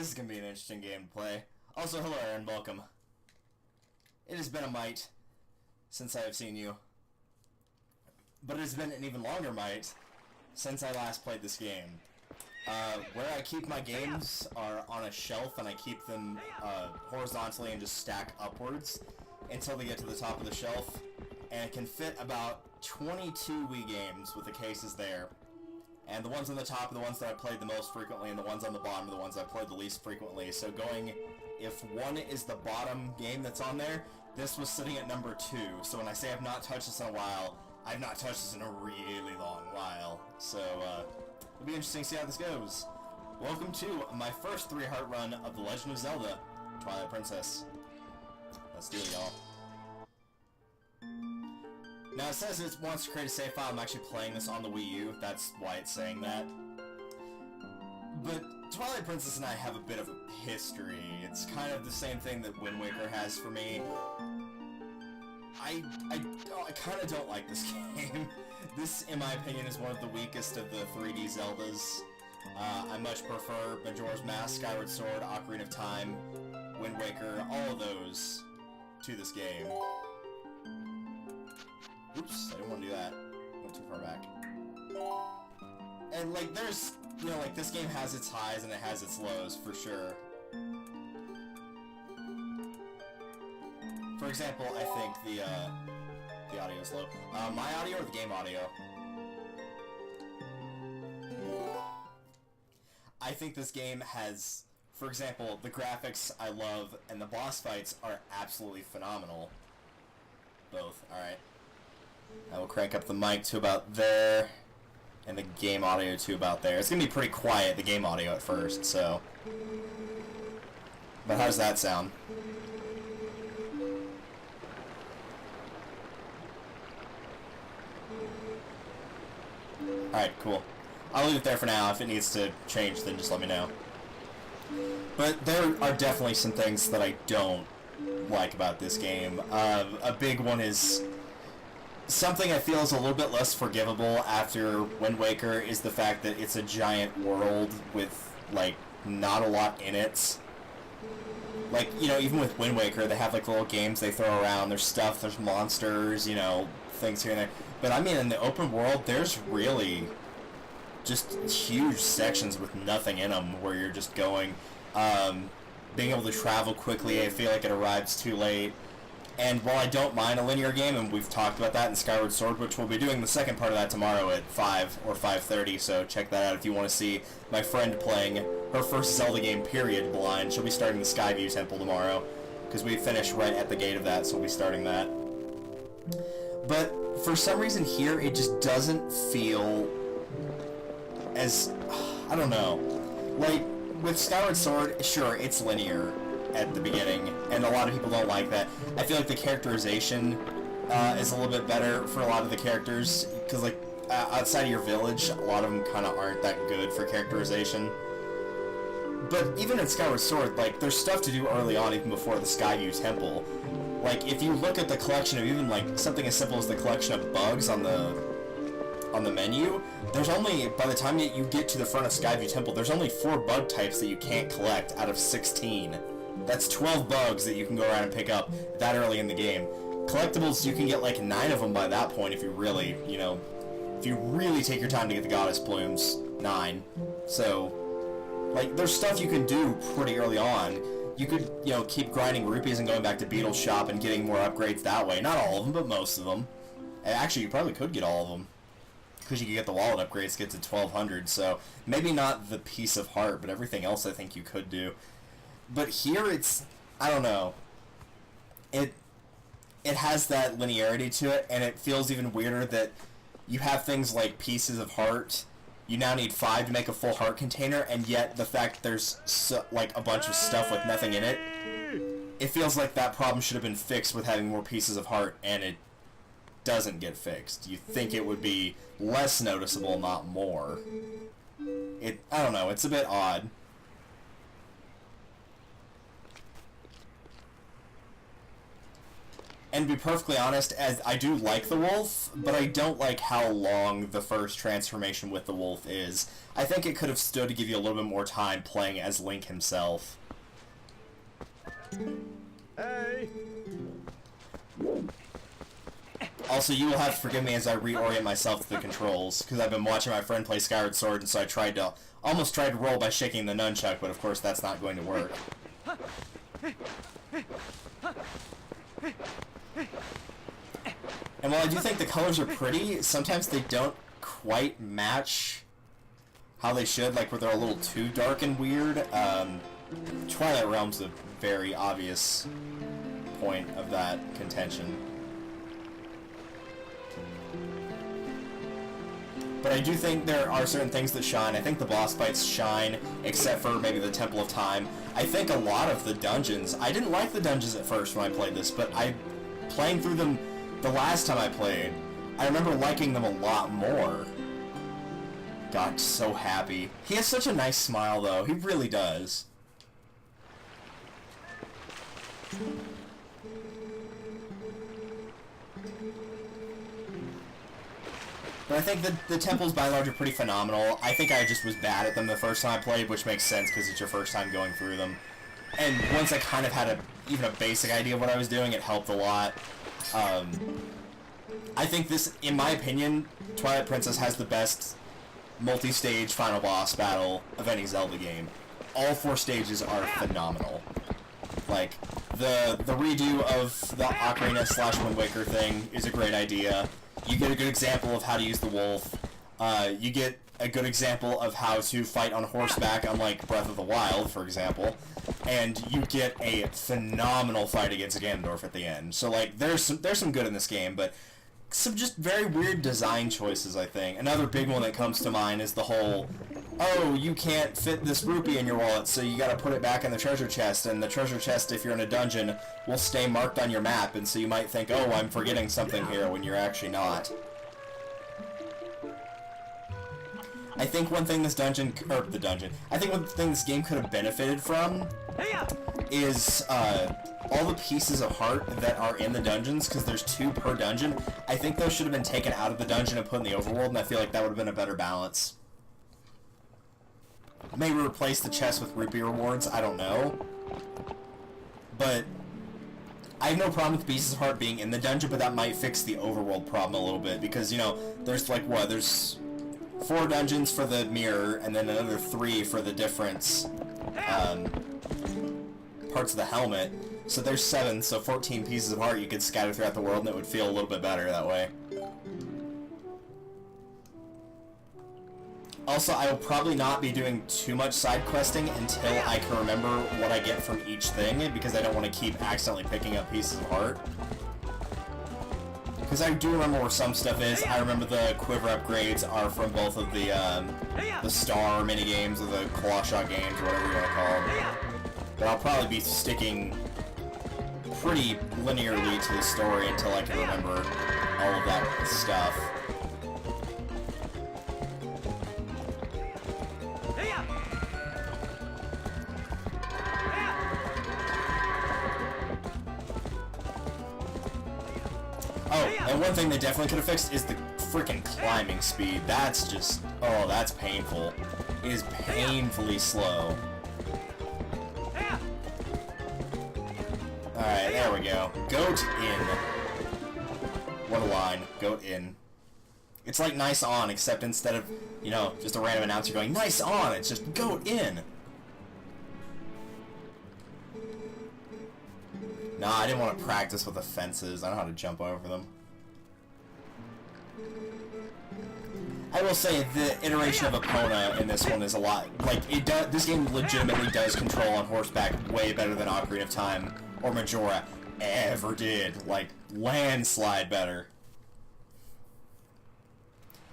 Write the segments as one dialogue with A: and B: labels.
A: This is gonna be an interesting game to play. Also, hello Aaron, welcome. It has been a mite since I have seen you. But it has been an even longer mite since I last played this game. Where I keep my games are on a shelf, and I keep them horizontally and just stack upwards until they get to the top of the shelf. And it can fit about 22 Wii games with the cases there. And the ones on the top are the ones that I played the most frequently, and the ones on the bottom are the ones I played the least frequently. So going, if one is the bottom game that's on there, this was sitting at number 2. So when I say I've not touched this in a while, I've not touched this in a really long while. So, it'll be interesting to see how this goes. Welcome to my first 3-heart run of The Legend of Zelda, Twilight Princess. Let's do it, y'all. Now, it says it wants to create a save file. I'm actually playing this on the Wii U. That's why it's saying that. But Twilight Princess and I have a bit of a history. It's kind of the same thing that Wind Waker has for me. I kind of don't like this game. This, in my opinion, is one of the weakest of the 3D Zeldas. I much prefer Majora's Mask, Skyward Sword, Ocarina of Time, Wind Waker, all of those to this game. Oops, I didn't want to do that. Went too far back. And, like, there's, you know, like, this game has its highs and it has its lows, for sure. For example, I think the audio is low. My audio or the game audio? I think this game has, for example, the graphics I love and the boss fights are absolutely phenomenal. Both, alright. I will crank up the mic to about there, and the game audio to about there. It's going to be pretty quiet, the game audio at first, so. But how does that sound? Alright, cool. I'll leave it there for now. If it needs to change, then just let me know. But there are definitely some things that I don't like about this game. A big one is something I feel is a little bit less forgivable after Wind Waker is the fact that it's a giant world with, like, not a lot in it. Like, you know, even with Wind Waker, they have, like, little games they throw around. There's stuff, there's monsters, you know, things here and there. But, I mean, in the open world, there's really just huge sections with nothing in them where you're just going. Being able to travel quickly, I feel like it arrives too late. And while I don't mind a linear game, and we've talked about that in Skyward Sword, which we'll be doing the second part of that tomorrow at 5 or 5:30, so check that out if you want to see my friend playing her first Zelda game, period, blind. She'll be starting the Skyview Temple tomorrow, because we finished right at the gate of that, so we'll be starting that. But for some reason here, it just doesn't feel as, I don't know, like, with Skyward Sword, sure, it's linear at the beginning, and a lot of people don't like that. I feel like the characterization is a little bit better for a lot of the characters, because, like, outside of your village, a lot of them kind of aren't that good for characterization. But even in Skyward Sword, like, there's stuff to do early on, even before the Skyview Temple. Like, if you look at the collection of even, like, something as simple as the collection of bugs on the menu, there's only, by the time you get to the front of Skyview Temple, there's only 4 bug types that you can't collect out of 16. That's 12 bugs that you can go around and pick up that early in the game. Collectibles, you can get like 9 of them by that point if you really, you know, if you really take your time to get the goddess plumes. 9. So, like, there's stuff you can do pretty early on. You could, you know, keep grinding rupees and going back to Beetle's shop and getting more upgrades that way. Not all of them, but most of them. And actually, you probably could get all of them, because you could get the wallet upgrades, get to 1200, so maybe not the piece of heart, but everything else I think you could do. But here it's, I don't know, it has that linearity to it, and it feels even weirder that you have things like pieces of heart. You now need 5 to make a full heart container, and yet the fact there's like a bunch of stuff with nothing in it, it feels like that problem should have been fixed with having more pieces of heart, and it doesn't get fixed. You think it would be less noticeable, not more. I don't know, it's a bit odd. And to be perfectly honest, as I do like the wolf, but I don't like how long the first transformation with the wolf is. I think it could have stood to give you a little bit more time playing as Link himself.
B: Hey!
A: Also, you will have to forgive me as I reorient myself to the controls, because I've been watching my friend play Skyward Sword, and so I almost tried to roll by shaking the nunchuck, but of course that's not going to work. And while I do think the colors are pretty, sometimes they don't quite match how they should, like where they're a little too dark and weird. Twilight Realm's a very obvious point of that contention. But I do think there are certain things that shine. I think the boss fights shine, except for maybe the Temple of Time. I think a lot of the dungeons, I didn't like the dungeons at first when I played this, but playing through them the last time I played, I remember liking them a lot more. God, so happy. He has such a nice smile, though. He really does. But I think the temples, by and large, are pretty phenomenal. I think I just was bad at them the first time I played, which makes sense because it's your first time going through them. And once I kind of had even a basic idea of what I was doing, it helped a lot. I think this, in my opinion, Twilight Princess has the best multi-stage final boss battle of any Zelda game. All 4 stages are phenomenal. Like, the redo of the Ocarina / Wind Waker thing is a great idea. You get a good example of how to use the wolf. You get a good example of how to fight on horseback, unlike Breath of the Wild, for example. And you get a phenomenal fight against Ganondorf at the end. So, like, there's some good in this game, but some just very weird design choices, I think. Another big one that comes to mind is the whole, oh, you can't fit this rupee in your wallet, so you gotta put it back in the treasure chest, and the treasure chest, if you're in a dungeon, will stay marked on your map, and so you might think, oh, I'm forgetting something here, when you're actually not. I think one thing this I think one thing this game could have benefited from is, all the pieces of heart that are in the dungeons, because there's 2 per dungeon, I think those should have been taken out of the dungeon and put in the overworld, and I feel like that would have been a better balance. Maybe replace the chest with rupee rewards, I don't know. But I have no problem with pieces of heart being in the dungeon, but that might fix the overworld problem a little bit, because, you know, there's like, what, there's 4 dungeons for the mirror, and then another 3 for the difference, parts of the helmet. So there's 7, so 14 pieces of heart you could scatter throughout the world, and it would feel a little bit better that way. Also, I will probably not be doing too much side questing until I can remember what I get from each thing, because I don't want to keep accidentally picking up pieces of heart. Because I do remember where some stuff is. I remember the quiver upgrades are from both of the star minigames, or the claw shot games, or whatever you want to call them. But I'll probably be sticking pretty linearly to the story until I can remember all of that stuff. Oh, and one thing they definitely could have fixed is the freaking climbing speed. That's just, oh, that's painful. It is painfully slow. Alright, there we go. Goat in. What a line. Goat in. It's like nice on, except instead of, you know, just a random announcer going, nice on, it's just goat in. Nah, I didn't want to practice with the fences. I know how to jump over them. I will say the iteration of Epona in this one is a lot, like, this game legitimately does control on horseback way better than Ocarina of Time or Majora ever did. Like, landslide better.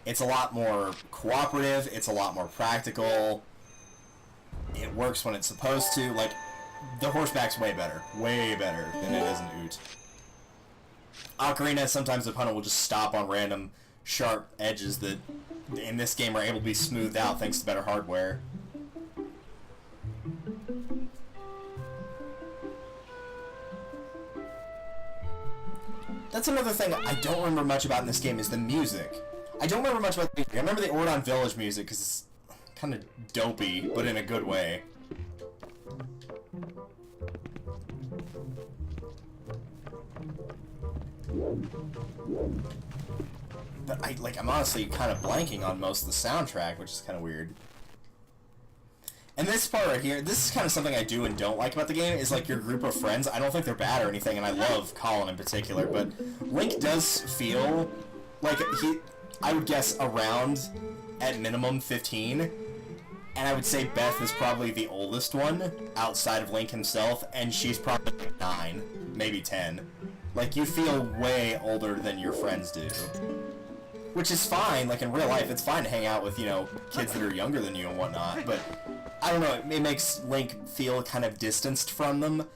A: It's a lot more cooperative, it's a lot more practical, it works when it's supposed to, like, the horseback's way better than it is in Oot. Ocarina, sometimes the opponent will just stop on random sharp edges that in this game are able to be smoothed out thanks to better hardware. That's another thing I don't remember much about in this game is the music. I don't remember much about the music. I remember the Ordon Village music because it's kind of dopey, but in a good way. But I'm honestly kind of blanking on most of the soundtrack, which is kind of weird. And this part right here, this is kind of something I do and don't like about the game, is like your group of friends. I don't think they're bad or anything, and I love Colin in particular, but Link does feel like I would guess around, at minimum, 15. And I would say Beth is probably the oldest one, outside of Link himself, and she's probably like 9, maybe 10. Like, you feel way older than your friends do. Which is fine, like in real life, it's fine to hang out with, you know, kids that are younger than you and whatnot, but I don't know, it makes Link feel kind of distanced from them.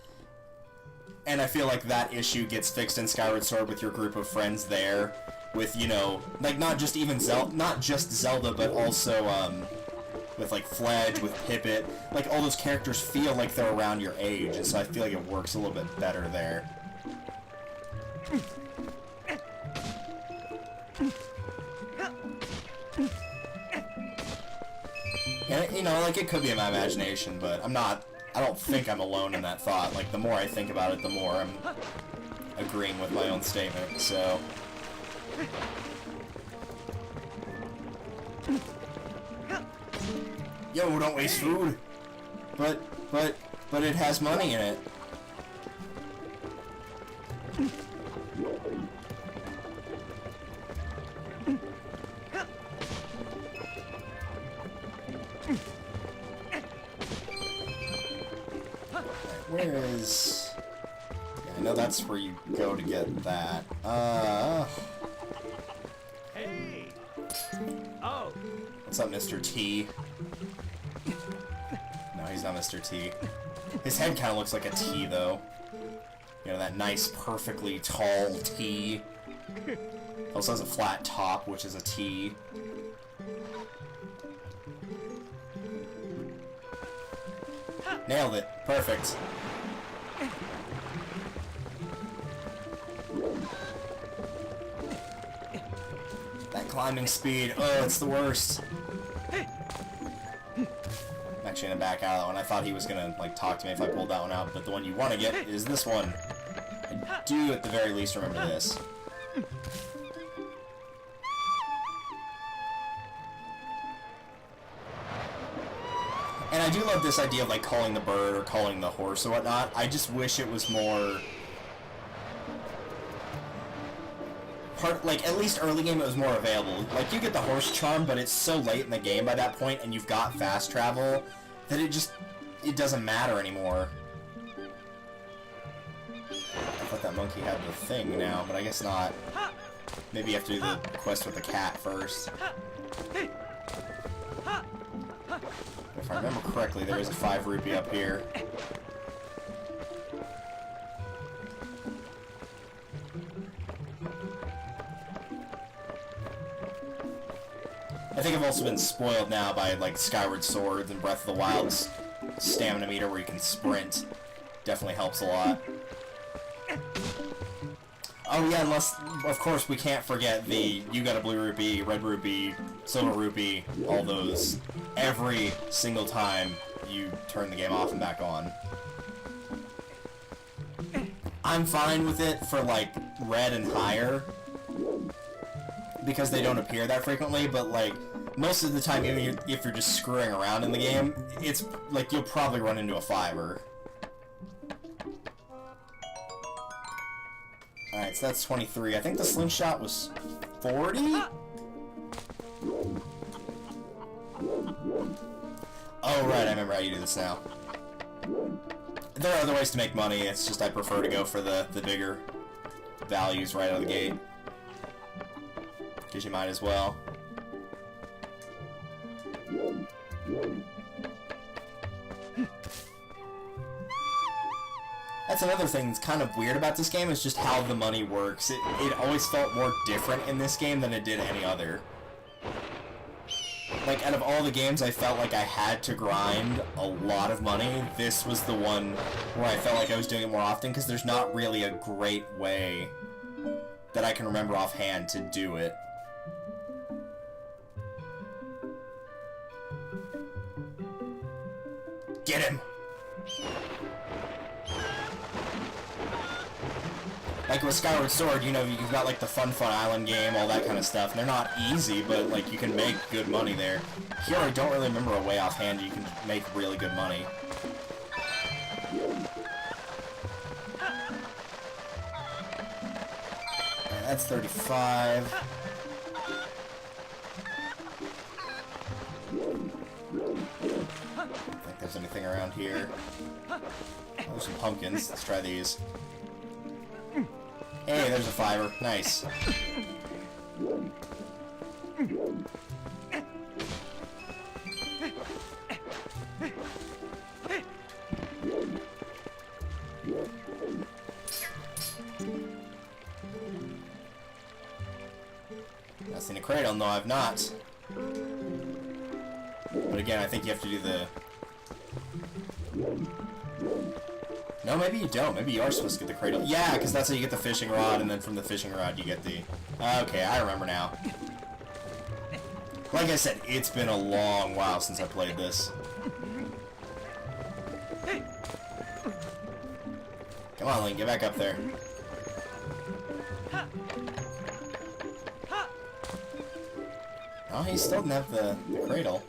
A: And I feel like that issue gets fixed in Skyward Sword with your group of friends there, with, you know, like not just Zelda, but also, with like Fledge, with Pippet, like all those characters feel like they're around your age, and so I feel like it works a little bit better there. And, you know, like, it could be in my imagination, but I don't think I'm alone in that thought. Like, the more I think about it, the more I'm agreeing with my own statement, so... Yo, don't waste food! But it has money in it. Where is... Yeah, I know that's where you go to get that.
B: Hey! Oh!
A: What's up, Mr. T? No, he's not Mr. T. His head kind of looks like a T, though. You know, that nice, perfectly tall T. Also has a flat top, which is a T. Nailed it. Perfect. That climbing speed. Oh, it's the worst. I'm actually gonna back out of that one. I thought he was gonna, like, talk to me if I pulled that one out, but the one you want to get is this one. I do, at the very least, remember this. And I do love this idea of, like, calling the bird or calling the horse or whatnot. I just wish it was more... like, at least early game it was more available. Like, you get the horse charm, but it's so late in the game by that point, and you've got fast travel, that it doesn't matter anymore. I thought that monkey had the thing now, but I guess not. Maybe you have to do the quest with the cat first. If I remember correctly, there is a 5 rupee up here. I think I've also been spoiled now by, like, Skyward Swords and Breath of the Wild's stamina meter where you can sprint. Definitely helps a lot. Oh yeah, unless, of course, we can't forget the you got a blue rupee, red rupee, silver rupee, all those. Every single time you turn the game off and back on. I'm fine with it for, like, red and higher, because they don't appear that frequently, but, like, most of the time, even if you're just screwing around in the game, it's, like, you'll probably run into a 5-er. Alright, so that's 23. I think the slingshot was 40? Oh, right, I remember how you do this now. There are other ways to make money, it's just I prefer to go for the bigger values right out of the gate. Because you might as well. That's another thing that's kind of weird about this game, is just how the money works. It always felt more different in this game than it did any other. Like, out of all the games I felt like I had to grind a lot of money, this was the one where I felt like I was doing it more often, because there's not really a great way that I can remember offhand to do it. Get him! Like with Skyward Sword, you know, you've got like the Fun Island game, all that kind of stuff, and they're not easy, but like you can make good money there. Here, I don't really remember a way offhand you can make really good money. Alright, that's 35. I don't think there's anything around here. Oh, there's some pumpkins. Let's try these. Hey, there's a fiver. Nice. I've seen a cradle. No, I've not. But again, I think you have to do the... No, maybe you don't. Maybe you are supposed to get the cradle. Yeah, because that's how you get the fishing rod, and then from the fishing rod you get the... Okay, I remember now. Like I said, it's been a long while since I played this. Come on, Link, get back up there. Oh, he still didn't have the cradle.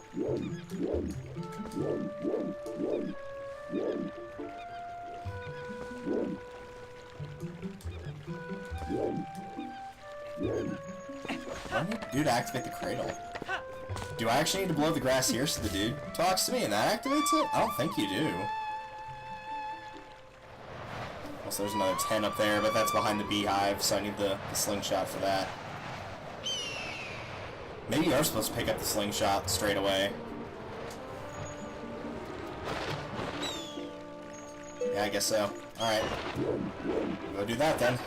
A: What do I do to activate the cradle? Do I actually need to blow the grass here so the dude talks to me and that activates it? I don't think you do. Also, there's another 10 up there, but that's behind the beehive, so I need the slingshot for that. Maybe you are supposed to pick up the slingshot straight away. Yeah, I guess so. Alright. Go do that then.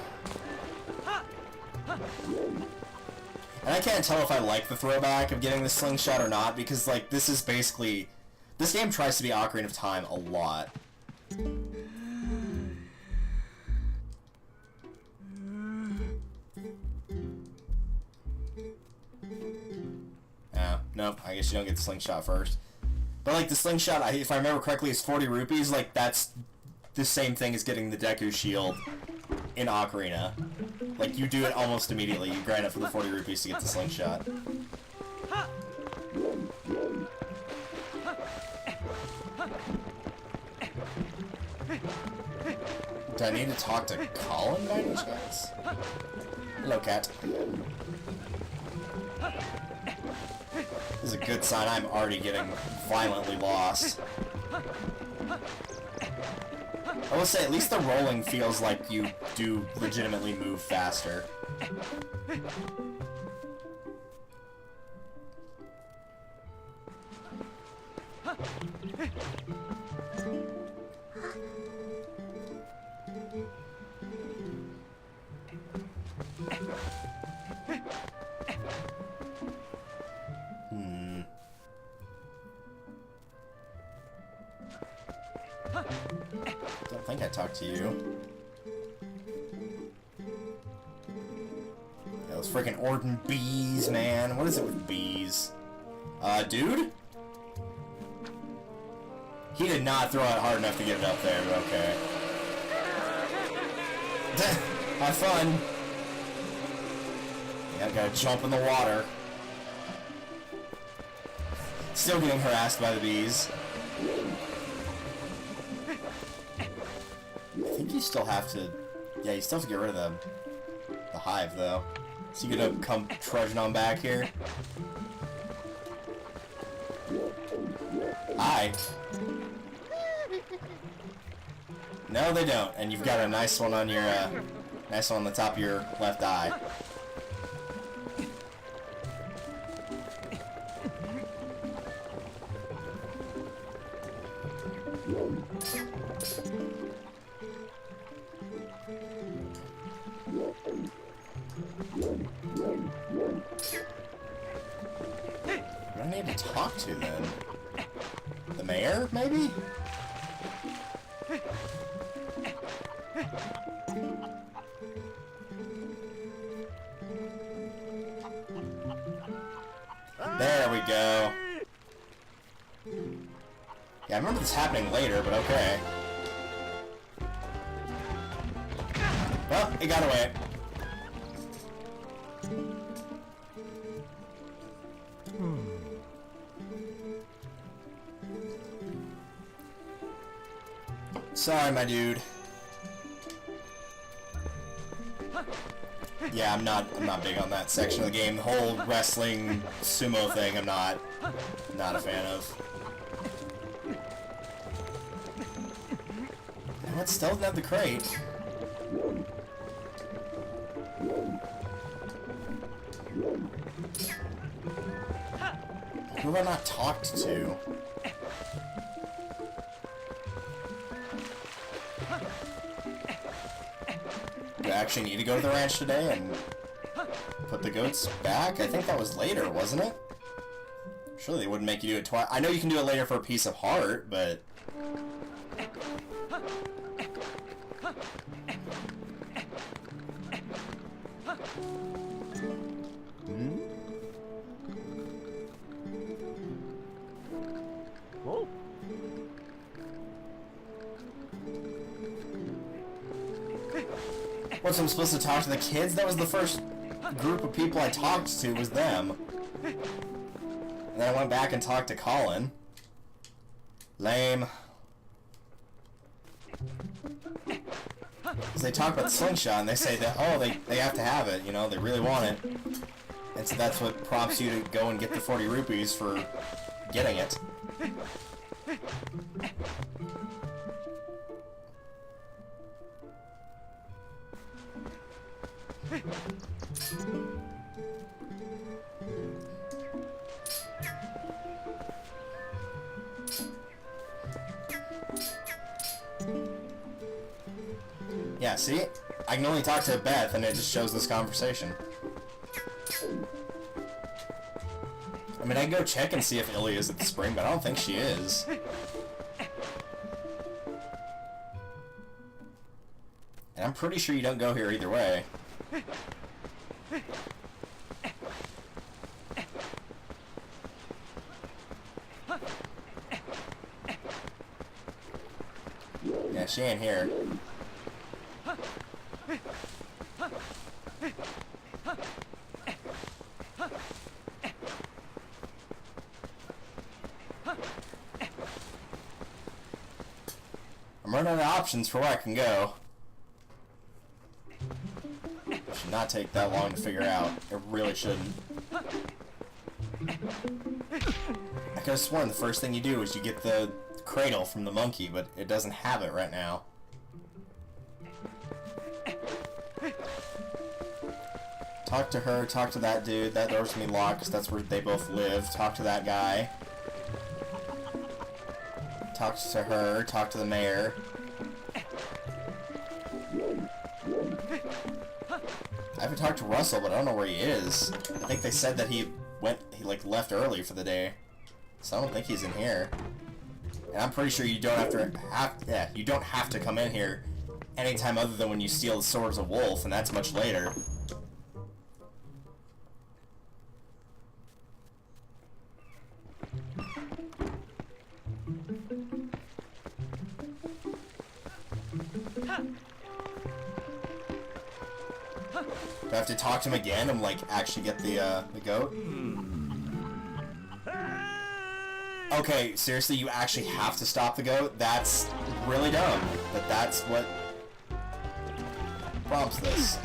A: And I can't tell if I like the throwback of getting the slingshot or not, because, like, this is basically... This game tries to be Ocarina of Time a lot. Nope, I guess you don't get the slingshot first. But, like, the slingshot, if I remember correctly, is 40 rupees. Like, that's the same thing as getting the Deku Shield in Ocarina. Like, you do it almost immediately. You grind up for the 40 rupees to get the slingshot. Do I need to talk to Colin by any chance? Hello, cat. This is a good sign. I'm already getting violently lost. I will say, at least the rolling feels like you do legitimately move faster. Don't think I talked to you. Yeah, those freaking Ordon bees, man. What is it with bees? Dude? He did not throw it hard enough to get it up there, but okay. Have fun. Yeah, gotta jump in the water. Still getting harassed by the bees. I think you still have to... Yeah, you still have to get rid of the hive, though. So you gonna come trudging on back here? Hi. No, they don't. And you've got a nice one on your, nice one on the top of your left eye. What do I need to talk to, then? The mayor, maybe? Yeah, I remember this happening later, but okay. Well, it got away. Sorry, my dude. Yeah, I'm not big on that section of the game. The whole wrestling sumo thing, I'm not a fan of. And it still doesn't have the crate. Who have I not talked to? Do I actually need to go to the ranch today and put the goats back? I think that was later, wasn't it? Surely they wouldn't make you do it twice. I know you can do it later for a piece of heart, but...
B: Whoa.
A: What's, I'm supposed to talk to the kids? That was the first group of people I talked to, was them. And then I went back and talked to Colin. Lame. Because they talk about the slingshot and they say that, oh, they have to have it, you know, they really want it. And so that's what prompts you to go and get the 40 rupees for getting it. Yeah, see? I can only talk to Beth and it just shows this conversation. I mean, I can go check and see if Illy is at the spring, but I don't think she is. And I'm pretty sure you don't go here either way. Yeah, she ain't here. I'm running out of options for where I can go. It should not take that long to figure out. It really shouldn't. I could have sworn the first thing you do is you get the cradle from the monkey, but it doesn't have it right now. Talk to her, talk to that dude. That door's gonna be locked because that's where they both live. Talk to that guy. Talk to her, talk to the mayor. I haven't talked to Russell, but I don't know where he is. I think they said that he like left early for the day. So I don't think he's in here. And I'm pretty sure you don't you don't have to come in here anytime other than when you steal the swords of Wolf, and that's much later. Do I have to talk to him again and like actually get the goat? Okay, seriously, you actually have to stop the goat? That's really dumb. But that's what prompts this.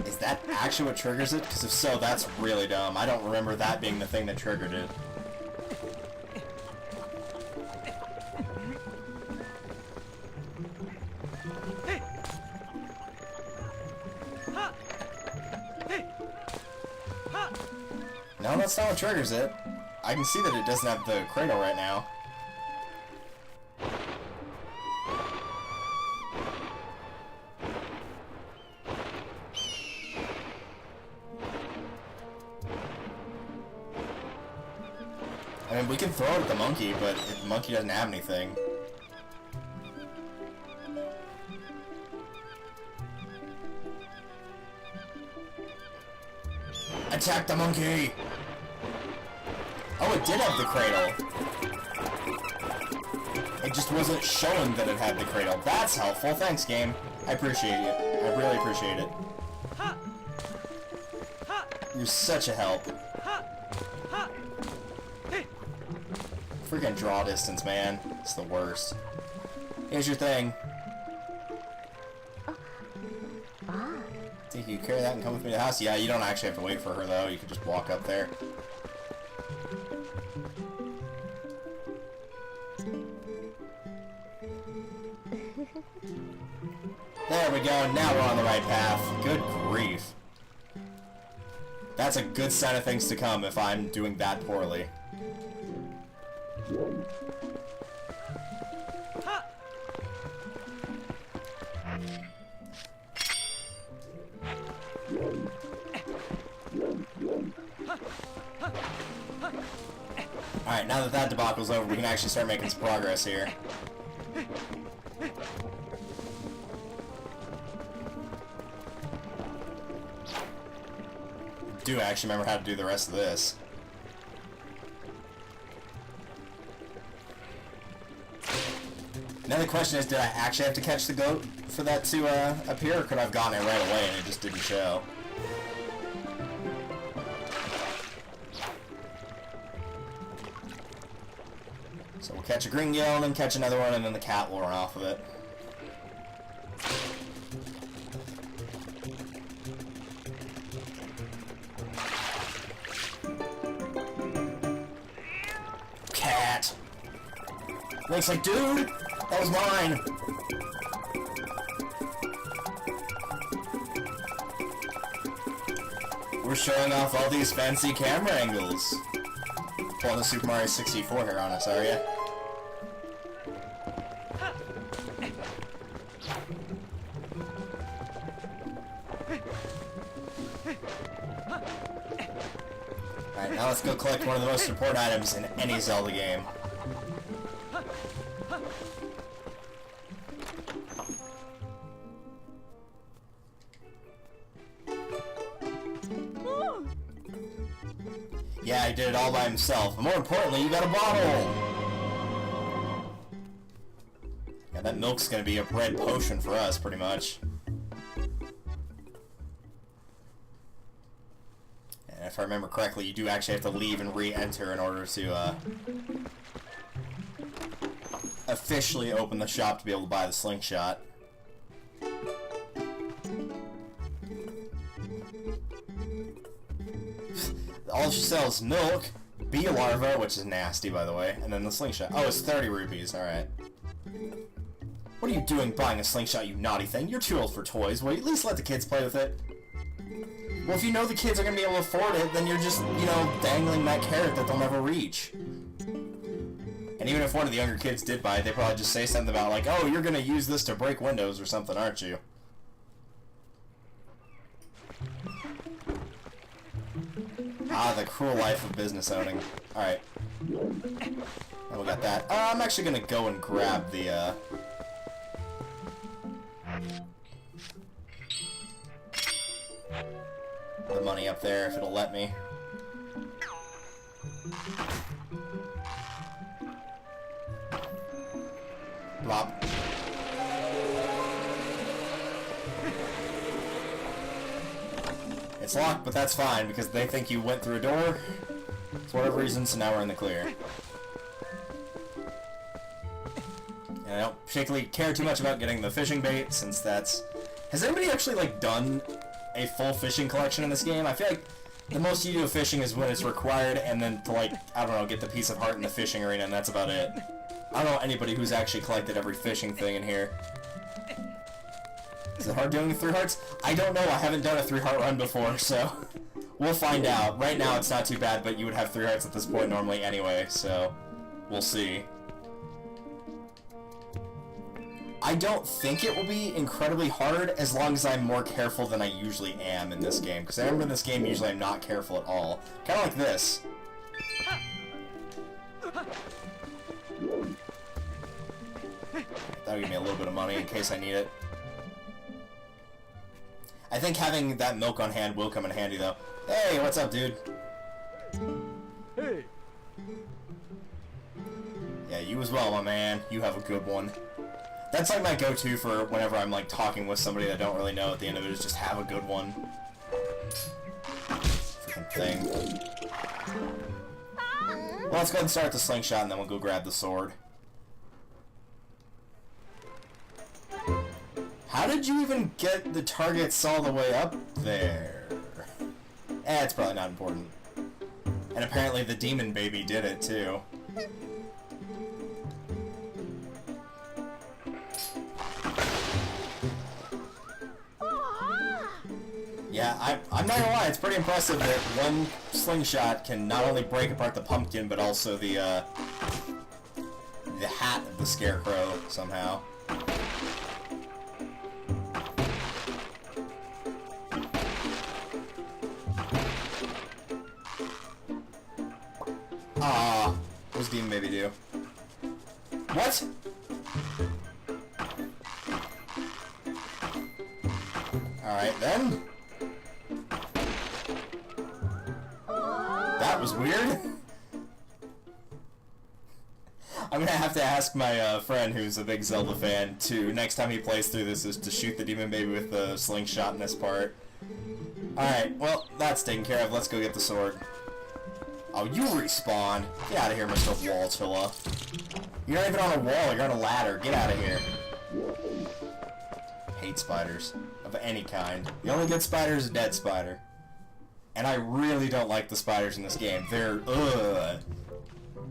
A: Is that actually what triggers it? Because if so, that's really dumb. I don't remember that being the thing that triggered it. No, that's not what triggers it. I can see that it doesn't have the cradle right now. I mean, we can throw it at the monkey, but the monkey doesn't have anything. Attack the monkey! Oh, it did have the cradle. It just wasn't showing that it had the cradle. That's helpful. Thanks, game. I appreciate it. I really appreciate it. You're such a help. Freaking draw distance, man. It's the worst. Here's your thing. Think you can carry that and come with me to the house? Yeah, you don't actually have to wait for her, though. You can just walk up there. There we go. Now we're on the right path. Good grief. That's a good sign of things to come if I'm doing that poorly. Alright, now that that debacle's over, we can actually start making some progress here. Do actually remember how to do the rest of this. Now the question is, did I actually have to catch the goat for that to appear, or could I have gotten it right away and it just didn't show? So we'll catch a green gill and then catch another one, and then the cat will run off of it. Cat! Link's like, dude! That was mine! We're showing off all these fancy camera angles. Pulling the Super Mario 64 here on us, are ya? Alright, now let's go collect one of the most important items in any Zelda game. Yeah, he did it all by himself. But more importantly, you got a bottle! Yeah, that milk's gonna be a red potion for us, pretty much. And if I remember correctly, you do actually have to leave and re-enter in order to, officially open the shop to be able to buy the slingshot. All she sells milk, bee larva, which is nasty, by the way, and then the slingshot. Oh, it's 30 rupees, alright. What are you doing buying a slingshot, you naughty thing? You're too old for toys. Will you at least let the kids play with it? Well, if you know the kids are going to be able to afford it, then you're just, you know, dangling that carrot that they'll never reach. And even if one of the younger kids did buy it, they'd probably just say something about, like, oh, you're going to use this to break windows or something, aren't you? Ah, the cruel life of business owning. Alright. Oh, we got that. I'm actually gonna go and grab the, money up there, if it'll let me. Blop. It's locked, but that's fine, because they think you went through a door. For whatever reason, so now we're in the clear. And I don't particularly care too much about getting the fishing bait, since that's... Has anybody actually, like, done a full fishing collection in this game? I feel like the most you do of fishing is when it's required, and then to, like, I don't know, get the piece of heart in the fishing arena, and that's about it. I don't know anybody who's actually collected every fishing thing in here. Is it hard doing the 3 hearts? I don't know, I haven't done a 3-heart run before, so we'll find out. Right now it's not too bad, but you would have 3 hearts at this point normally anyway, so we'll see. I don't think it will be incredibly hard as long as I'm more careful than I usually am in this game, because I remember in this game usually I'm not careful at all. Kind of like this. That'll give me a little bit of money in case I need it. I think having that milk on hand will come in handy, though. Hey, what's up, dude?
B: Hey.
A: Yeah, you as well, my man. You have a good one. That's like my go-to for whenever I'm like talking with somebody that I don't really know. At the end of it is just have a good one. Freaking thing. Well, let's go ahead and start the slingshot, and then we'll go grab the sword. How did you even get the targets all the way up there? It's probably not important. And apparently the demon baby did it, too. Yeah, I'm not gonna lie, it's pretty impressive that one slingshot can not only break apart the pumpkin, but also the hat of the scarecrow, somehow. Ah, what does Demon Baby do? What? Alright then. That was weird. I'm gonna have to ask my friend who's a big Zelda fan to, next time he plays through this, is to shoot the Demon Baby with the slingshot in this part. Alright, well, that's taken care of. Let's go get the sword. Oh, you respawn. Get out of here, Mr. Waltilla. You're not even on a wall, you're on a ladder. Get out of here. Hate spiders. Of any kind. The only good spider is a dead spider. And I really don't like the spiders in this game. They're, ugh.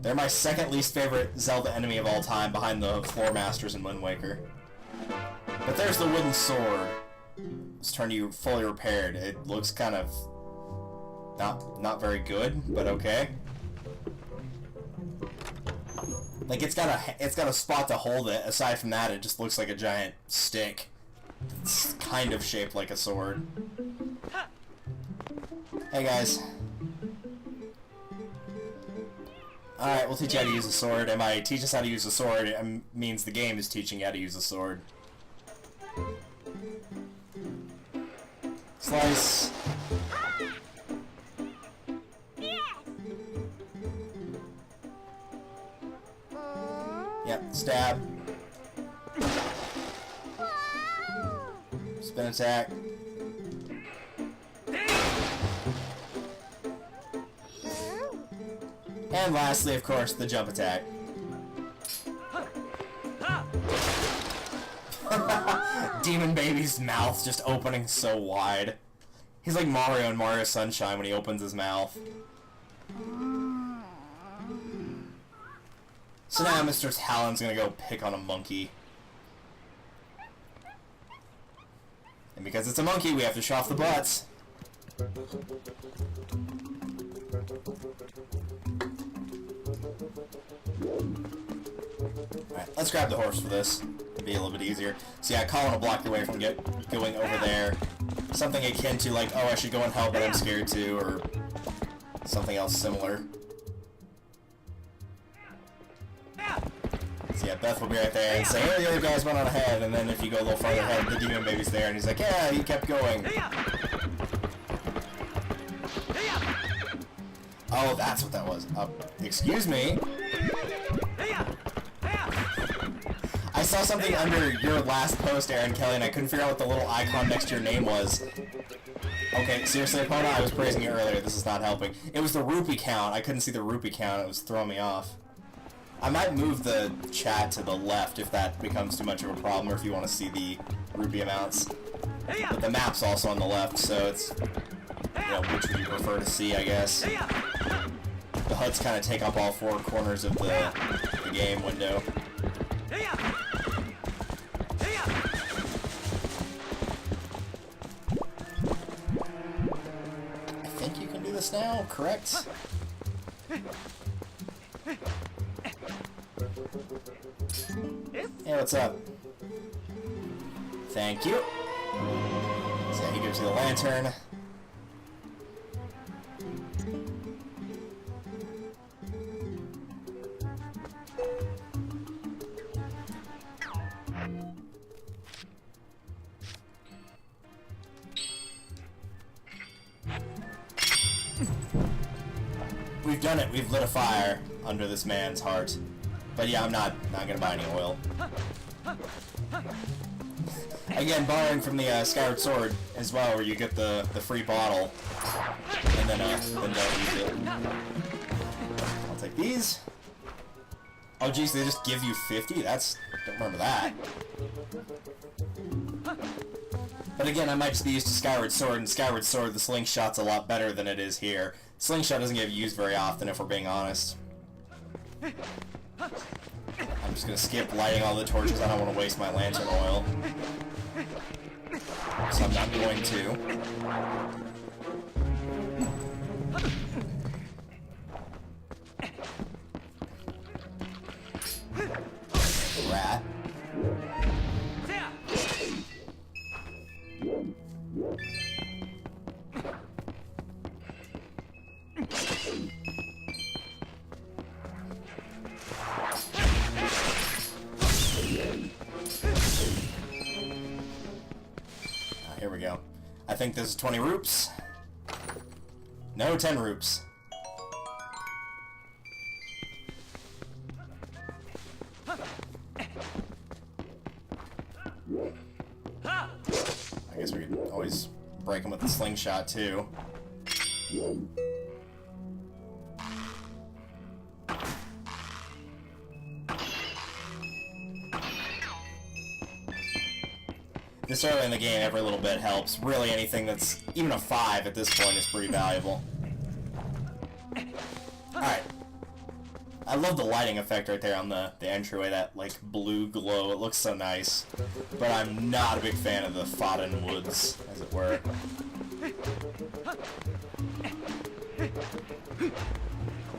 A: They're my second least favorite Zelda enemy of all time, behind the Floor Masters in Wind Waker. But there's the wooden sword. Let's turn you fully repaired. It looks kind of not very good, but okay. Like it's got a spot to hold it. Aside from that, it just looks like a giant stick. It's kind of shaped like a sword. Hey guys. Alright, we'll teach you how to use a sword, and by teach us how to use a sword, it means the game is teaching you how to use a sword. Slice. Yep, stab. Spin attack. And lastly, of course, the jump attack. Demon Baby's mouth just opening so wide. He's like Mario in Mario Sunshine when he opens his mouth. So now Mr. Talon's gonna go pick on a monkey. And because it's a monkey, we have to show off the butts. Alright, let's grab the horse for this. It'll be a little bit easier. So yeah, Colin will block your way from going over there. Something akin to like, oh, I should go and help, but I'm scared to, or something else similar. So yeah, Beth will be right there and say, hey, the other guys went on ahead, and then if you go a little farther ahead, the Demon Baby's there, and he's like, yeah, he kept going. Oh, that's what that was. Excuse me? I saw something under your last post, Aaron Kelly, and I couldn't figure out what the little icon next to your name was. Okay, seriously, Epona, I was praising you earlier. This is not helping. It was the rupee count. I couldn't see the rupee count. It was throwing me off. I might move the chat to the left if that becomes too much of a problem, or if you want to see the rupee amounts. But the map's also on the left, so it's, you know, which would you prefer to see, I guess. The HUDs kind of take up all four corners of the game window. I think you can do this now, correct? Hey, what's up? Thank you. So he gives you the lantern. We've done it. We've lit a fire under this man's heart. But yeah, I'm not gonna buy any oil. Again, borrowing from the Skyward Sword as well, where you get the free bottle, and then don't use it. I'll take these. Oh geez, they just give you 50? Don't remember that. But again, I might just be used to Skyward Sword, and Skyward Sword, the slingshot's a lot better than it is here. Slingshot doesn't get used very often, if we're being honest. I'm just gonna skip lighting all the torches. I don't want to waste my lantern oil. So I'm not going to. Rat. Here we go. I think this is 20 roops. No, 10 roops. I guess we could always break him with the slingshot too. This early in the game, every little bit helps. Really, anything that's even a 5 at this point is pretty valuable. Alright. I love the lighting effect right there on the entryway, that, like, blue glow. It looks so nice. But I'm not a big fan of the Faron woods, as it were.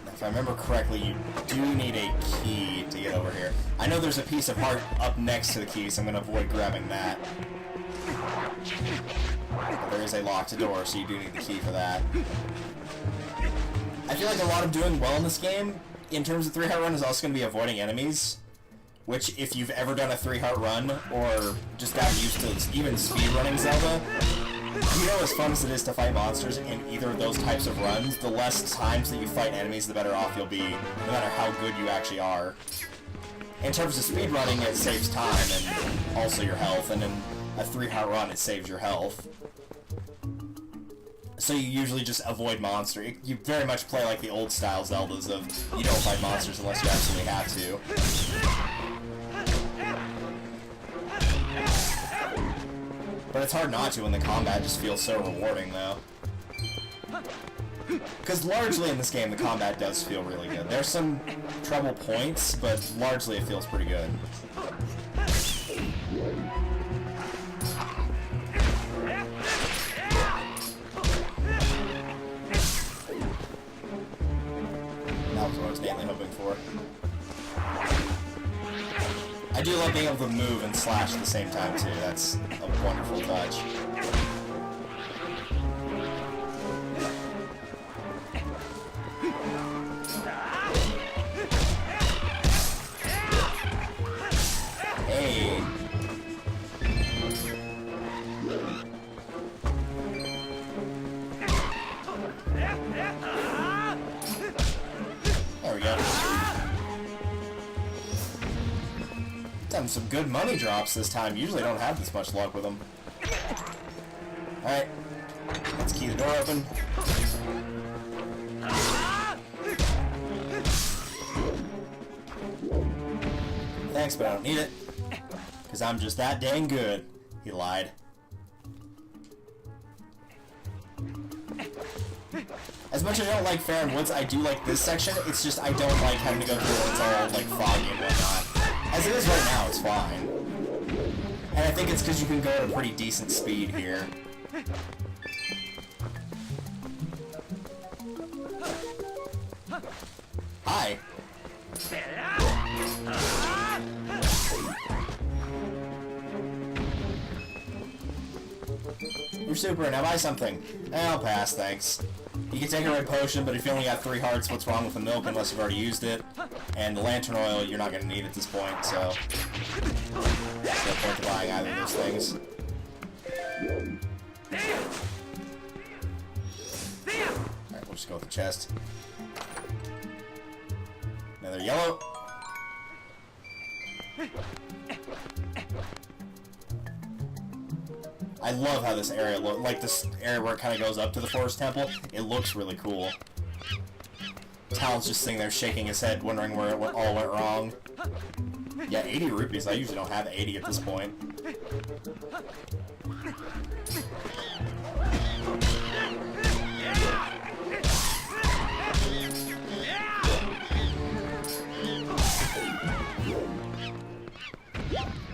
A: If I remember correctly, you do need a key to get over here. I know there's a piece of heart up next to the key, so I'm going to avoid grabbing that. But there is a locked door, so you do need the key for that. I feel like a lot of doing well in this game, in terms of 3-heart run, is also going to be avoiding enemies. Which, if you've ever done a 3-heart run, or just got used to even speedrunning Zelda, you know as fun as it is to fight monsters in either of those types of runs, the less times that you fight enemies, the better off you'll be, no matter how good you actually are. In terms of speedrunning, it saves time and also your health, and in a 3-heart run, it saves your health. So you usually just avoid monster. You very much play like the old-style Zeldas of, you don't fight monsters unless you absolutely have to. But it's hard not to when the combat just feels so rewarding, though. Because largely in this game, the combat does feel really good. There's some trouble points, but largely it feels pretty good. That was what I was mainly hoping for. I do like being able to move and slash at the same time, too. That's a wonderful touch. Hey! There we go. Done some good money drops this time. Usually I don't have this much luck with them. Alright. Let's key the door open. Thanks, but I don't need it. Because I'm just that dang good. He lied. As much as I don't like Faron Woods, I do like this section. It's just I don't like having to go through where it's all like foggy and whatnot. As it is right now, it's fine. And I think it's because you can go at a pretty decent speed here. Hi. You're super, now buy something. I'll pass, thanks. You can take a red potion, but if you only got 3 hearts, what's wrong with the milk unless you've already used it? And the lantern oil, you're not going to need at this point, so... there's no point to buying either of those things. Alright, we'll just go with the chest. Another yellow. I love how this area looks, like this area where it kind of goes up to the Forest Temple. It looks really cool. Talon's just sitting there shaking his head, wondering where it all went wrong. Yeah, 80 rupees. I usually don't have 80 at this point.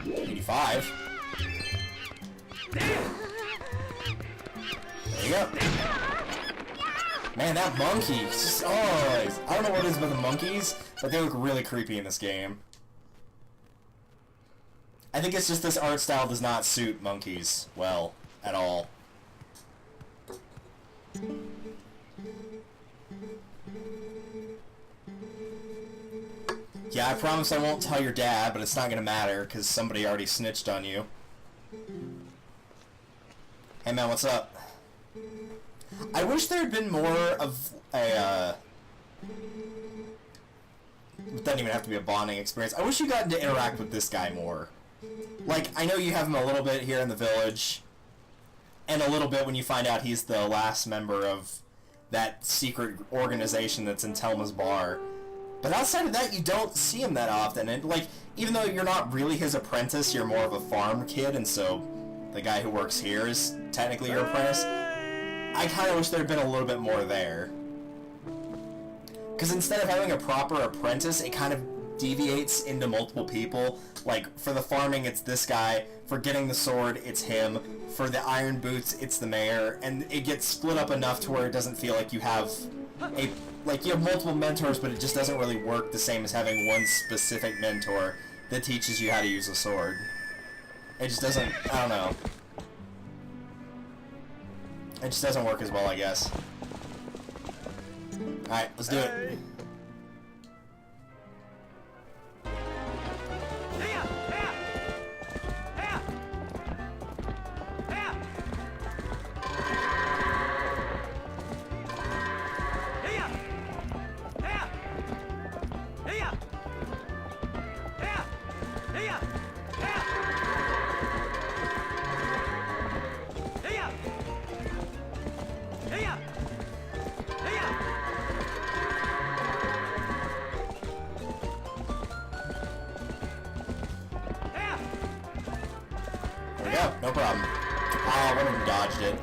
A: $85. There you go. Man, that monkey, just, oh, I don't know what it is about the monkeys, but they look really creepy in this game. I think it's just this art style does not suit monkeys well at all. Yeah, I promise I won't tell your dad, but it's not gonna matter, because somebody already snitched on you. Hey man, what's up? I wish there had been more of a, it doesn't even have to be a bonding experience. I wish you got to interact with this guy more. Like, I know you have him a little bit here in the village, and a little bit when you find out he's the last member of that secret organization that's in Telma's bar. But outside of that, you don't see him that often, and, like, even though you're not really his apprentice, you're more of a farm kid, and so the guy who works here is technically your apprentice. I kind of wish there had been a little bit more there. Because instead of having a proper apprentice, it kind of deviates into multiple people. Like, for the farming, it's this guy. For getting the sword, it's him. For the iron boots, it's the mayor. And it gets split up enough to where it doesn't feel like you have a... Like, you have multiple mentors, but it just doesn't really work the same as having one specific mentor that teaches you how to use a sword. It just doesn't... I don't know. It just doesn't work as well, I guess. Alright, let's do it. No problem. Ah, one of them dodged it.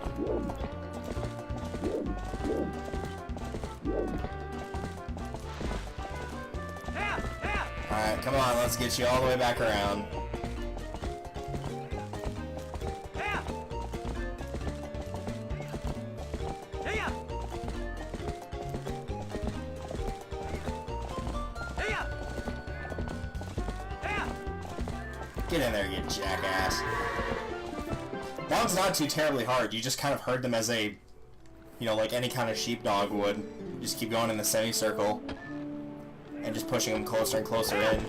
A: Alright, come on, let's get you all the way back around. Get in there, you jackass. That one's not too terribly hard. You just kind of herd them as a, you know, like any kind of sheepdog would. You just keep going in the semicircle and just pushing them closer and closer in.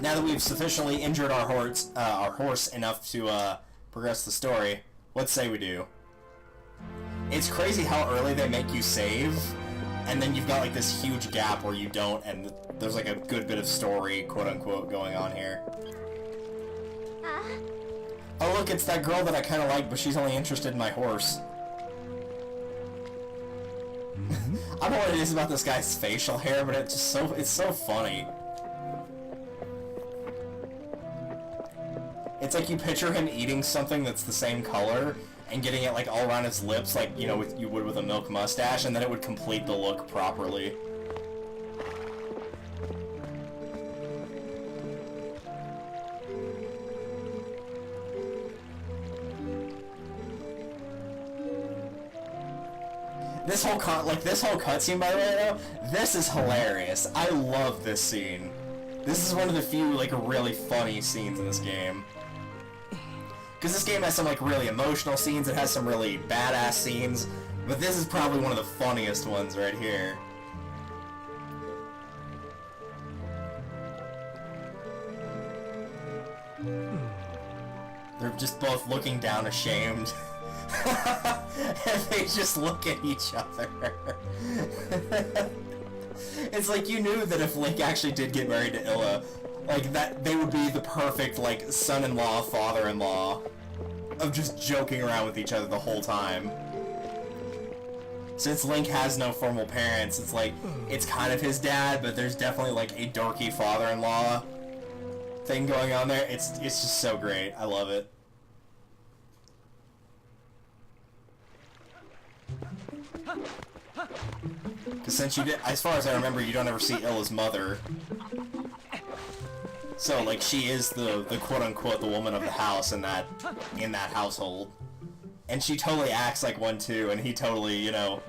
A: Now that we've sufficiently injured our horse enough to progress the story, let's say we do. It's crazy how early they make you save, and then you've got like this huge gap where you don't, and there's like a good bit of story, quote-unquote, going on here. Oh look, it's that girl that I kind of like, but she's only interested in my horse. I don't know what it is about this guy's facial hair, but it's so funny. It's like you picture him eating something that's the same color, and getting it like all around his lips, like, you know, you would with a milk mustache, and then it would complete the look properly. This whole cutscene, by the way, though, this is hilarious. I love this scene. This is one of the few, like, really funny scenes in this game. Because this game has some, like, really emotional scenes, it has some really badass scenes, but this is probably one of the funniest ones right here. They're just both looking down ashamed. And they just look at each other. It's like you knew that if Link actually did get married to Illa, like that they would be the perfect like son-in-law, father-in-law of just joking around with each other the whole time. Since Link has no formal parents, it's like it's kind of his dad, but there's definitely like a dorky father-in-law thing going on there. It's just so great. I love it. Because since you did, as far as I remember, you don't ever see Illa's mother. So, like, she is the quote-unquote the woman of the house in that household. And she totally acts like one, too, and he totally, you know...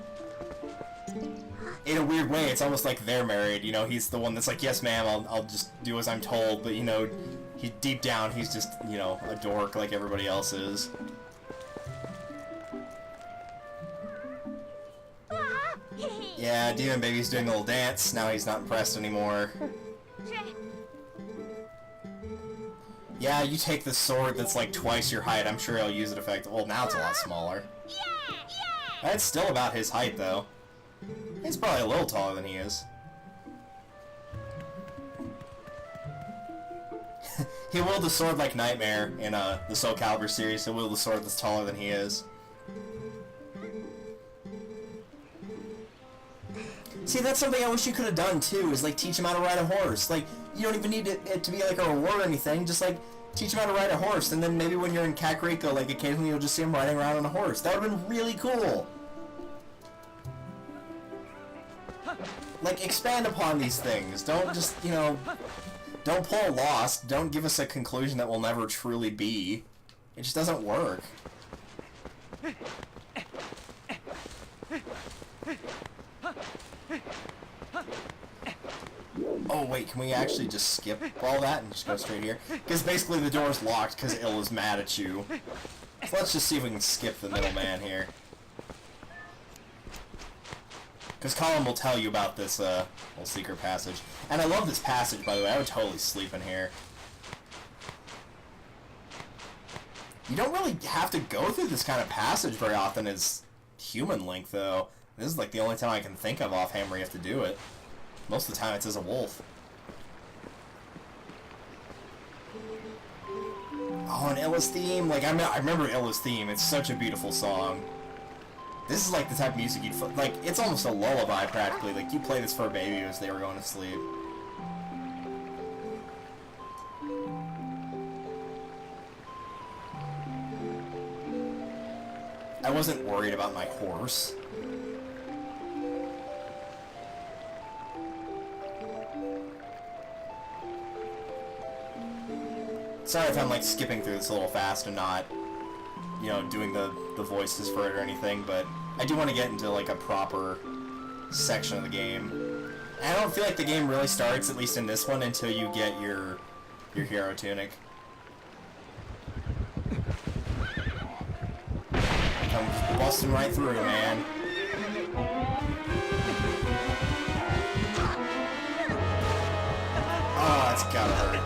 A: In a weird way, it's almost like they're married, you know, he's the one that's like, yes, ma'am, I'll just do as I'm told, but, you know, deep down, he's just, you know, a dork like everybody else is. Yeah, Demon Baby's doing a little dance. Now he's not impressed anymore. Yeah, you take the sword that's like twice your height. I'm sure he'll use it effectively. Well, now it's a lot smaller. That's still about his height, though. He's probably a little taller than he is. He wielded a sword like Nightmare in the Soul Calibur series. He'll wield a sword that's taller than he is. See, that's something I wish you could have done, too, is, like, teach him how to ride a horse. Like, you don't even need it to be, like, a reward or anything. Just, like, teach him how to ride a horse, and then maybe when you're in Kakariko, like, occasionally you'll just see him riding around on a horse. That would have been really cool. Like, expand upon these things. Don't just, you know, don't pull a Lost. Don't give us a conclusion that will never truly be. It just doesn't work. Oh wait, can we actually just skip all that and just go straight here? Because basically the door's locked because Illa's mad at you. So let's just see if we can skip the middleman here. Because Colin will tell you about this little secret passage. And I love this passage, by the way. I would totally sleep in here. You don't really have to go through this kind of passage very often as human Link, though. This is like the only time I can think of offhand where you have to do it. Most of the time it's as a wolf. Oh, and Illa's theme. Like, I remember Illa's theme. It's such a beautiful song. This is like the type of music you'd... Like, it's almost a lullaby, practically. Like, you play this for a baby as they were going to sleep. I wasn't worried about my horse. Sorry if I'm, like, skipping through this a little fast and not, you know, doing the voices for it or anything, but I do want to get into, like, a proper section of the game. And I don't feel like the game really starts, at least in this one, until you get your hero tunic. Come busting right through, man. Oh, it's gotta hurt.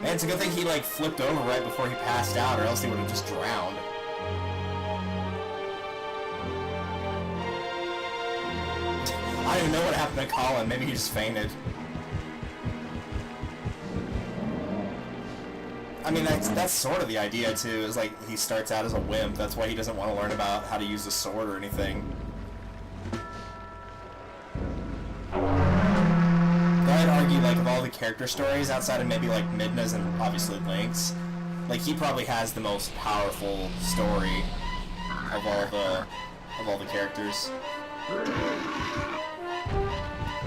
A: Man, it's a good thing he, like, flipped over right before he passed out, or else he would have just drowned. I don't even know what happened to Colin. Maybe he just fainted. I mean, that's sort of the idea, too, is, like, he starts out as a wimp. That's why he doesn't want to learn about how to use a sword or anything. I'd argue, like, of all the character stories, outside of maybe, like, Midna's and obviously Link's, like, he probably has the most powerful story of all the characters.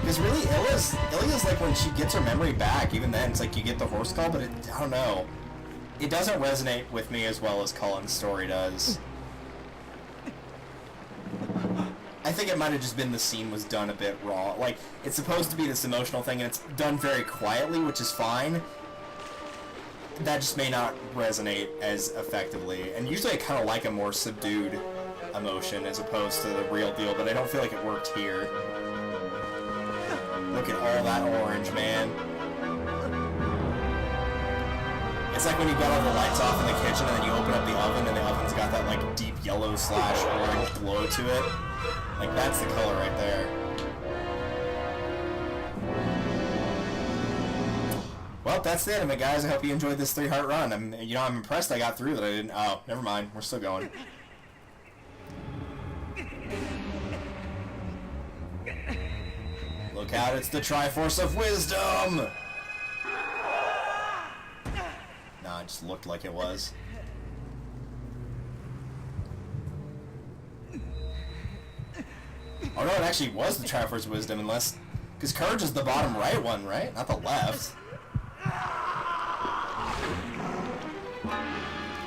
A: Because really, Ilya's, like, when she gets her memory back, even then, it's like you get the horse call, but I don't know. It doesn't resonate with me as well as Colin's story does. I think it might have just been the scene was done a bit raw. Like, it's supposed to be this emotional thing, and it's done very quietly, which is fine. That just may not resonate as effectively. And usually I kind of like a more subdued emotion as opposed to the real deal, but I don't feel like it worked here. Look at all that orange, man. It's like when you got all the lights off in the kitchen and then you open up the oven and the oven's got that like deep yellow slash orange glow to it. Like that's the color right there. Well, that's the end of it, guys. I hope you enjoyed this 3-heart run. I'm impressed I got through that. I didn't. Oh, never mind. We're still going. Look out! It's the Triforce of Wisdom. Nah, it just looked like it was. Oh no, it actually was the Triforce of Wisdom, unless... Because Courage is the bottom right one, right? Not the left.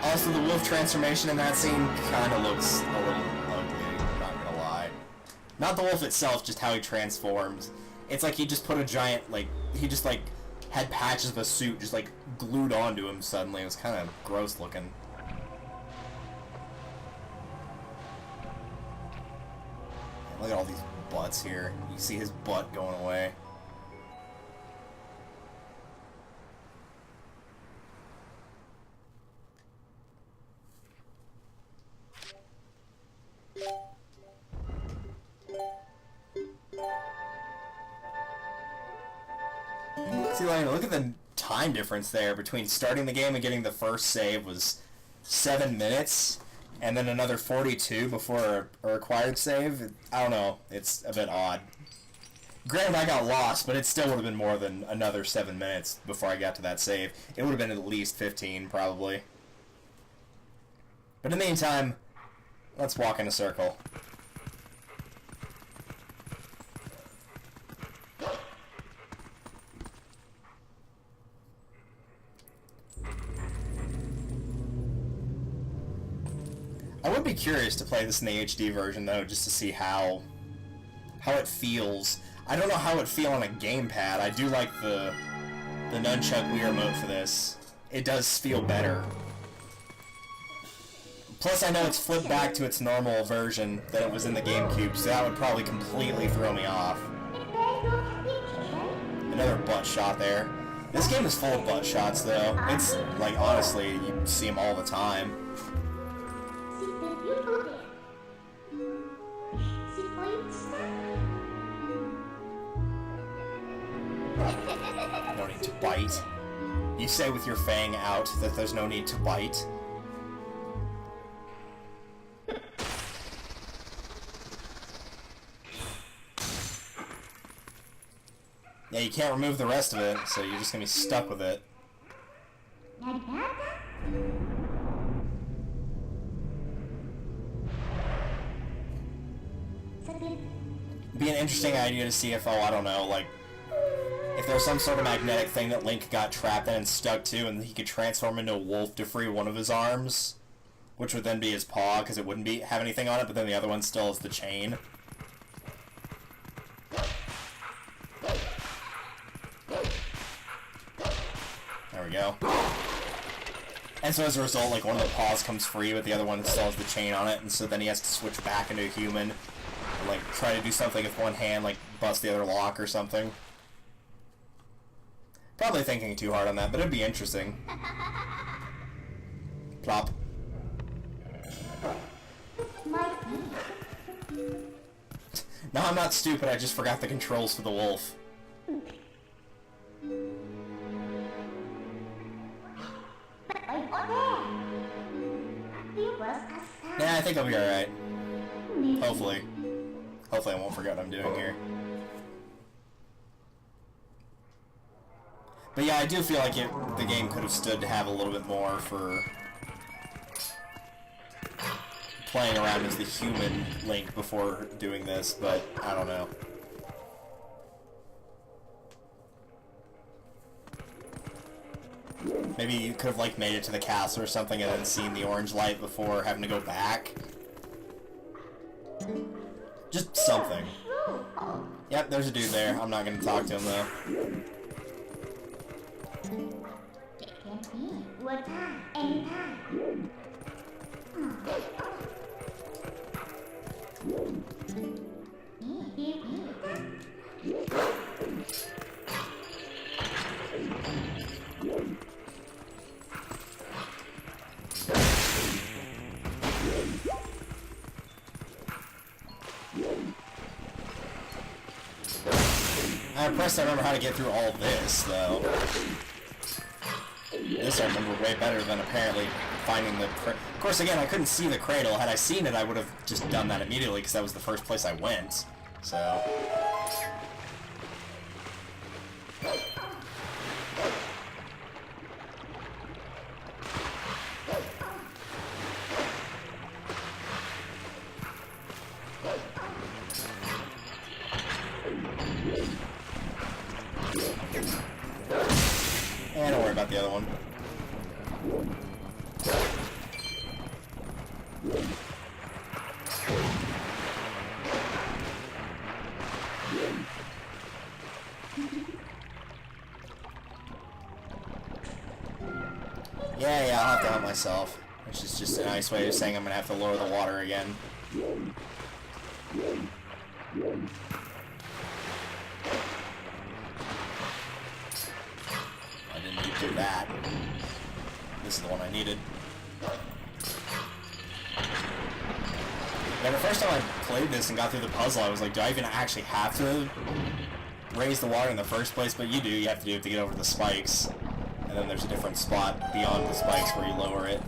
A: Also, the wolf transformation in that scene kind of looks a little ugly, not gonna lie. Not the wolf itself, just how he transforms. It's like he just put a giant, like, he just, like, had patches of a suit just, like, glued onto him suddenly. It was kind of gross looking. Look at all these butts here. You see his butt going away. See, like, look at the time difference there between starting the game and getting the first save was 7 minutes, and then another 42 before a required save. I don't know. It's a bit odd. Granted, I got lost, but it still would have been more than another 7 minutes before I got to that save. It would have been at least 15, probably. But in the meantime, let's walk in a circle. I would be curious to play this in the HD version, though, just to see how it feels. I don't know how it would feel on a gamepad. I do like the nunchuck Wii remote for this. It does feel better. Plus, I know it's flipped back to its normal version that it was in the GameCube, so that would probably completely throw me off. Another butt shot there. This game is full of butt shots, though. It's, like, honestly, you see them all the time. No need to bite. You say with your fang out that there's no need to bite. Yeah, you can't remove the rest of it, so you're just gonna be stuck with it. It'd be an interesting idea to see if, I don't know, like, if there's some sort of magnetic thing that Link got trapped in and stuck to, and he could transform into a wolf to free one of his arms, which would then be his paw, because it wouldn't have anything on it, but then the other one still is the chain. There we go. And so as a result, like, one of the paws comes free, but the other one still has the chain on it, and so then he has to switch back into a human, and, like, try to do something with one hand, like, bust the other lock or something. Probably thinking too hard on that, but it'd be interesting. Plop. No, I'm not stupid, I just forgot the controls for the wolf. Yeah, I think I'll be alright. Hopefully. Hopefully I won't forget what I'm doing here. But yeah, I do feel like the game could have stood to have a little bit more for playing around as the human Link before doing this, but I don't know. Maybe you could have, like, made it to the castle or something and then seen the orange light before having to go back. Just something. Yep, there's a dude there. I'm not gonna talk to him, though. impressed I remember how to get through all of this, though. This I remember way better than apparently finding the... Of course, again, I couldn't see the cradle. Had I seen it, I would have just done that immediately, because that was the first place I went. So... And don't worry about the other one. Yeah, I'll have to help myself. Which is just a nice way of saying I'm gonna have to lower the water again. I didn't need to do that. This is the one I needed. Now, the first time I played this and got through the puzzle, I was like, do I even actually have to raise the water in the first place? But you do. You have to do it to get over the spikes. And then there's a different spot beyond the spikes where you lower it.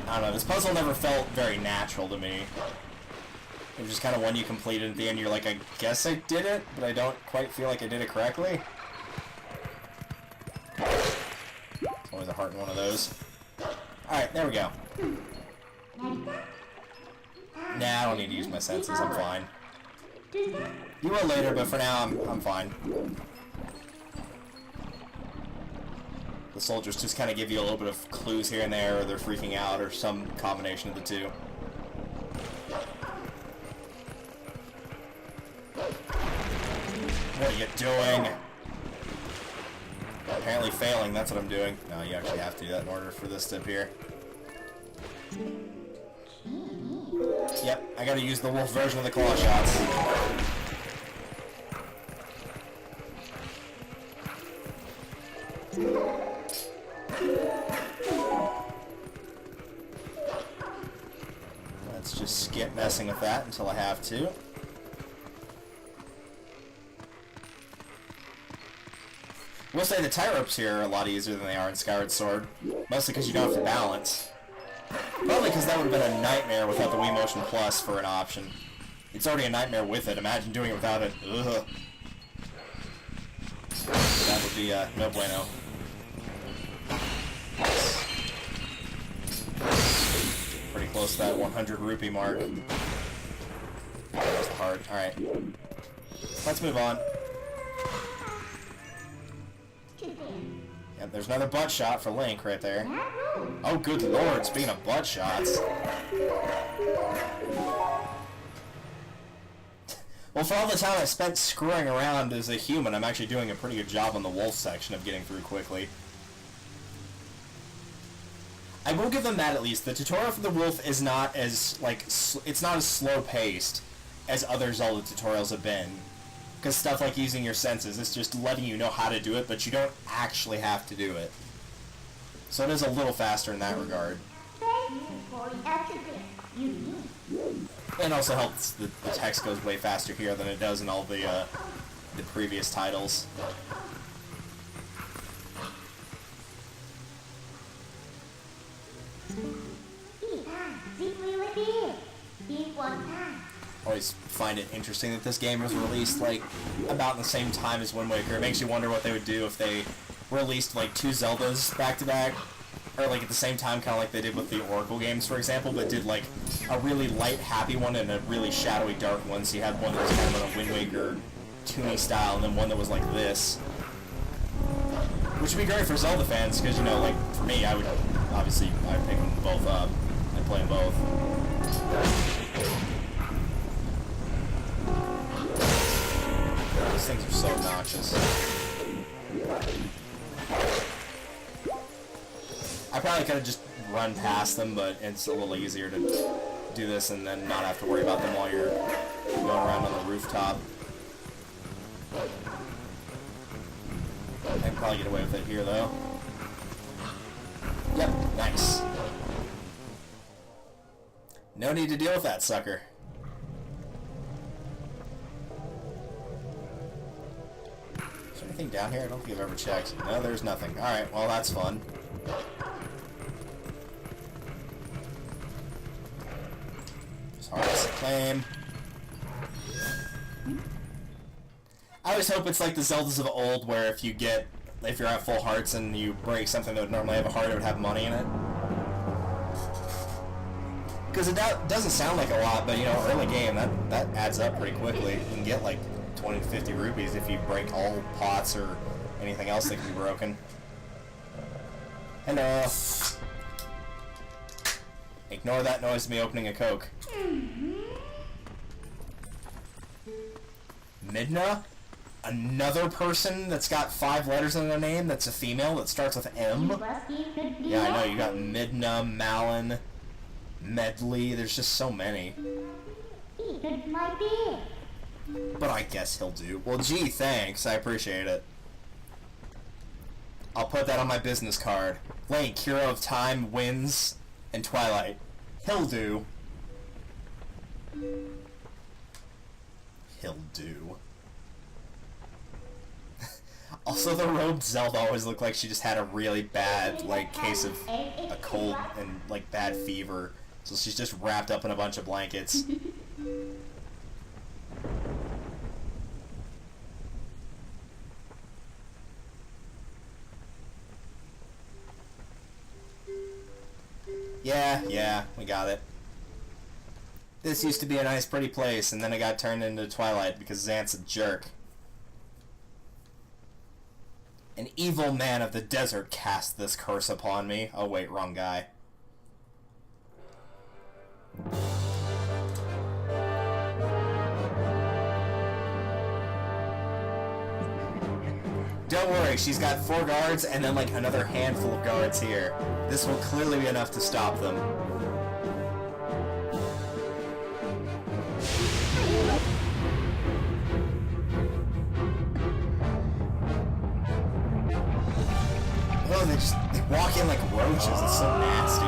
A: I don't know. This puzzle never felt very natural to me. It was just kind of one you completed at the end. You're like, I guess I did it, but I don't quite feel like I did it correctly. There's always a heart in one of those. Alright, there we go. Nah, I don't need to use my senses. I'm fine. You will later, but for now, I'm fine. The soldiers just kind of give you a little bit of clues here and there, or they're freaking out, or some combination of the two. What are you doing? Apparently failing, that's what I'm doing. No, you actually have to do that in order for this to appear. Yep, I gotta use the wolf version of the claw shots. Let's just skip messing with that until I have to. I will say the tie-ropes here are a lot easier than they are in Skyward Sword. Mostly because you don't have to balance. Probably because that would have been a nightmare without the Wii Motion Plus for an option. It's already a nightmare with it. Imagine doing it without it. Ugh. That would be, no bueno. Pretty close to that 100 rupee mark. That was hard. Alright. Let's move on. Yep, there's another butt shot for Link right there. Oh, good lord, speaking of butt shots. Well, for all the time I spent screwing around as a human, I'm actually doing a pretty good job on the wolf section of getting through quickly. I will give them that at least. The tutorial for the wolf is not as, like, it's not as slow-paced as other Zelda tutorials have been. Because stuff like using your senses, it's just letting you know how to do it, but you don't actually have to do it. So it is a little faster in that regard. And also helps the text goes way faster here than it does in all the previous titles. Always find it interesting that this game was released like about the same time as Wind Waker. It makes you wonder what they would do if they released like two Zeldas back to back, or like at the same time, kind of like they did with the Oracle games, for example, but did like a really light, happy one and a really shadowy, dark one. So you had one that was kind of a Wind Waker toony style, and then one that was like this, which would be great for Zelda fans because, you know, like for me, I would obviously I'd pick them both up and play them both. These things are so obnoxious. I probably could have just run past them, but it's a little easier to do this and then not have to worry about them while you're going around on the rooftop. I can probably get away with it here, though. Yep, nice. No need to deal with that sucker. anything down here? I don't think I've ever checked. No, there's nothing. Alright, well, that's fun. Harvest claim. I always hope it's like the Zeldas of old, where if you're at full hearts and you break something that would normally have a heart, it would have money in it. Because it doesn't sound like a lot, but you know, early game, that adds up pretty quickly. You can get like 20 to 50 rupees if you break all pots or anything else that can be broken. Hello. Ignore that noise of me opening a Coke. Midna? Another person that's got 5 letters in their name that's a female that starts with M? Yeah, I know, you got Midna, Malin, Medley, there's just so many. But I guess he'll do. Well, gee, thanks, I appreciate it. I'll put that on my business card. Link, Hero of Time, wins, and Twilight. He'll do. He'll do. Also, the robed Zelda always looked like she just had a really bad, like, case of a cold and, like, bad fever. So she's just wrapped up in a bunch of blankets. Yeah, we got it. This used to be a nice, pretty place, and then it got turned into Twilight because Xant's a jerk. An evil man of the desert cast this curse upon me. Oh wait, wrong guy. Don't worry, she's got 4 guards and then like another handful of guards here. This will clearly be enough to stop them. Oh, they walk in like roaches. It's so nasty.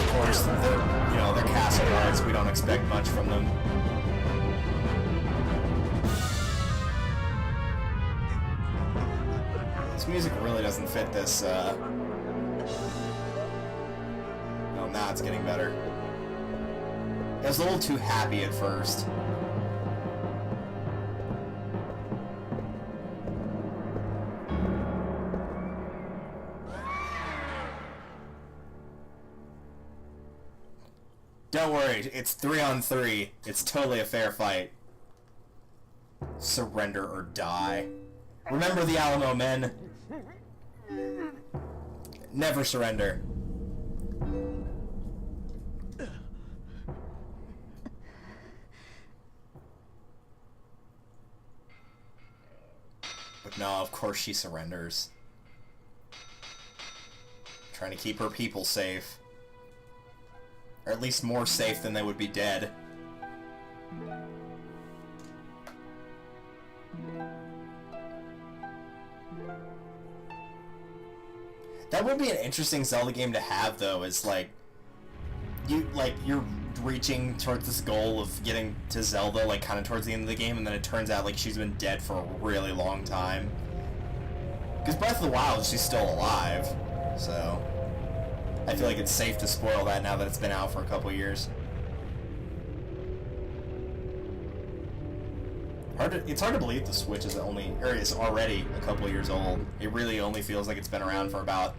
A: Of course, they're castle guards. We don't expect much from them. This music really doesn't fit this, Oh, now it's getting better. It was a little too happy at first. Don't worry, it's 3-on-3. It's totally a fair fight. Surrender or die. Remember the Alamo, men. Never surrender. But no, of course she surrenders. Trying to keep her people safe. Or at least more safe than they would be dead. That would be an interesting Zelda game to have, though, is like you're reaching towards this goal of getting to Zelda, like kind of towards the end of the game, and then it turns out like she's been dead for a really long time. Because Breath of the Wild, she's still alive, so I feel like it's safe to spoil that now that it's been out for a couple years. It's hard to believe the Switch is already a couple years old. It really only feels like it's been around for about,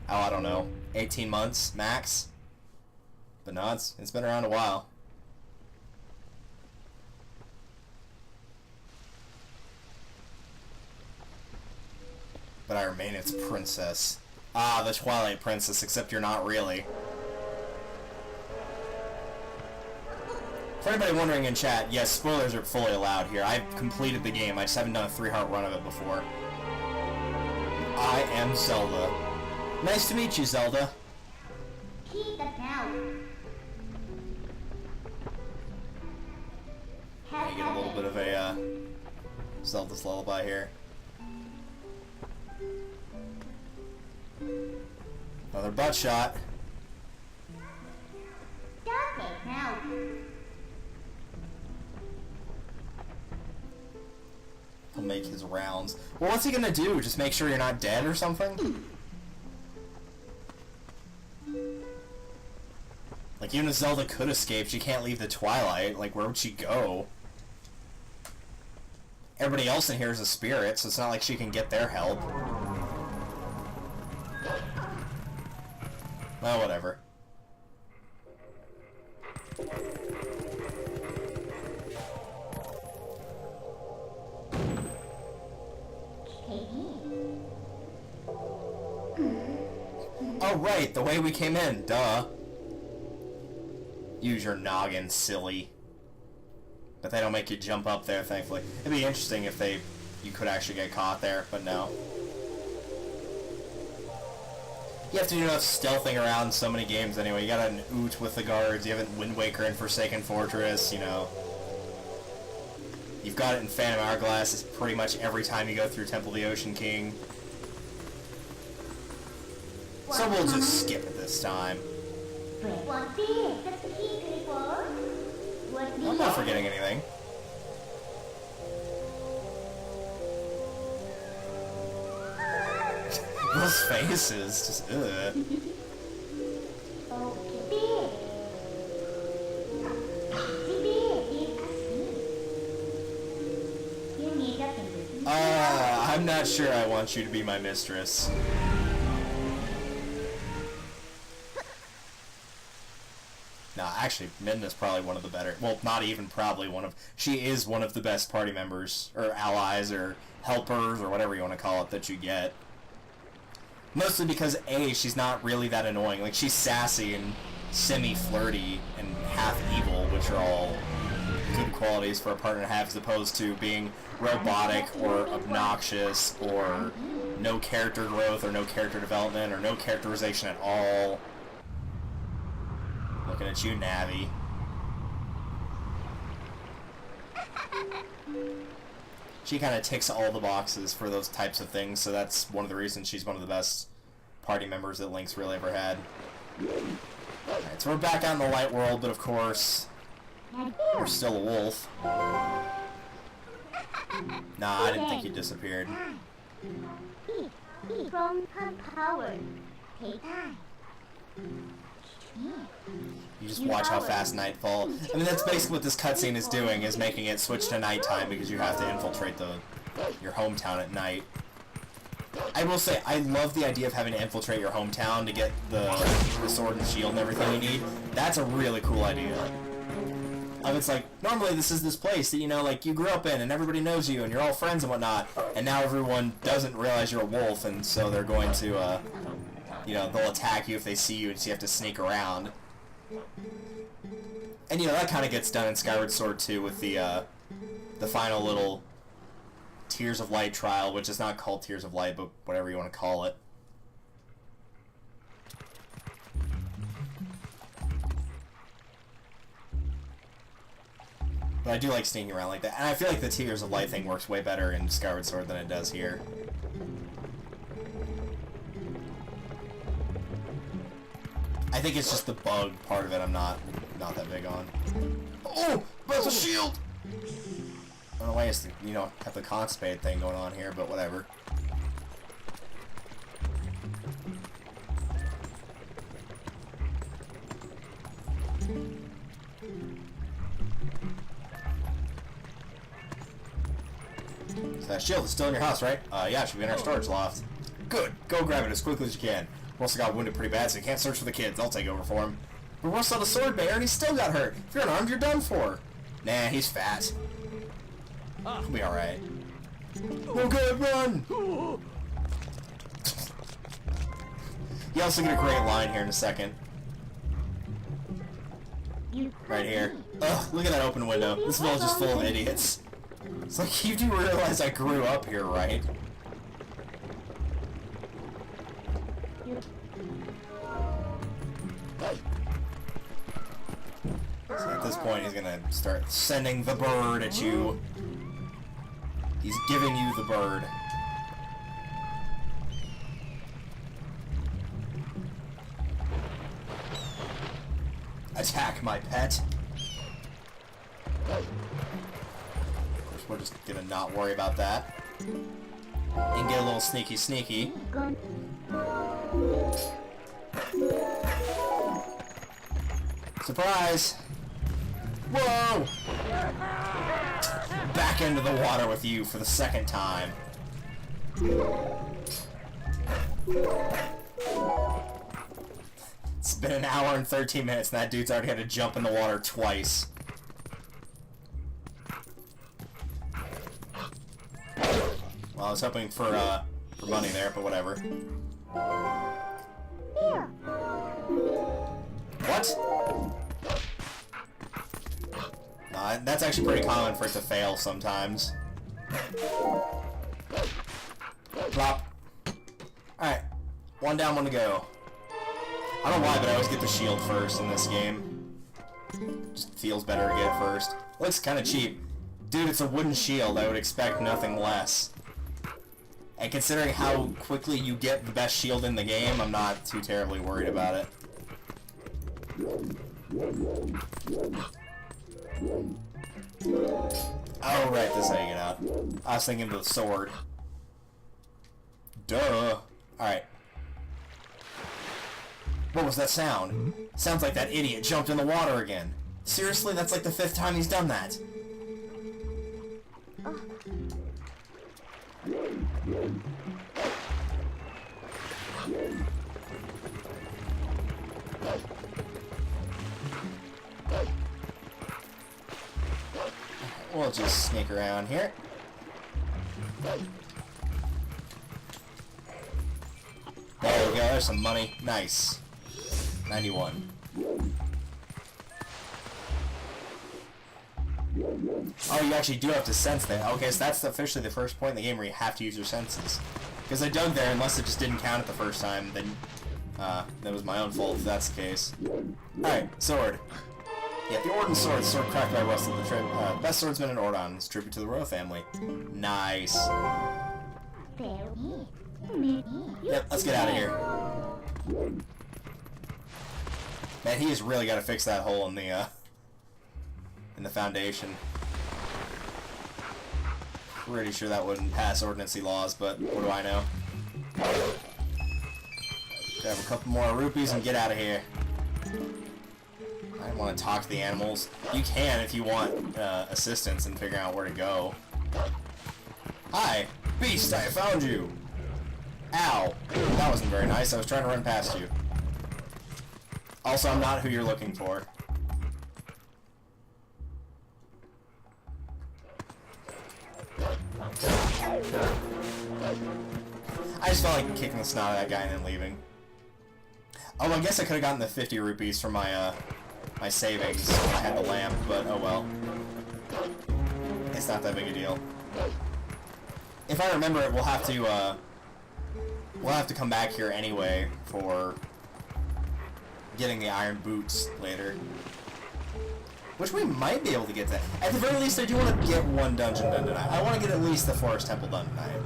A: oh, I don't know, 18 months max. But no, it's been around a while. But I remain its princess. Ah, the Twilight Princess, except you're not really. For anybody wondering in chat, yes, spoilers are fully allowed here. I've completed the game, I just haven't done a 3-heart run of it before. I am Zelda. Nice to meet you, Zelda.
C: Keep it down.
A: I get a little bit of a Zelda's lullaby here. Another butt shot.
C: Stop it now.
A: make his rounds. Well, what's he gonna do? Just make sure you're not dead or something? Like, even if Zelda could escape, she can't leave the Twilight. Like, where would she go? Everybody else in here is a spirit, so it's not like she can get their help. Well, whatever. Oh, right, the way we came in, duh. Use your noggin, silly. But they don't make you jump up there, thankfully. It'd be interesting if you could actually get caught there, but no. You have to do enough stealthing around so many games anyway. You got an Oot with the guards, you have it in Wind Waker and Forsaken Fortress, you know. You've got it in Phantom Hourglass pretty much every time you go through Temple of the Ocean King. So we'll just skip it this time. I'm not forgetting anything. Those faces, just ugh. I'm not sure I want you to be my mistress. Nah, actually, Midna's probably one of the better... Well, not even probably one of... She is one of the best party members, or allies, or helpers, or whatever you want to call it, that you get. Mostly because, A, she's not really that annoying. Like, she's sassy and semi-flirty and half-evil, which are all good qualities for a partner to have, as opposed to being robotic or obnoxious or no character growth or no character development or no characterization at all. Looking at you, Navi. She kind of ticks all the boxes for those types of things, so that's one of the reasons she's one of the best party members that Link's really ever had. Alright, so we're back out in the light world, but of course, we're still a wolf. Nah, I didn't think he disappeared.
C: From her power. Take time.
A: You just watch how fast nightfall... I mean, that's basically what this cutscene is doing, is making it switch to nighttime because you have to infiltrate your hometown at night. I will say, I love the idea of having to infiltrate your hometown to get the sword and shield and everything you need. That's a really cool idea. It's like, normally this is this place that, you know, like, you grew up in and everybody knows you and you're all friends and whatnot, and now everyone doesn't realize you're a wolf, and so they're going to, you know, they'll attack you if they see you, and so you have to sneak around. And, you know, that kind of gets done in Skyward Sword too, with the final little Tears of Light trial, which is not called Tears of Light, but whatever you want to call it. But I do like sneaking around like that, and I feel like the Tears of Light thing works way better in Skyward Sword than it does here. I think it's just the bug part of it I'm not that big on. Oh! That's a shield! I don't know why I just, you know, have the constipated thing going on here, but whatever. So that shield is still in your house, right? Yeah, it should be in our storage loft. Good! Go grab it as quickly as you can. We also got wounded pretty bad, so you can't search for the kids. I'll take over for him. But Russ saw the sword bear, and he still got hurt. If you're unarmed, you're done for. Nah, he's fat. He'll be alright. Oh god, run! You also get a great line here in a second. Right here. Ugh, look at that open window. This village is full of idiots. It's like, you do realize I grew up here, right? So at this point, he's gonna start sending the bird at you. He's giving you the bird. Attack, my pet. Of course, we're just gonna not worry about that. And get a little sneaky. Surprise! Whoa! Back into the water with you for the second time. It's been an hour and 13 minutes and that dude's already had to jump in the water twice. Well, I was hoping for money there, but whatever. What? That's actually pretty common for it to fail sometimes. Plop. Alright. One down, one to go. I don't know why, but I always get the shield first in this game. Just feels better to get it first. Looks kind of cheap. Dude, it's a wooden shield. I would expect nothing less. And considering how quickly you get the best shield in the game, I'm not too terribly worried about it. Oh, right, this is how you get out. I was thinking of the sword. Duh. Alright. What was that sound? Sounds like that idiot jumped in the water again. Seriously? That's like the 5th time he's done that. We'll just sneak around here. There we go, there's some money. Nice. 91. Oh, you actually do have to sense that. Okay, so that's officially the first point in the game where you have to use your senses. Because I dug there, unless it just didn't count it the first time, then that was my own fault if that's the case. Alright, sword. Yeah, the Ordon sword. Sword cracked by Russell, the best swordsman in Ordon. It's tribute to the royal family. Nice. Yep, let's get out of here. Man, he has really got to fix that hole in the foundation. Pretty sure that wouldn't pass ordnancy laws, but what do I know? Grab a couple more rupees and get out of here. I don't want to talk to the animals. You can if you want assistance in figuring out where to go. Hi! Beast, I found you! Ow! That wasn't very nice. I was trying to run past you. Also, I'm not who you're looking for. I just felt like kicking the snot out of that guy and then leaving. Oh, I guess I could have gotten the 50 rupees from my my savings when I had the lamp, but oh well. It's not that big a deal. If I remember it, we'll have to come back here anyway for getting the iron boots later. Which we might be able to get that. At the very least, I do want to get one dungeon done tonight. I want to get at least the Forest Temple done tonight.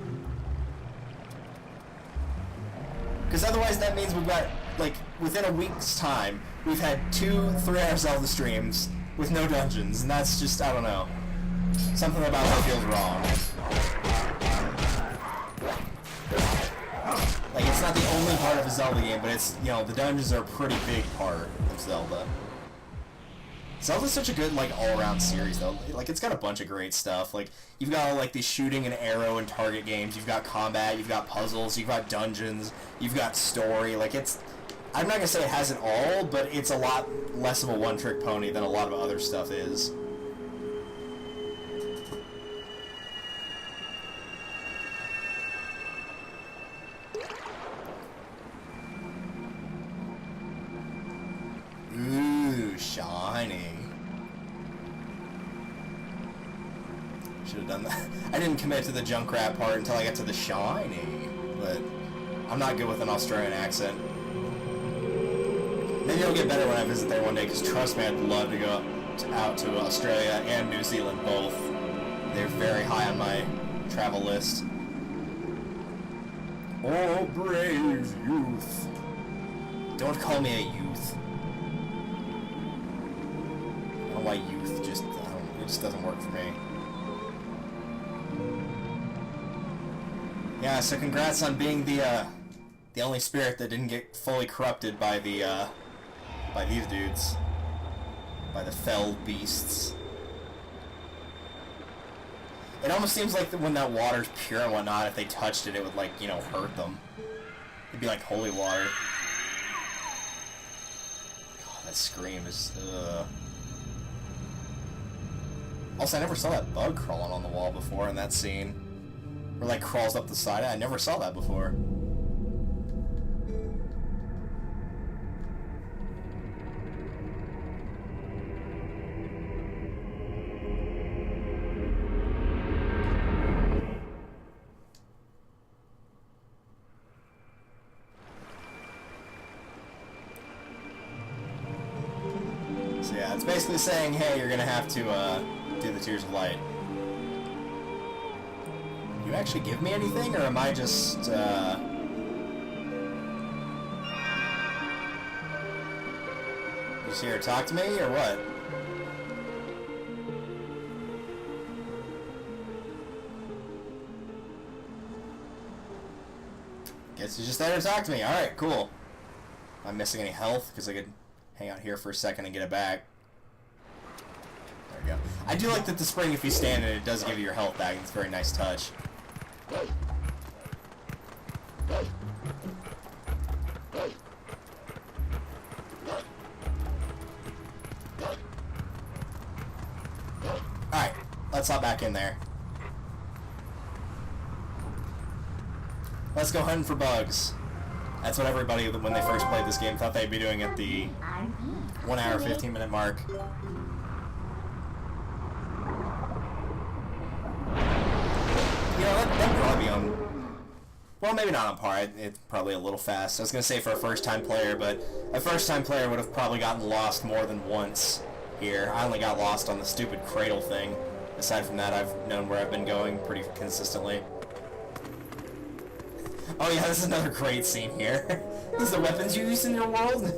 A: Because otherwise that means we've got, like, within a week's time, we've had 2 3-hour Zelda streams with no dungeons, and that's just, I don't know. Something about that feels wrong. Like, it's not the only part of a Zelda game, but it's, you know, the dungeons are a pretty big part of Zelda. Zelda's such a good, like, all-around series, though. Like, it's got a bunch of great stuff. Like, you've got, like, these shooting and arrow and target games. You've got combat. You've got puzzles. You've got dungeons. You've got story. Like, it's... I'm not gonna say it has it all, but it's a lot less of a one-trick pony than a lot of other stuff is. Ooh, shiny. Should have done that. I didn't commit to the Junkrat part until I got to the shiny, but I'm not good with an Australian accent. Maybe I'll get better when I visit there one day, because trust me, I'd love to go out to Australia and New Zealand both. They're very high on my travel list. Oh, brave youth. Don't call me a youth. I don't know why youth just, it just doesn't work for me. Yeah, so congrats on being the only spirit that didn't get fully corrupted by by these dudes. By the fell beasts. It almost seems like when that water's pure and whatnot, if they touched it, it would, like, you know, hurt them. It'd be like holy water. God, that scream is, Also, I never saw that bug crawling on the wall before in that scene. Where, like, crawls up the side. I never saw that before. So yeah, it's basically saying, hey, you're gonna have to, do the Tears of Light. You actually give me anything, or am I just, You just here to talk to me, or what? Guess you're just there to talk to me. Alright, cool. Am I missing any health? Because I could hang out here for a second and get it back. There we go. I do like that the spring, if you stand in it, does give you your health back. It's a very nice touch. Alright, let's hop back in there. Let's go hunting for bugs. That's what everybody, when they first played this game, thought they'd be doing at the 1 hour, 15-minute mark. You know, that'd probably be on... Well, maybe not on par. It's probably a little fast. I was going to say for a first-time player, but a first-time player would have probably gotten lost more than once here. I only got lost on the stupid cradle thing. Aside from that, I've known where I've been going pretty consistently. Oh yeah, this is another great scene here. This is the weapons you use in your world?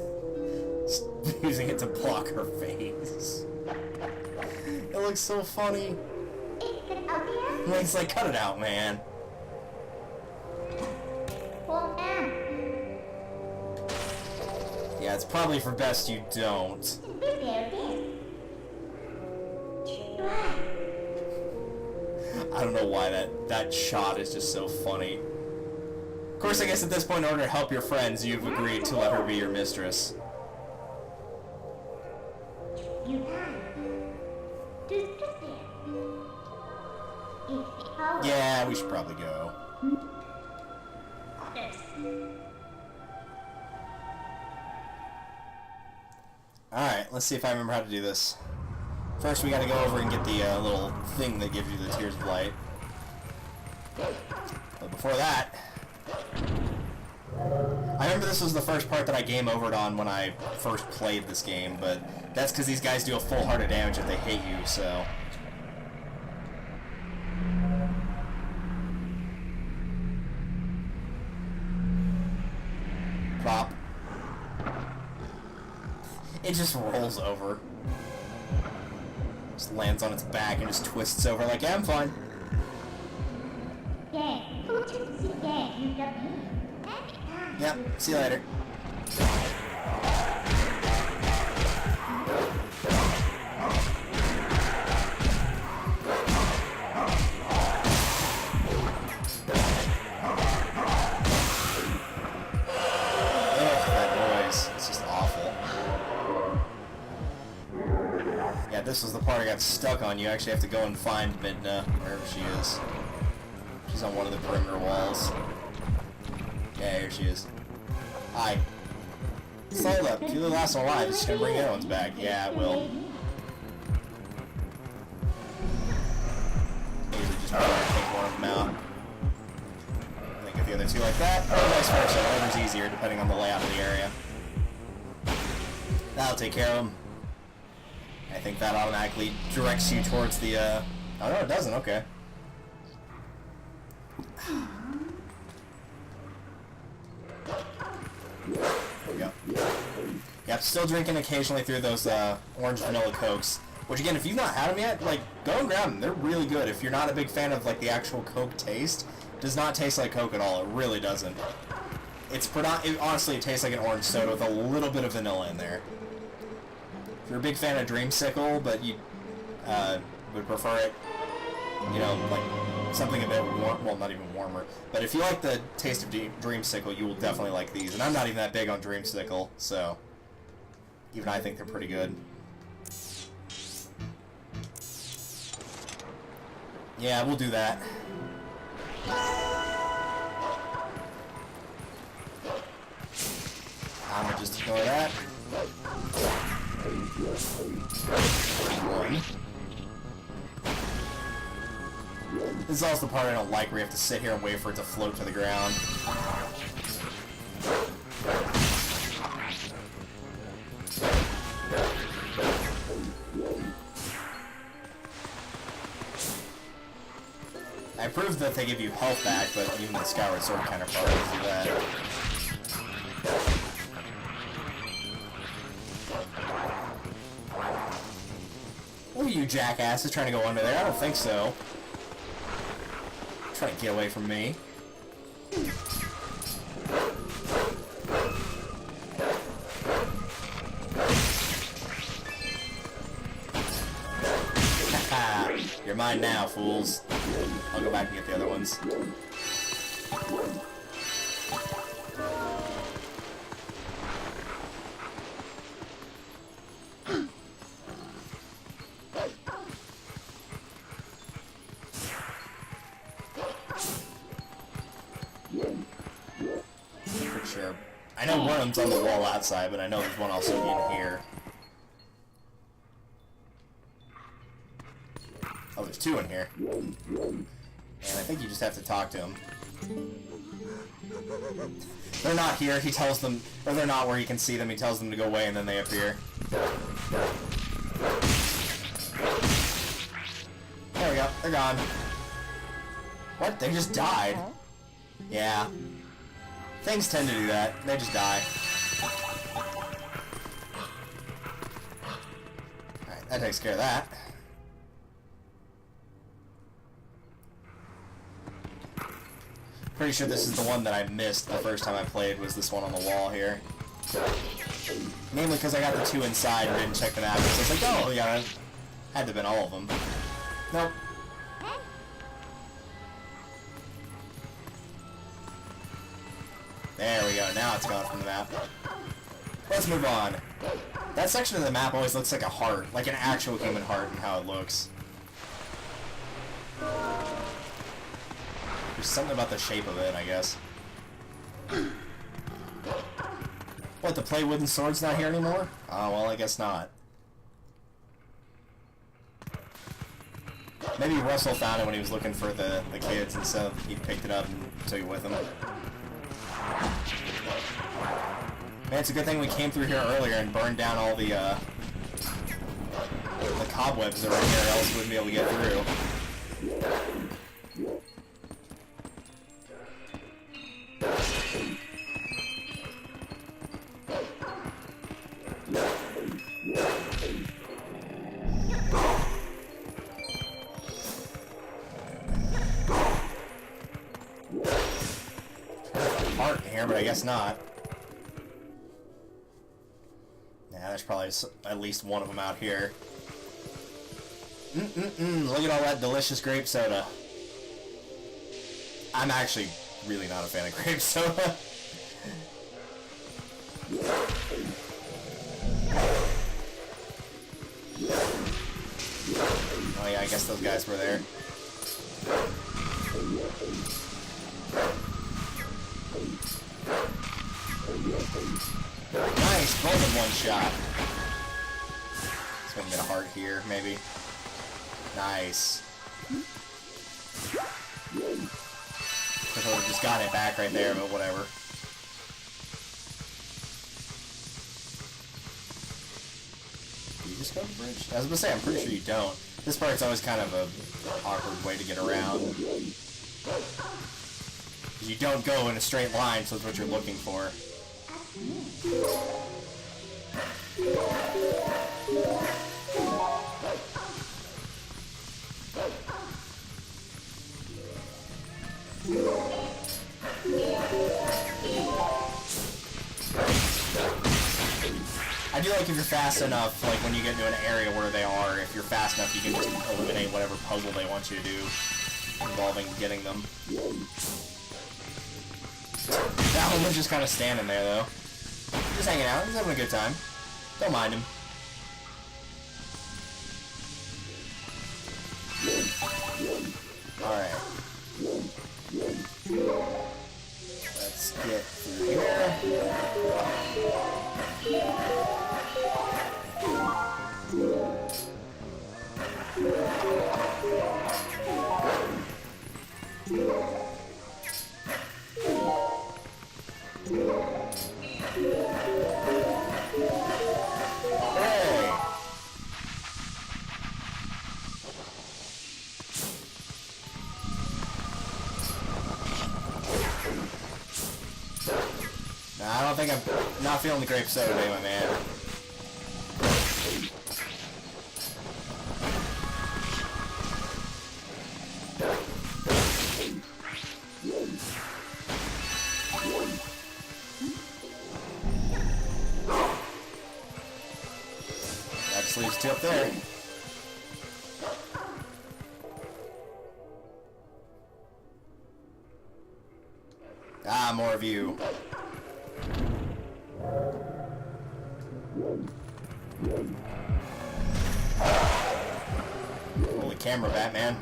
A: Using it to block her face. It looks so funny. Link's like, cut it out, man. Yeah, it's probably for best you don't. I don't know why that shot is just so funny. Of course, I guess at this point, in order to help your friends, you've agreed to let her be your mistress. Yeah, we should probably go. Alright, let's see if I remember how to do this. First, we gotta go over and get the little thing that gives you the Tears of Light. But before that... I remember this was the first part that I game overed on when I first played this game, but that's because these guys do a full heart of damage if they hit you, so... Plop. It just rolls over. Just lands on its back and just twists over like, yeah, I'm fine. Yep, see you later. This was the part I got stuck on. You actually have to go and find Midna, wherever she is. She's on one of the perimeter walls. Yeah, here she is. Hi. Hold up. You're the last one alive. It's just gonna bring the other ones back. Yeah, it will. Usually just take one of them out. And then get the other two like that. Or vice versa. Whatever's easier, depending on the layout of the area. That'll take care of them. I think that automatically directs you towards the, oh no, it doesn't, okay. There we go. Yep, still drinking occasionally through those, orange vanilla Cokes. Which again, if you've not had them yet, like, go and grab them. They're really good. If you're not a big fan of, like, the actual Coke taste, Does not taste like Coke at all. It really doesn't. Honestly, it tastes like an orange soda with a little bit of vanilla in there. If you're a big fan of Dreamsicle, but you would prefer it, you know, like something a bit warm, well, not even warmer. But if you like the taste of Dreamsicle, you will definitely like these. And I'm not even that big on Dreamsicle, so even I think they're pretty good. Yeah, we'll do that. I'm gonna just ignore that. One. This is also the part I don't like, where you have to sit here and wait for it to float to the ground. I proved that they give you health back, but even the Skyward Sword kind of probably doesn't do that. Oh, you jackass is trying to go under there. I don't think so. Trying to get away from me. You're mine now, fools. I'll go back and get the other ones. Pretty sure. I know one of them's on the wall outside, but I know there's one also in here. Oh, there's two in here. And I think you just have to talk to them. They're not here, he tells them, or they're not where he can see them, he tells them to go away and then they appear. There we go, they're gone. What? They just died? Yeah. Things tend to do that. They just die. Alright, that takes care of that. Pretty sure this is the one that I missed the first time I played, was this one on the wall here. Mainly because I got the two inside and didn't check the map, so it's like, oh, yeah, had to have been all of them. Nope. There we go, now it's gone from the map. Let's move on. That section of the map always looks like a heart, like an actual human heart in how it looks. There's something about the shape of it, I guess. What, the play wooden sword's not here anymore? Oh, well, I guess not. Maybe Russell found it when he was looking for the kids, and so he picked it up and took it with him. Man, it's a good thing we came through here earlier and burned down all the cobwebs that are right here, else we wouldn't be able to get through. Heart in here, but I guess not. Nah, there's probably at least one of them out here. Look at all that delicious grape soda. I'm actually really not a fan of grape soda. Oh yeah, I guess those guys were there. Nice, both in one shot. Let's go and get a heart here, maybe. Nice. I would have just got it back right there, but whatever. Do you just go to the bridge? I was gonna say, I'm pretty sure you don't. This part's always kind of a awkward way to get around. You don't go in a straight line, so that's what you're looking for. do like if you're fast enough, like when you get into an area where they are, if you're fast enough, you can just eliminate whatever puzzle they want you to do involving getting them. That one was just kind of standing there, though. Just hanging out. He's having a good time. Don't mind him. Alright. Let's get through here. Hey! Nah, I don't think I'm not feeling the grape soda today, my man. That just leaves two up there. Ah, more of you. Holy camera, Batman.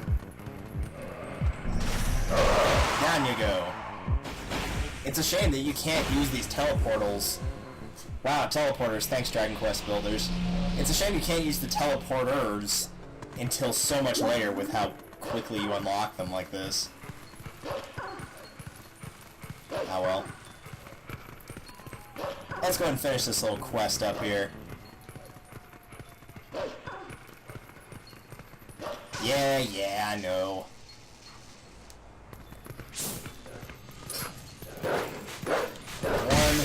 A: Down you go. It's a shame that you can't use these teleportals. Wow, teleporters. Thanks, Dragon Quest builders. It's a shame you can't use the teleporters until so much later with how quickly you unlock them like this. Oh well. Let's go ahead and finish this little quest up here. Yeah, I know. One.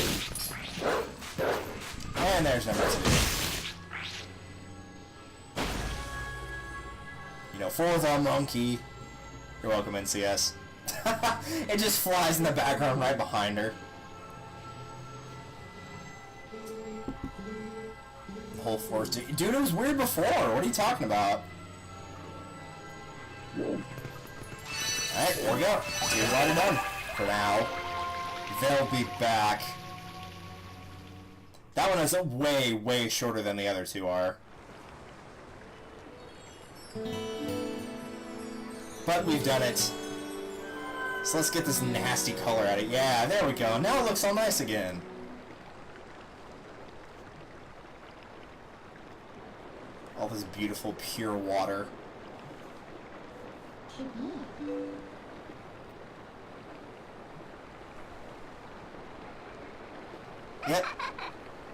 A: And there's number two. You know, for the monkey. You're welcome, NCS. It just flies in the background right behind her. The whole forest. Dude, it was weird before. What are you talking about? Alright, there we go. Tears already done. For now. They'll be back. That one is way, way shorter than the other two are. But we've done it. So let's get this nasty color out of it. Yeah, there we go. Now it looks all nice again. All this beautiful, pure water. Yep.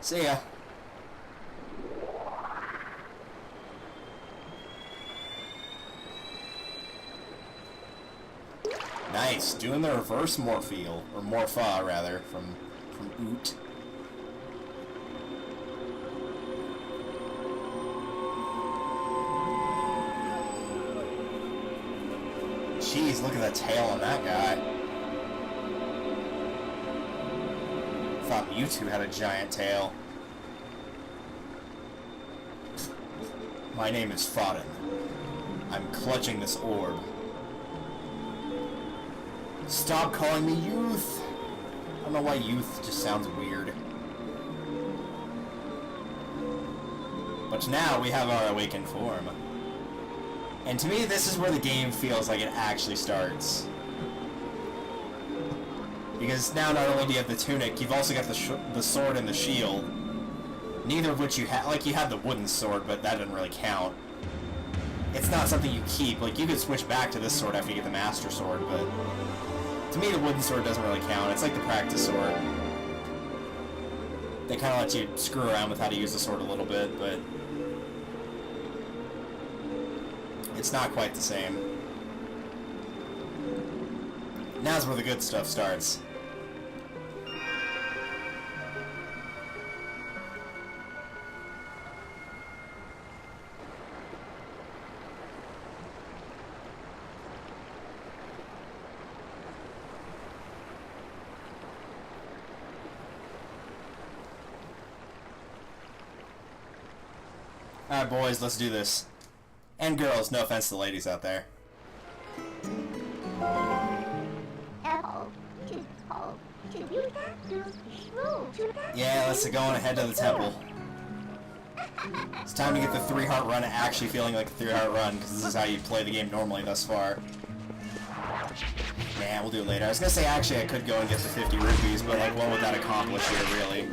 A: See ya. Nice, doing the reverse morpheal, or morpha rather, from Oot. Jeez, look at the tail on that guy. Thought Mewtwo had a giant tail. My name is Faron. I'm clutching this orb. Stop calling me youth! I don't know why youth just sounds weird. But now we have our awakened form. And to me, this is where the game feels like it actually starts. Because now not only do you have the tunic, you've also got the sword and the shield. Neither of which you have. Like, you have the wooden sword, but that doesn't really count. It's not something you keep. Like, you could switch back to this sword after you get the Master Sword, but... to me, the wooden sword doesn't really count. It's like the practice sword. They kind of let you screw around with how to use the sword a little bit, but... it's not quite the same. Now's where the good stuff starts. Alright, boys, let's do this. And girls, no offense to the ladies out there. Yeah, let's go on ahead to the temple. It's time to get the 3-heart run actually feeling like a 3-heart run, because this is how you play the game normally thus far. Nah, we'll do it later. I was gonna say, actually, I could go and get the 50 rupees, but, like, what would that accomplish here, really?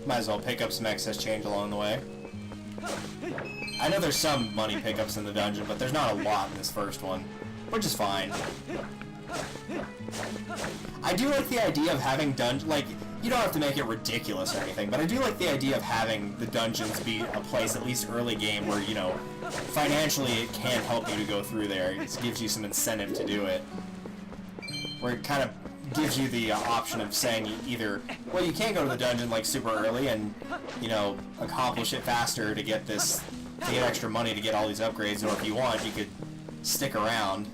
A: Might as well pick up some excess change along the way. I know there's some money pickups in the dungeon, but there's not a lot in this first one, which is fine. I do like the idea of having like, you don't have to make it ridiculous or anything, but I do like the idea of having the dungeons be a place, at least early game, where, you know, financially it can help you to go through there. It gives you some incentive to do it. Where it kind of gives you the option of saying either, well, you can go to the dungeon, like, super early and, you know, accomplish it faster to get this, to get extra money to get all these upgrades, or if you want, you could stick around.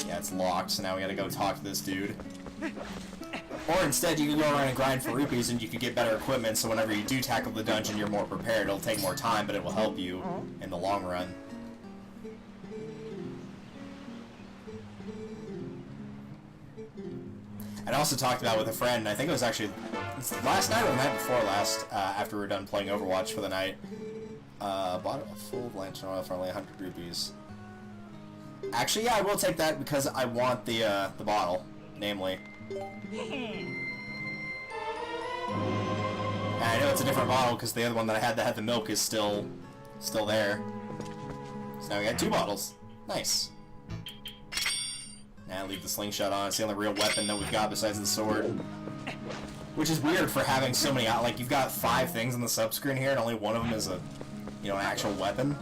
A: Yeah, it's locked, so now we gotta go talk to this dude. Or instead, you can go around and grind for rupees and you can get better equipment, so whenever you do tackle the dungeon, you're more prepared. It'll take more time, but it will help you in the long run. I'd also talked about with a friend, I think it was actually last night or the night before last, after we were done playing Overwatch for the night. Bought a full lantern oil for only 100 rupees. Actually, yeah, I will take that because I want the bottle, namely. And I know it's a different bottle because the other one that I had that had the milk is still there. So now we got 2 bottles. Nice. Now leave the slingshot on. It's the only real weapon that we've got besides the sword. Which is weird for having so many, like, you've got 5 things on the sub-screen here and only one of them is a, you know, an actual weapon.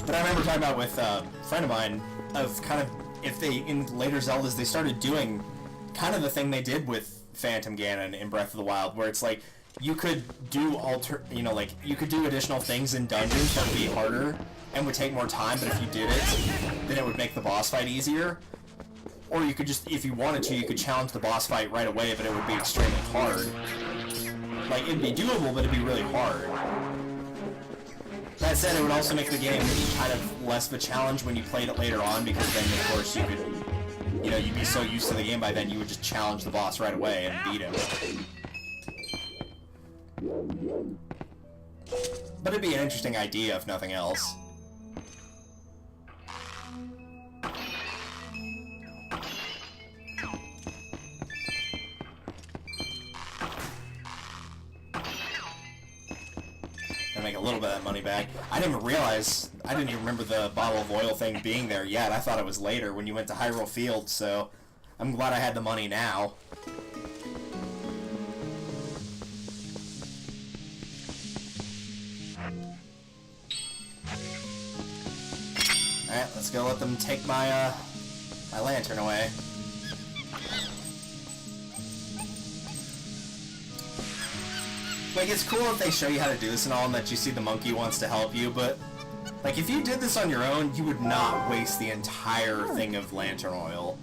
A: But I remember talking about with a friend of mine of kind of, if they, in later Zeldas, they started doing kind of the thing they did with Phantom Ganon in Breath of the Wild, where it's like, you could do you could do additional things in dungeons that would be harder and would take more time, but if you did it, then it would make the boss fight easier. Or you could just, if you wanted to, you could challenge the boss fight right away, but it would be extremely hard. Like, it'd be doable, but it'd be really hard. That said, it would also make the game kind of less of a challenge when you played it later on, because then, of course, you could, you know, you'd be so used to the game by then, you would just challenge the boss right away and beat him. But it'd be an interesting idea, if nothing else. Make a little bit of that money back. I didn't even realize, I didn't even remember the bottle of oil thing being there yet. I thought it was later when you went to Hyrule Field, so I'm glad I had the money now. Alright, let's go let them take my, my lantern away. Like, it's cool if they show you how to do this and all, and that you see the monkey wants to help you, but, like, if you did this on your own, you would not waste the entire thing of lantern oil.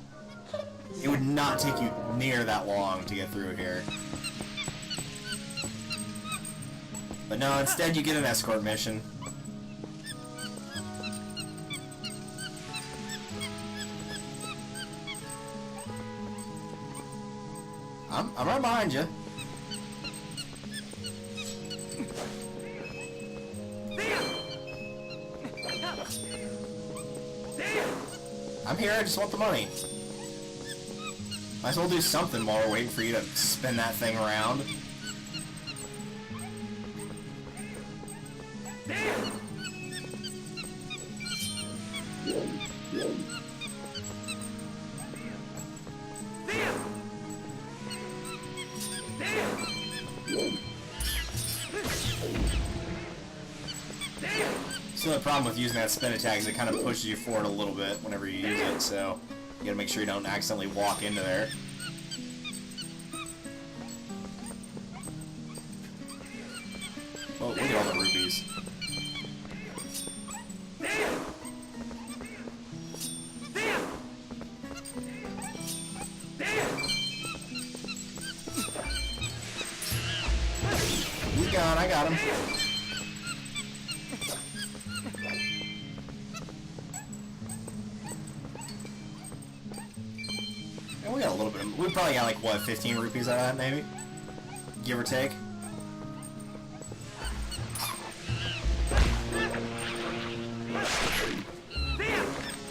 A: It would not take you near that long to get through here. But no, instead you get an escort mission. I'm right behind you. I'm here, I just want the money. Might as well do something while we're waiting for you to spin that thing around. problem with using that spin attack is it kind of pushes you forward a little bit whenever you use it, so you gotta make sure you don't accidentally walk into there. Oh, look at all the rubies. He's gone, I got him. And we got a little bit of, we probably got like, what, 15 rupees out of that, maybe? Give or take.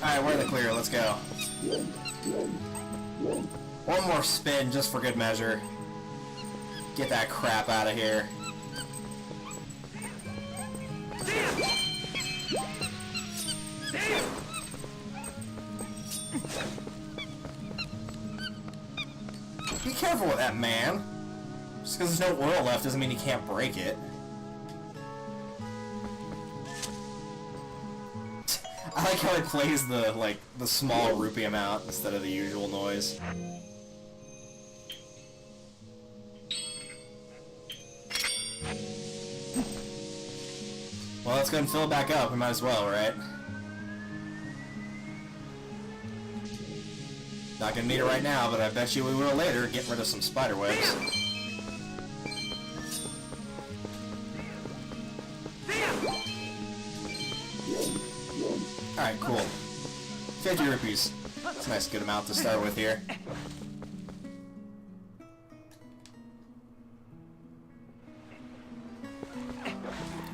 A: Alright, we're in the clear, let's go. One more spin, just for good measure. Get that crap out of here. Be careful with that, man. Just because there's no oil left doesn't mean you can't break it. I like how it plays the, like, the small rupee amount instead of the usual noise. Well, let's go ahead and fill it back up. We might as well, right? Not gonna need it right now, but I bet you we will later, getting rid of some spider webs. Alright, cool. 50 rupees. That's a nice good amount to start with here.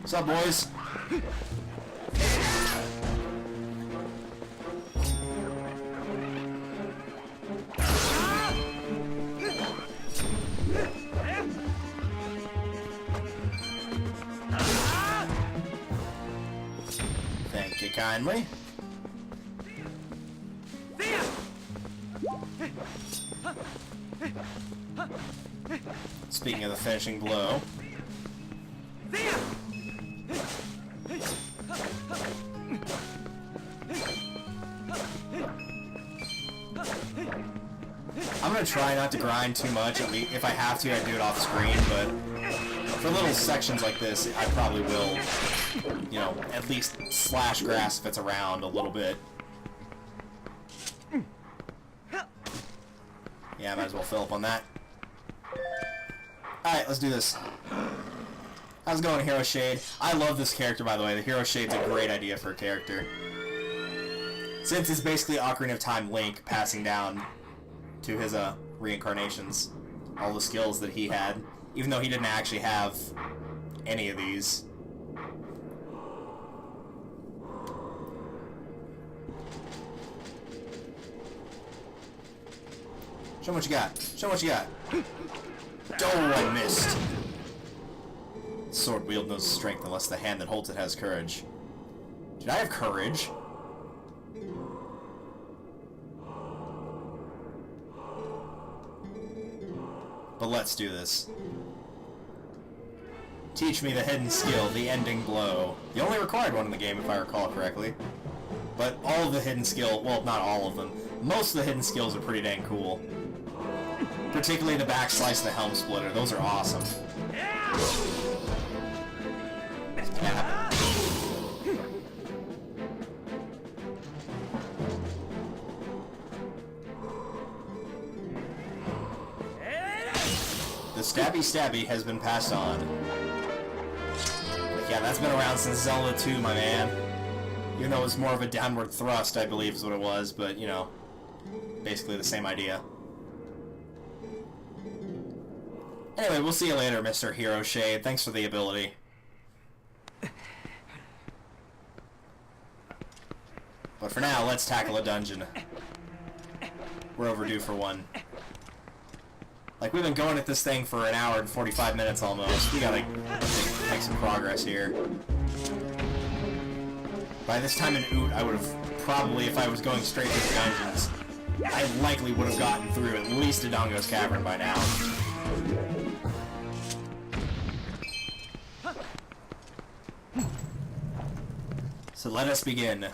A: What's up, boys? Thank you kindly. Speaking of the finishing blow. I'm gonna try not to grind too much. At least if I have to, I do it off screen, but for little sections like this, I probably will, you know, at least slash grass if it's around a little bit. Yeah, I might as well fill up on that. Alright, let's do this. How's it going, Hero Shade? I love this character, by the way. The Hero Shade's a great idea for a character. Since it's basically Ocarina of Time Link passing down to his reincarnations all the skills that he had, even though he didn't actually have any of these. Show me what you got. Show me what you got. Oh, I missed. Sword wield knows strength unless the hand that holds it has courage. Did I have courage? But let's do this. Teach me the hidden skill, the ending blow. The only required one in the game, if I recall correctly. But all of the hidden skill, well, not all of them. Most of the hidden skills are pretty dang cool. Particularly the back slice and the helm splitter. Those are awesome. Yeah. The stabby stabby has been passed on. Yeah, that's been around since Zelda 2, my man. Even though it was more of a downward thrust, I believe is what it was, but, you know, basically the same idea. Anyway, we'll see you later, Mr. Hero Shade. Thanks for the ability. But for now, let's tackle a dungeon. We're overdue for one. Like, we've been going at this thing for an hour and 45 minutes almost. We gotta make some progress here. By this time in Oot, I would have probably, if I was going straight to the dungeons, I likely would have gotten through at least a Dongo's Cavern by now. So let us begin.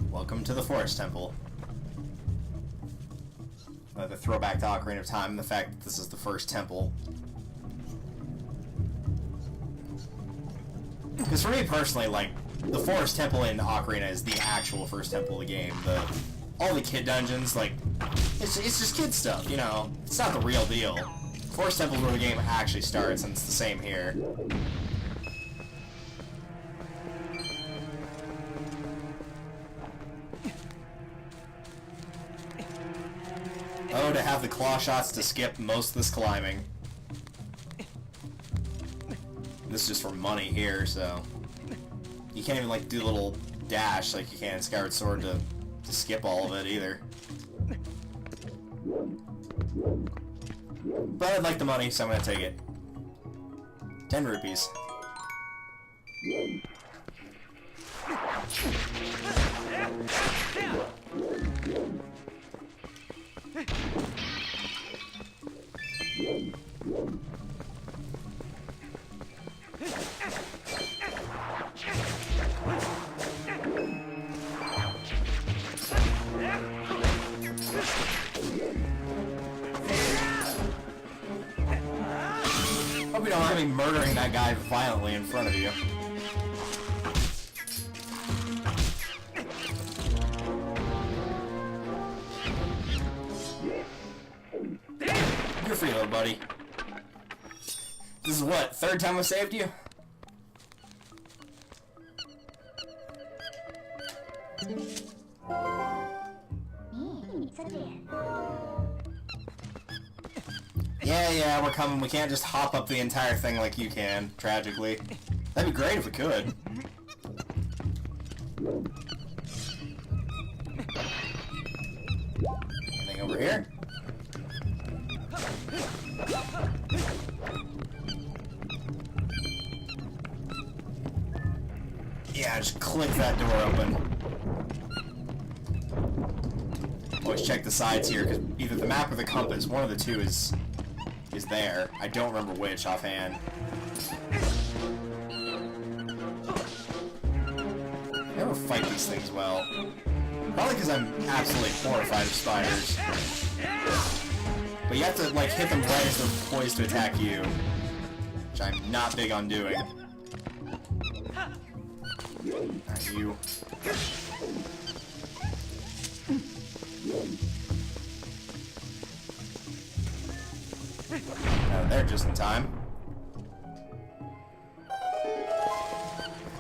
A: Welcome to the Forest Temple. The throwback to Ocarina of Time, and the fact that this is the first temple. Because for me personally, like, the Forest Temple in Ocarina is the actual first temple of the game. All the kid dungeons, like, it's just kid stuff, you know? It's not the real deal. Forest Temple is where the game actually starts, and it's the same here. Oh, to have the claw shots to skip most of this climbing. This is just for money here, so... You can't even, like, do a little dash like you can in Skyward Sword to skip all of it, either. But I'd like the money, so I'm gonna take it. 10 rupees. Hope you don't mind me murdering that guy violently in front of you. You're free, little buddy. This is what, third time I've saved you? Yeah, we're coming. We can't just hop up the entire thing like you can, tragically. That'd be great if we could. Anything over here? Yeah, just click that door open. Always check the sides here, because either the map or the compass, one of the two is there. I don't remember which offhand. I never fight these things well. Probably because I'm absolutely horrified of spiders. But you have to, like, hit them right as they're poised to attack you. Which I'm not big on doing. Alright, you. There just in time.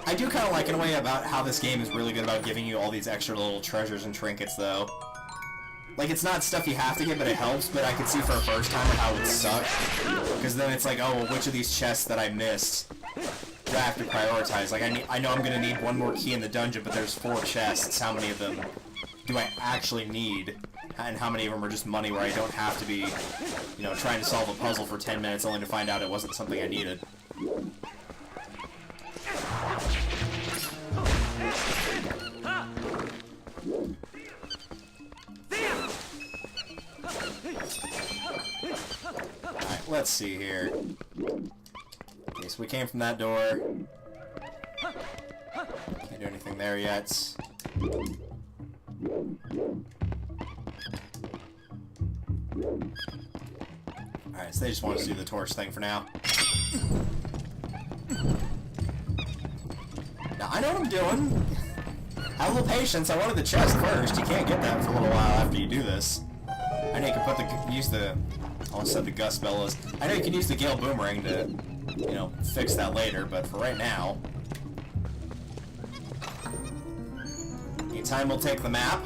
A: I do kind of like in a way about how this game is really good about giving you all these extra little treasures and trinkets, though. Like, it's not stuff you have to get, but it helps, but I could see for a first timer how it would suck. Because then it's like, oh, well, which of these chests that I missed do I have to prioritize? Like, I know I'm going to need one more key in the dungeon, but there's 4 chests. How many of them do I actually need? And how many of them are just money where I don't have to be, you know, trying to solve a puzzle for 10 minutes only to find out it wasn't something I needed. Alright, let's see here. Okay, so we came from that door. Can't do anything there yet. Alright, so they just want us to do the torch thing for now. Now, I know what I'm doing. Have a little patience. I wanted the chest first. You can't get that for a little while after you do this. I know you can use the... I almost said the Gust Bellows. I know you can use the Gale Boomerang to, you know, fix that later, but for right now... Anytime we'll take the map.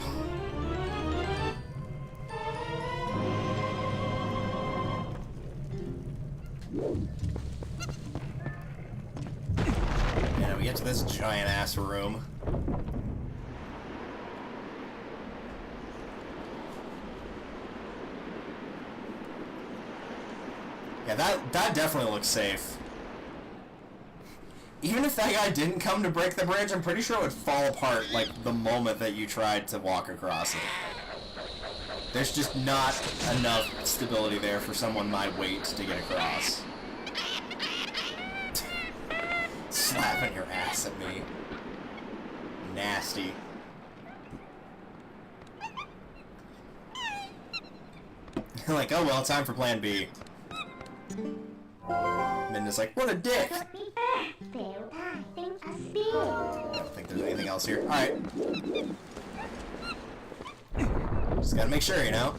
A: And we get to this giant-ass room. Yeah, that definitely looks safe. Even if that guy didn't come to break the bridge, I'm pretty sure it would fall apart, like, the moment that you tried to walk across it. There's just not enough stability there for someone my weight to get across. Slapping your ass at me. Nasty. Like, oh well, time for plan B. Midna's like, what a dick! I don't think there's anything else here. Alright. Just gotta make sure, you know?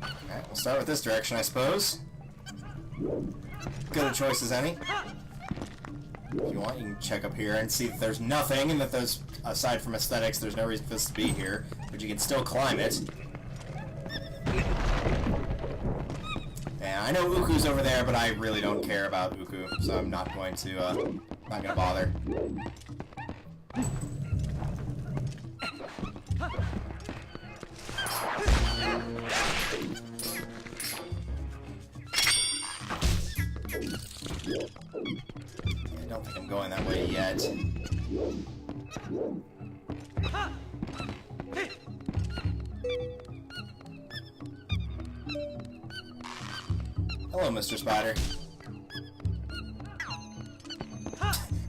A: Alright, we'll start with this direction, I suppose. Good a choice as any. If you want, you can check up here and see that there's nothing, and that there's, aside from aesthetics, there's no reason for this to be here, but you can still climb it. Yeah, I know Uku's over there, but I really don't care about Uku, so I'm not going to, not gonna bother. I don't think I'm going that way yet. Hello, Mr. Spider.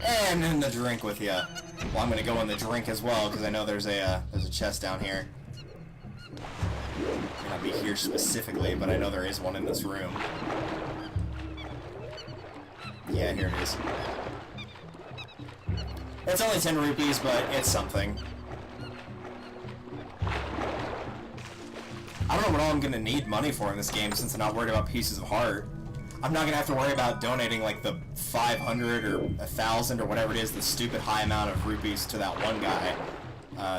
A: And in the drink with ya. Well, I'm gonna go in the drink as well, because I know there's a chest down here. May not be here specifically, but I know there is one in this room. Yeah, here it is. It's only 10 rupees, but it's something. I don't know what all I'm gonna need money for in this game, since I'm not worried about pieces of heart. I'm not gonna have to worry about donating like the 500 or 1,000 or whatever it is, the stupid high amount of rupees to that one guy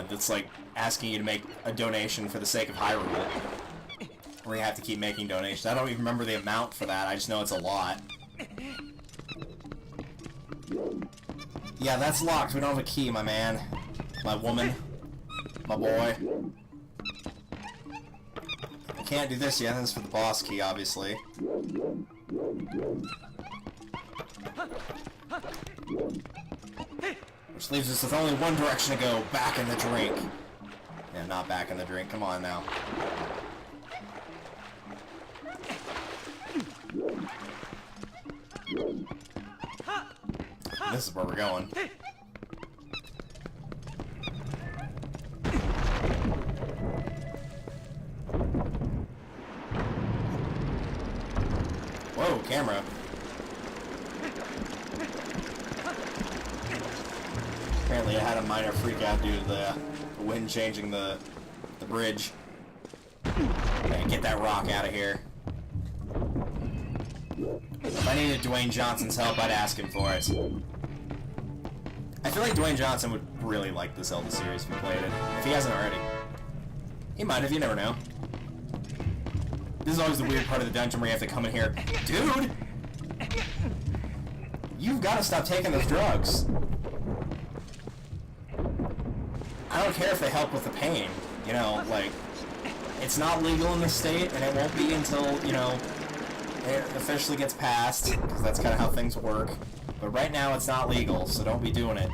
A: that's like asking you to make a donation for the sake of Hyrule. Where you have to keep making donations. I don't even remember the amount for that, I just know it's a lot. Yeah, that's locked. We don't have a key, my man. My woman. My boy. I can't do this yet. This is for the boss key, obviously. Which leaves us with only one direction to go. Back in the drink. Yeah, not back in the drink. Come on now. This is where we're going. Whoa, camera. Apparently I had a minor freak out due to the wind changing the bridge. Okay, get that rock out of here. If I needed Dwayne Johnson's help, I'd ask him for it. I feel like Dwayne Johnson would really like the Zelda series if he played it. If he hasn't already. He might have, you never know. This is always the weird part of the dungeon where you have to come in here. Dude! You've got to stop taking those drugs. I don't care if they help with the pain. You know, like, it's not legal in this state, and it won't be until, you know, it officially gets passed, because that's kind of how things work. But right now it's not legal, so don't be doing it.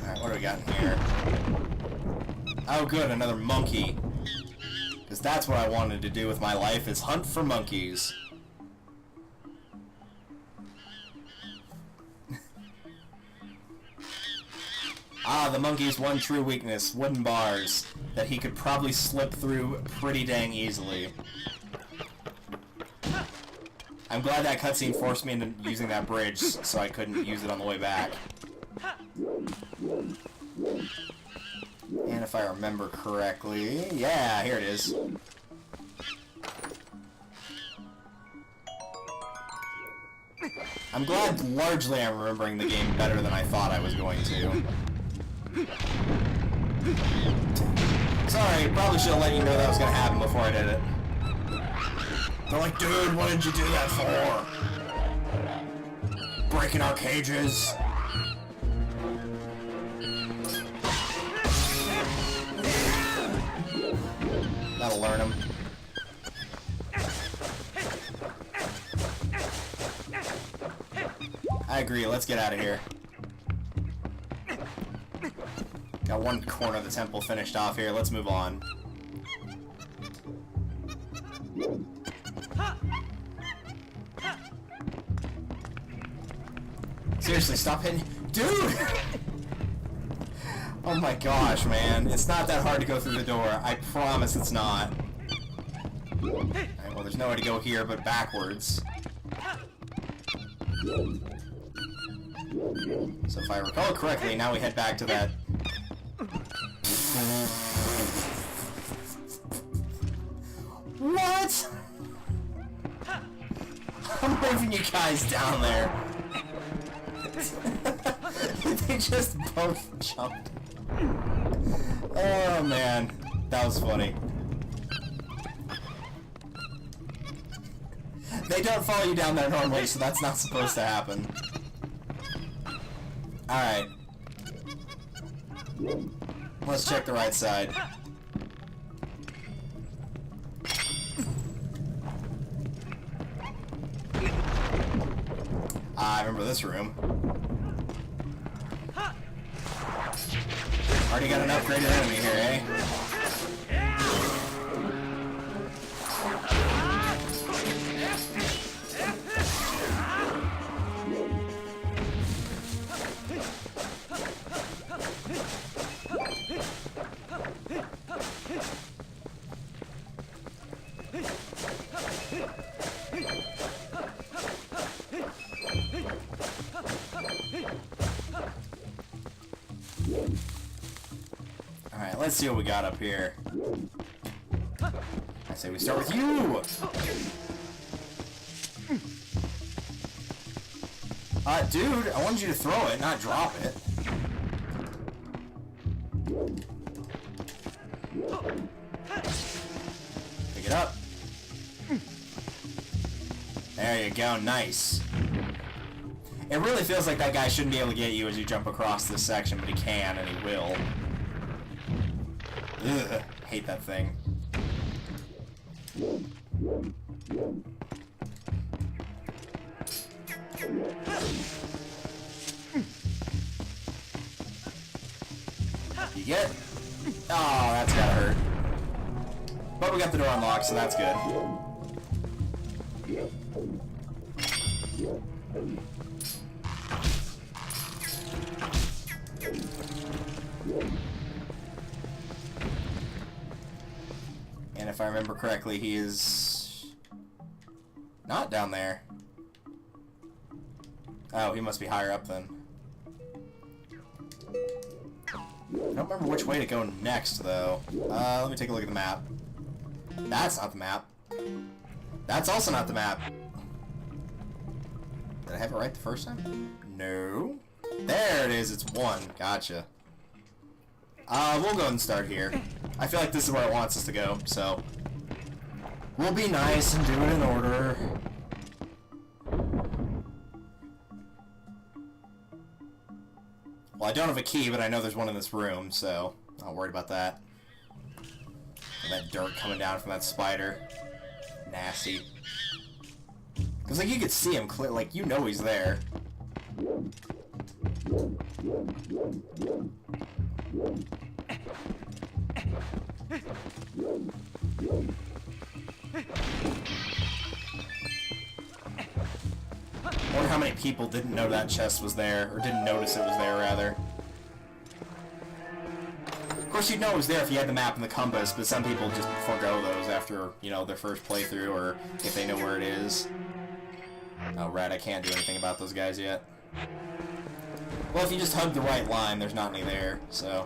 A: Alright, what do we got in here? Oh good, another monkey. Because that's what I wanted to do with my life, is hunt for monkeys. Ah, the monkey's one true weakness, wooden bars, that he could probably slip through pretty dang easily. I'm glad that cutscene forced me into using that bridge, so I couldn't use it on the way back. And if I remember correctly, yeah, here it is. I'm glad largely I'm remembering the game better than I thought I was going to. Sorry, probably should have let you know that was going to happen before I did it. They're like, dude, what did you do that for? Breaking our cages. That'll learn him. I agree, let's get out of here. Got one corner of the temple finished off here, let's move on. Seriously, stop hitting... Dude! Oh my gosh, man. It's not that hard to go through the door. I promise it's not. Alright, well, there's nowhere to go here but backwards. So if I recall correctly, now we head back to that... What?! I'm moving you guys down there. They just both jumped. Oh man, that was funny. They don't follow you down there normally, so that's not supposed to happen. Alright. Let's check the right side. I remember this room. Already got an upgraded enemy here, eh? Alright, let's see what we got up here. I say we start with you! Dude, I wanted you to throw it, not drop it. Pick it up. There you go, nice. It really feels like that guy shouldn't be able to get you as you jump across this section, but he can, and he will. Ugh, hate that thing. You get? Oh, that's gotta hurt. But we got the door unlocked, so that's good. And if I remember correctly, he is not down there. Oh, he must be higher up then. I don't remember which way to go next, though. Let me take a look at the map. That's not the map. That's also not the map. Did I have it right the first time? No. There it is, it's 1. Gotcha. We'll go ahead and start here. I feel like this is where it wants us to go, so... We'll be nice and do it in order. Well, I don't have a key, but I know there's one in this room, so... Not worried about that. And that dirt coming down from that spider. Nasty. Because, like, you could see him clear, like, you know he's there. I wonder how many people didn't know that chest was there, or didn't notice it was there, rather. Of course, you'd know it was there if you had the map and the compass, but some people just forego those after, you know, their first playthrough, or if they know where it is. Oh, right, I can't do anything about those guys yet. Well, if you just hug the right line, there's not any there, so...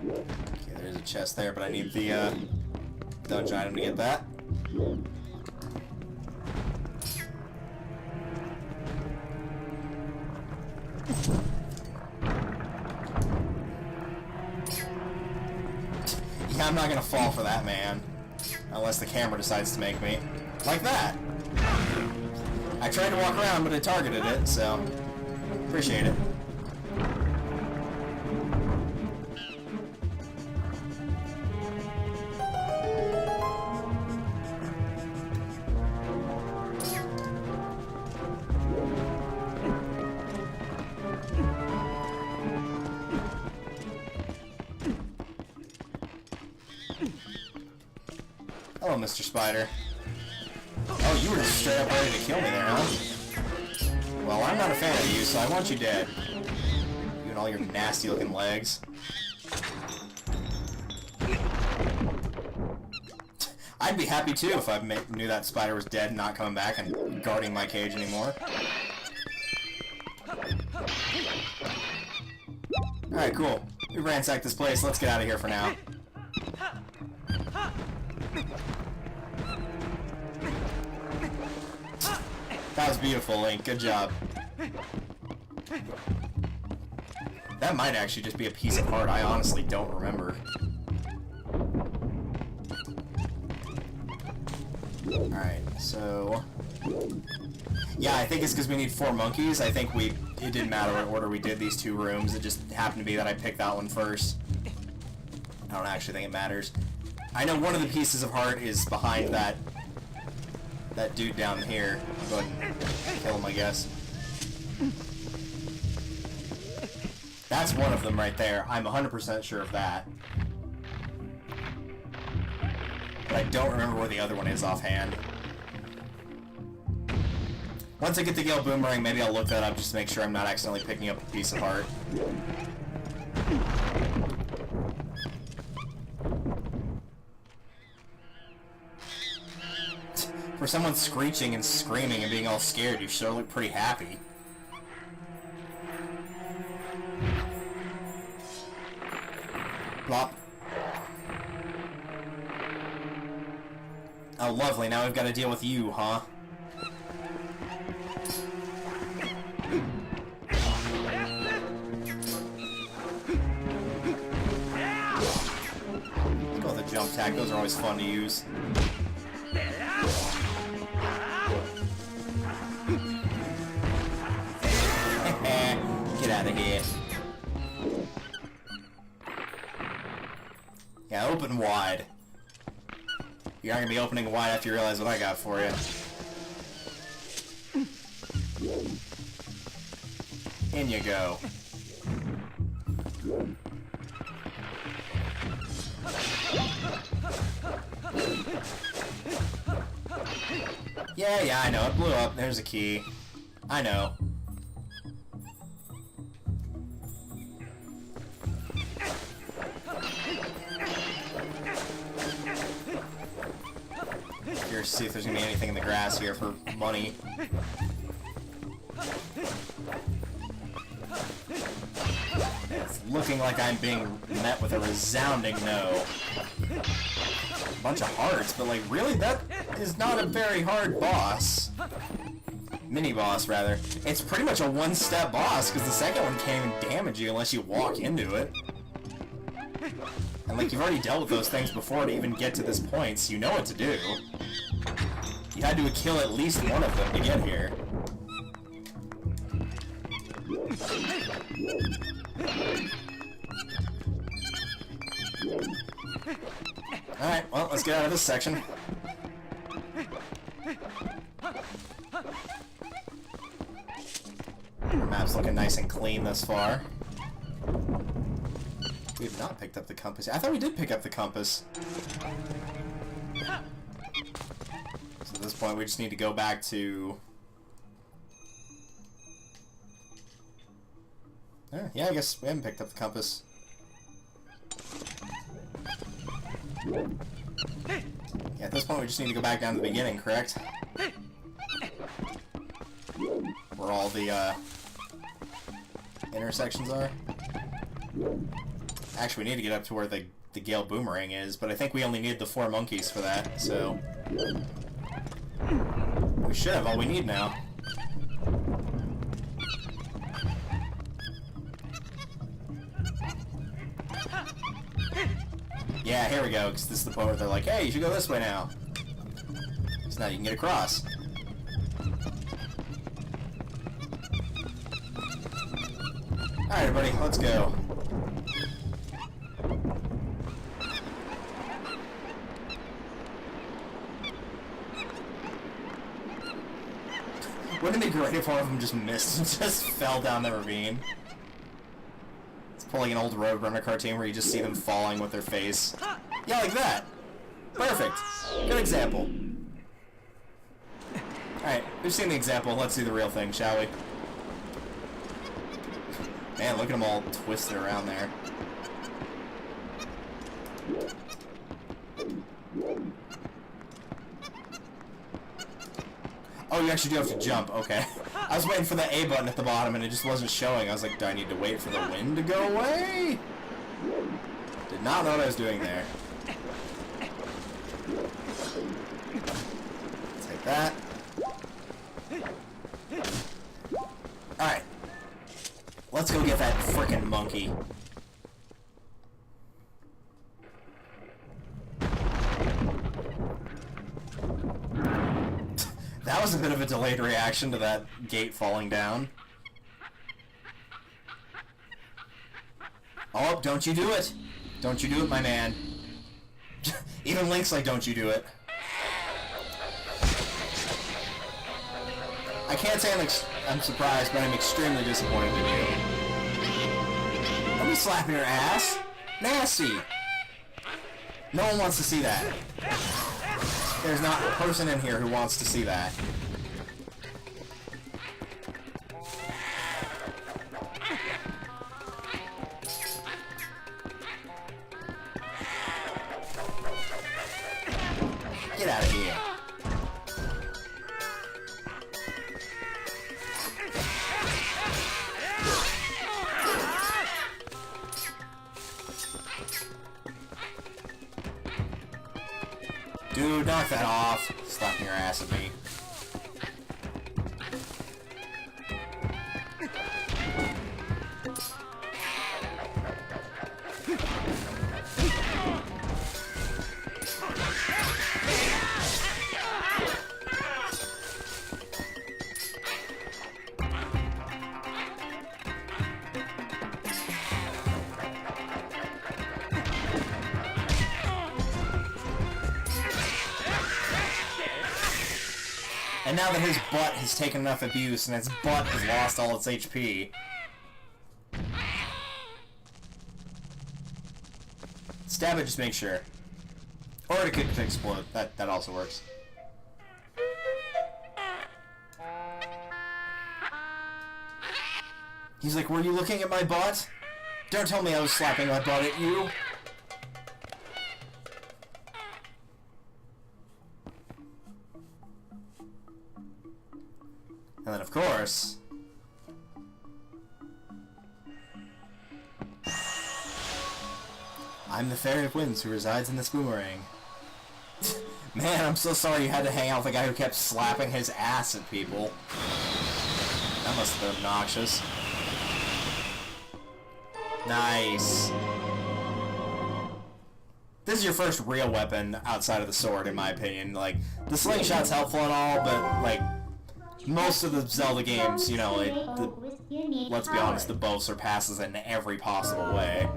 A: Okay, there's a chest there, but I need the, dungeon item to get that. Yeah, I'm not gonna fall for that, man. Unless the camera decides to make me. Like that! I I tried to walk around, but it targeted it, so appreciate it. Hello, Mr. Spider. Oh, you were just straight up ready to kill me there, huh? Well, I'm not a fan of you, so I want you dead. You and all your nasty-looking legs. I'd be happy, too, if I knew that spider was dead and not coming back and guarding my cage anymore. Alright, cool. We ransacked this place. Let's get out of here for now. That was beautiful, Link. Good job. That might actually just be a piece of heart. I honestly don't remember. Alright, so... Yeah, I think it's because we need 4 monkeys. I think it didn't matter what order we did these 2 rooms. It just happened to be that I picked that one first. I don't actually think it matters. I know one of the pieces of heart is behind that dude down here. I'll go ahead and kill him, I guess. That's one of them right there. I'm 100% sure of that. But I don't remember where the other one is offhand. Once I get the Gale Boomerang, maybe I'll look that up just to make sure I'm not accidentally picking up a piece of heart. For someone screeching and screaming and being all scared, you sure look pretty happy. Plop. Oh, lovely. Now we've got to deal with you, huh? Go with the jump attack. Those are always fun to use. Get out of here. Yeah, open wide. You aren't gonna be opening wide after you realize what I got for you. In you go. Yeah, I know. It blew up. There's a key. I know. Curious to see if there's gonna be anything in the grass here for money. It's looking like I'm being met with a resounding no. Bunch of hearts, but like, really? That is not a very hard boss. Mini-boss, rather. It's pretty much a one-step boss, because the second one can't even damage you unless you walk into it. And like, you've already dealt with those things before to even get to this point, so you know what to do. You had to kill at least one of them to get here. Alright, well, let's get out of this section. The map's looking nice and clean thus far. We have not picked up the compass. I thought we did pick up the compass. So at this point, we just need to go back to... Yeah, I guess we haven't picked up the compass. Yeah, at this point, we just need to go back down to the beginning, correct? Where all the, intersections are. Actually, we need to get up to where the Gale Boomerang is, but I think we only need the 4 monkeys for that, so... We should have all we need now. Yeah, here we go, because this is the point where they're like, hey, you should go this way now. So now you can get across. Alright, everybody, let's go. Wouldn't it be great if one of them just missed and just fell down the ravine? It's pulling an old Roadrunner cartoon where you just see them falling with their face. Yeah, like that! Perfect! Good example. Alright, we've seen the example, let's see the real thing, shall we? Man, look at them all twisted around there. Oh, you actually do have to jump, okay. I was waiting for the A button at the bottom and it just wasn't showing. I was like, do I need to wait for the wind to go away? Did not know what I was doing there. Take that. Alright. Let's go get that frickin' monkey. That was a bit of a delayed reaction to that gate falling down. Oh, don't you do it! Don't you do it, my man. Even Link's like, don't you do it. I can't say I'm surprised, but I'm extremely disappointed in you. Don't be slapping your ass! Nasty! No one wants to see that. There's not a person in here who wants to see that. Get out of here. Dude, knock that off. Slapping your ass at me. And now that his butt has taken enough abuse and his butt has lost all its HP... Stab it, just make sure. Or it could explode. That also works. He's like, were you looking at my butt? Don't tell me I was slapping my butt at you. And then, of course... I'm the Fairy of Winds who resides in this boomerang. Man, I'm so sorry you had to hang out with a guy who kept slapping his ass at people. That must have been obnoxious. Nice. This is your first real weapon outside of the sword, in my opinion. Like, the slingshot's helpful and all, but, like, most of the Zelda games, you know, let's be honest, the bow surpasses it in every possible way.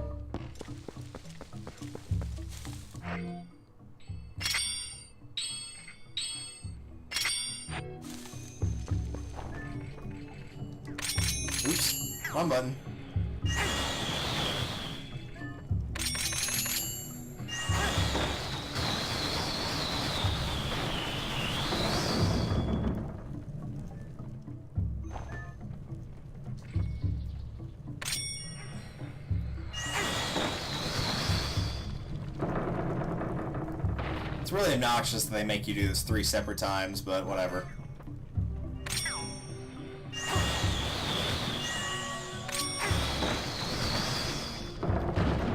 A: Oops, wrong button. It's really obnoxious that they make you do this 3 separate times, but whatever.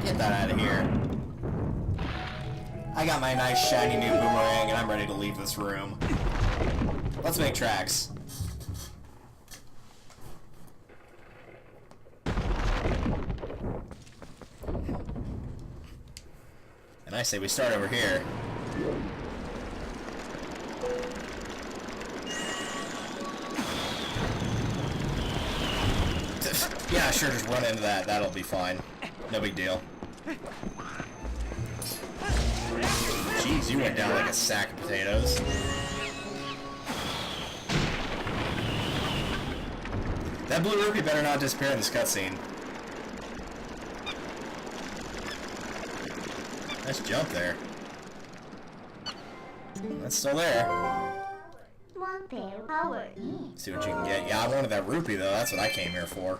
A: Get that out of here. I got my nice shiny new boomerang and I'm ready to leave this room. Let's make tracks. And I say we start over here. Yeah, sure, just run into that. That'll be fine. No big deal. Jeez, you went down like a sack of potatoes. That blue rupee better not disappear in this cutscene. Nice jump there. That's still there.
C: Want their power.
A: See what you can get. Yeah, I wanted that rupee though. That's what I came here for.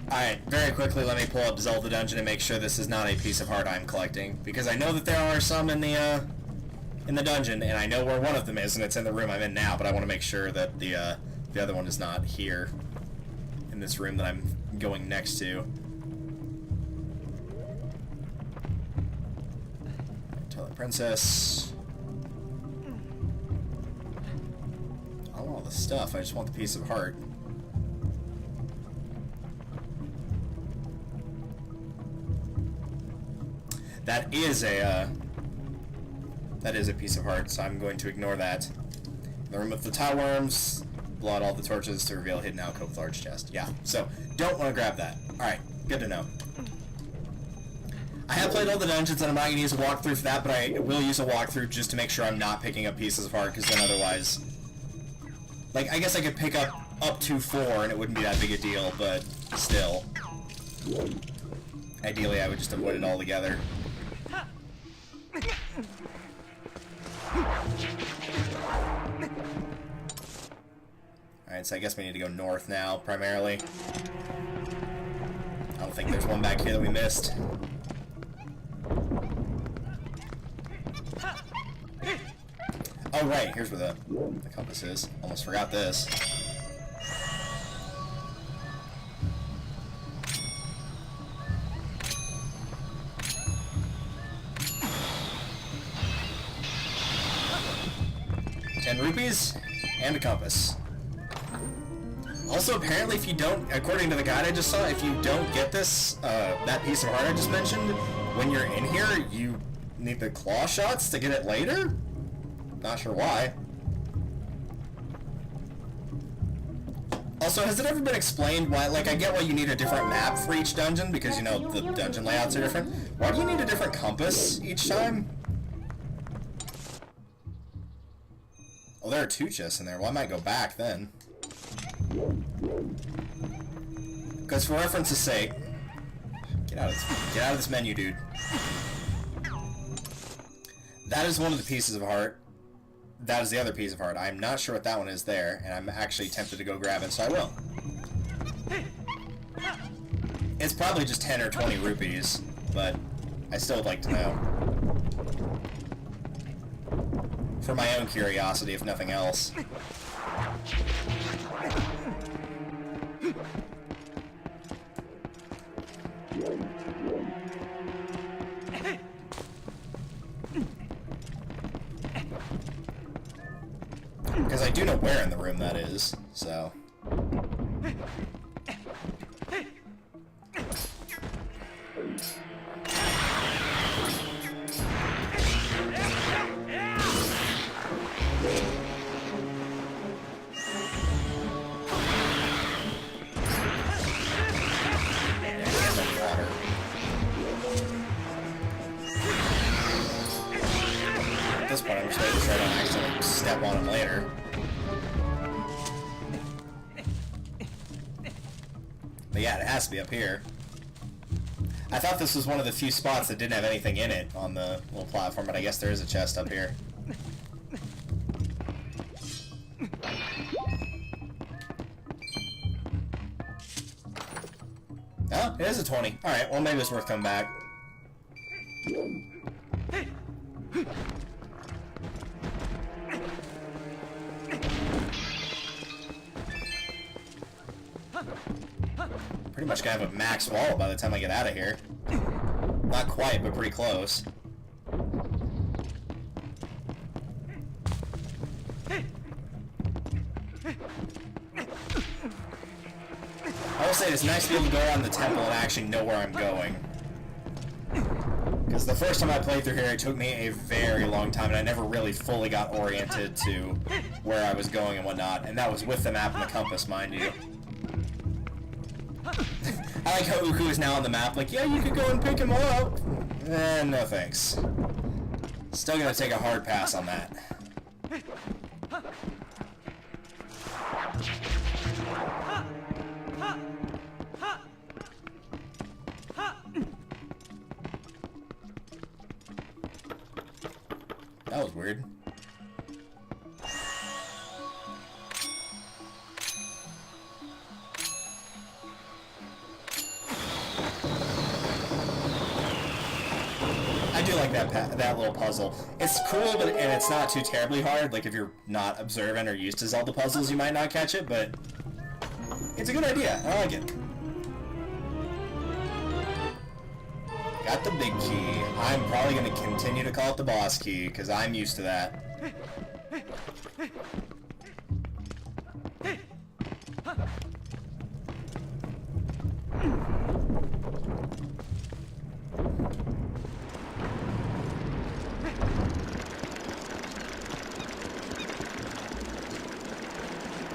A: Alright, very quickly let me pull up Zelda Dungeon and make sure this is not a piece of heart I'm collecting. Because I know that there are some in the dungeon, and I know where one of them is, and it's in the room I'm in now, but I want to make sure that the other one is not here in this room that I'm going next to. Twilight Princess. I want all the stuff, I just want the piece of heart. That is a piece of heart, so I'm going to ignore that. The room with the tile worms, blow out all the torches to reveal a hidden alcove with large chest. Yeah, so don't want to grab that. Alright, good to know. I have played all the dungeons and I'm not going to use a walkthrough for that, but I will use a walkthrough just to make sure I'm not picking up pieces of heart, because then otherwise... Like, I guess I could pick up to 4 and it wouldn't be that big a deal, but still. Ideally, I would just avoid it altogether. Alright, so I guess we need to go north now, primarily. I don't think there's one back here that we missed. Oh, right, here's where the compass is. Almost forgot this. $10 and a compass. Also, apparently, if you don't, according to the guide I just saw, if you don't get this, that piece of heart I just mentioned, when you're in here, you need the claw shots to get it later? Not sure why. Also, has it ever been explained why, like, I get why you need a different map for each dungeon, because, you know, the dungeon layouts are different. Why do you need a different compass each time? Oh, there are 2 chests in there. Well, I might go back then. Because for reference's sake... Get out of this menu, dude. That is one of the pieces of heart. That is the other piece of heart. I'm not sure what that one is there, and I'm actually tempted to go grab it, so I will. It's probably just 10 or 20 rupees, but I still would like to know. For my own curiosity, if nothing else. Because I do know where in the room that is, so... At this point, I'm just waiting to try to accidentally step on him later. But yeah, it has to be up here. I thought this was one of the few spots that didn't have anything in it on the little platform, but I guess there is a chest up here. Oh, it is a 20. Alright, well maybe it's worth coming back. Pretty much gonna have a max wall by the time I get out of here. Not quite, but pretty close. I will say it's nice to be able to go around the temple and actually know where I'm going. Because the first time I played through here, it took me a very long time, and I never really fully got oriented to where I was going and whatnot. And that was with the map and the compass, mind you. I like how Uku is now on the map, like, yeah, you could go and pick him up. No thanks. Still gonna take a hard pass on that. That was weird. I do like that little puzzle. It's cool, and it's not too terribly hard. Like, if you're not observant or used to Zelda puzzles, you might not catch it, but it's a good idea. I like it. Got the big key. I'm probably going to continue to call it the boss key, because I'm used to that.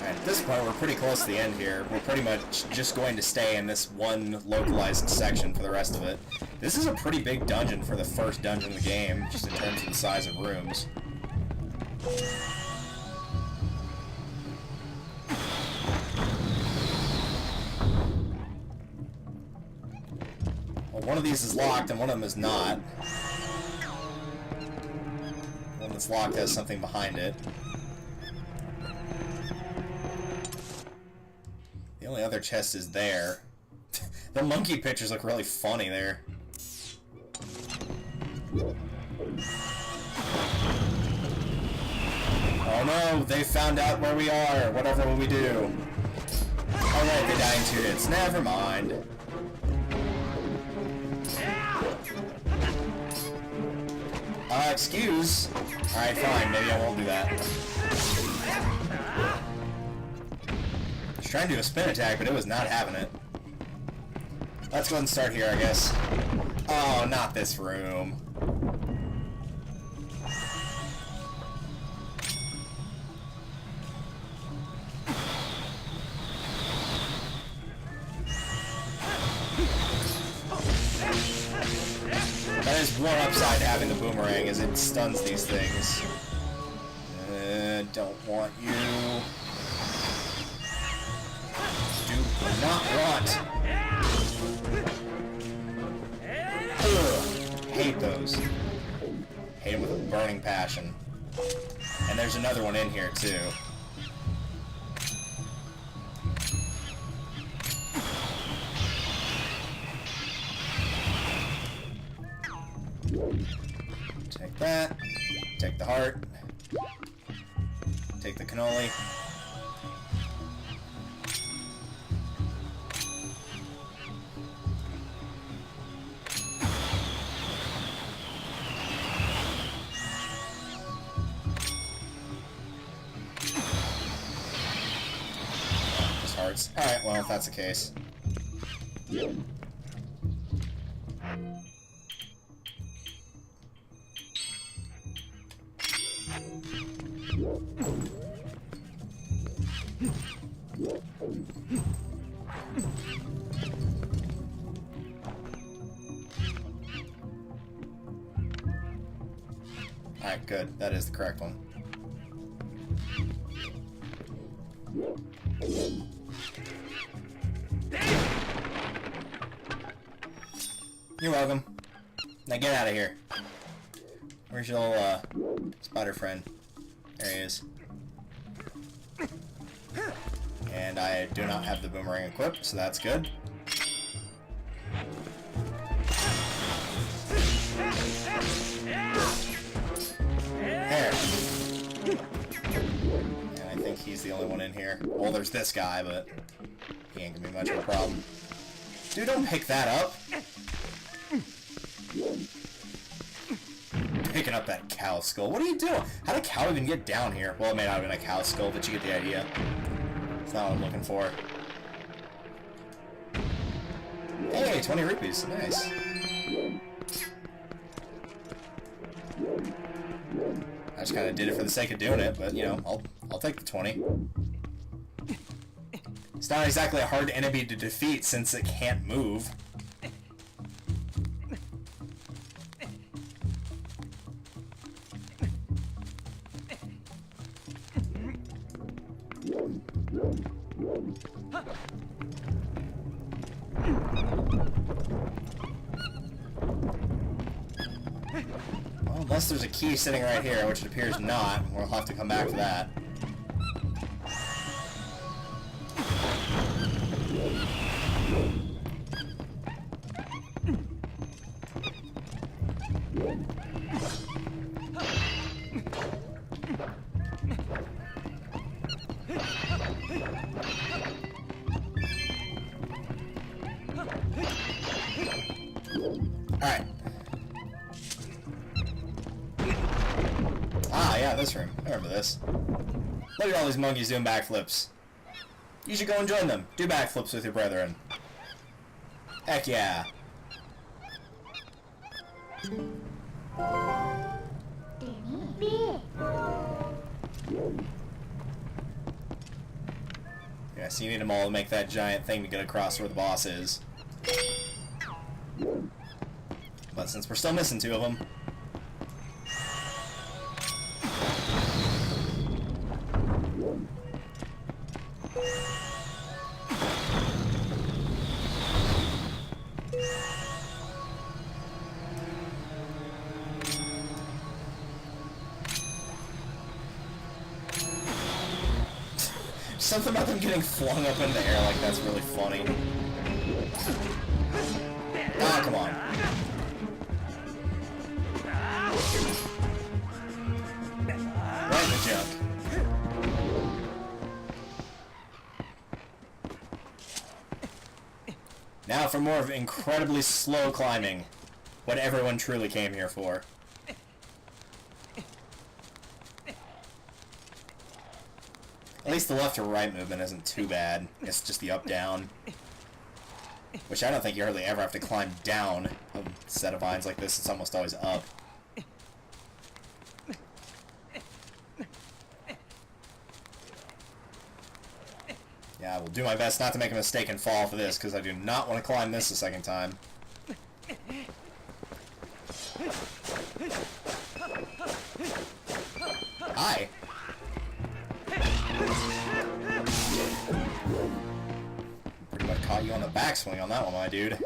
A: At this point, we're pretty close to the end here. We're pretty much just going to stay in this one localized section for the rest of it. This is a pretty big dungeon for the first dungeon in the game, just in terms of the size of rooms. Well, one of these is locked and one of them is not. The one that's locked has something behind it. The only other chest is there. The monkey pictures look really funny there. Oh no, they found out where we are. Whatever will we do? Alright, they die in 2 hits. Never mind. Excuse? Alright, fine. Maybe I won't do that. I was trying to do a spin attack, but it was not having it. Let's go ahead and start here, I guess. Oh, not this room. That is one upside to having the boomerang, is it stuns these things. Don't want you. Do not want. Ugh, hate those. Hate them with a burning passion. And there's another one in here, too. Take that. Take the heart. Take the cannoli. Just hearts. Alright, well, if that's the case. Alright, good. That is the correct one. You're welcome. Now get out of here. Where's your little, spider friend? There he is. And I do not have the boomerang equipped, so that's good. There. And I think he's he's the only one in here. Well, there's this guy, but he ain't gonna be much of a problem. Dude, don't pick that up! Picking up that cow skull. What are you doing? How did a cow even get down here? Well, it may not have been a cow skull, but you get the idea. That's not what I'm looking for. Hey, 20 rupees. Nice. I just kind of did it for the sake of doing it, but, you know, I'll take the 20. It's not exactly a hard enemy to defeat since it can't move. Well, unless there's a key sitting right here, which it appears not, we'll have to come back for that. Alright. Ah, yeah, this room. I remember this. Look at all these monkeys doing backflips. You should go and join them. Do backflips with your brethren. Heck yeah. Yeah, so you need them all to make that giant thing to get across where the boss is. But since we're still missing 2 of them... Something about them getting flung up in the air like that's really funny. Ah, come on. Right in the junk. Now for more of incredibly slow climbing. What everyone truly came here for. At least the left to right movement isn't too bad. It's just the up-down. Which I don't think you hardly ever have to climb down a set of vines like this. It's almost always up. Yeah, I will do my best not to make a mistake and fall for this, because I do not want to climb this a second time. Hi! Pretty much caught you on the backswing on that one, my dude.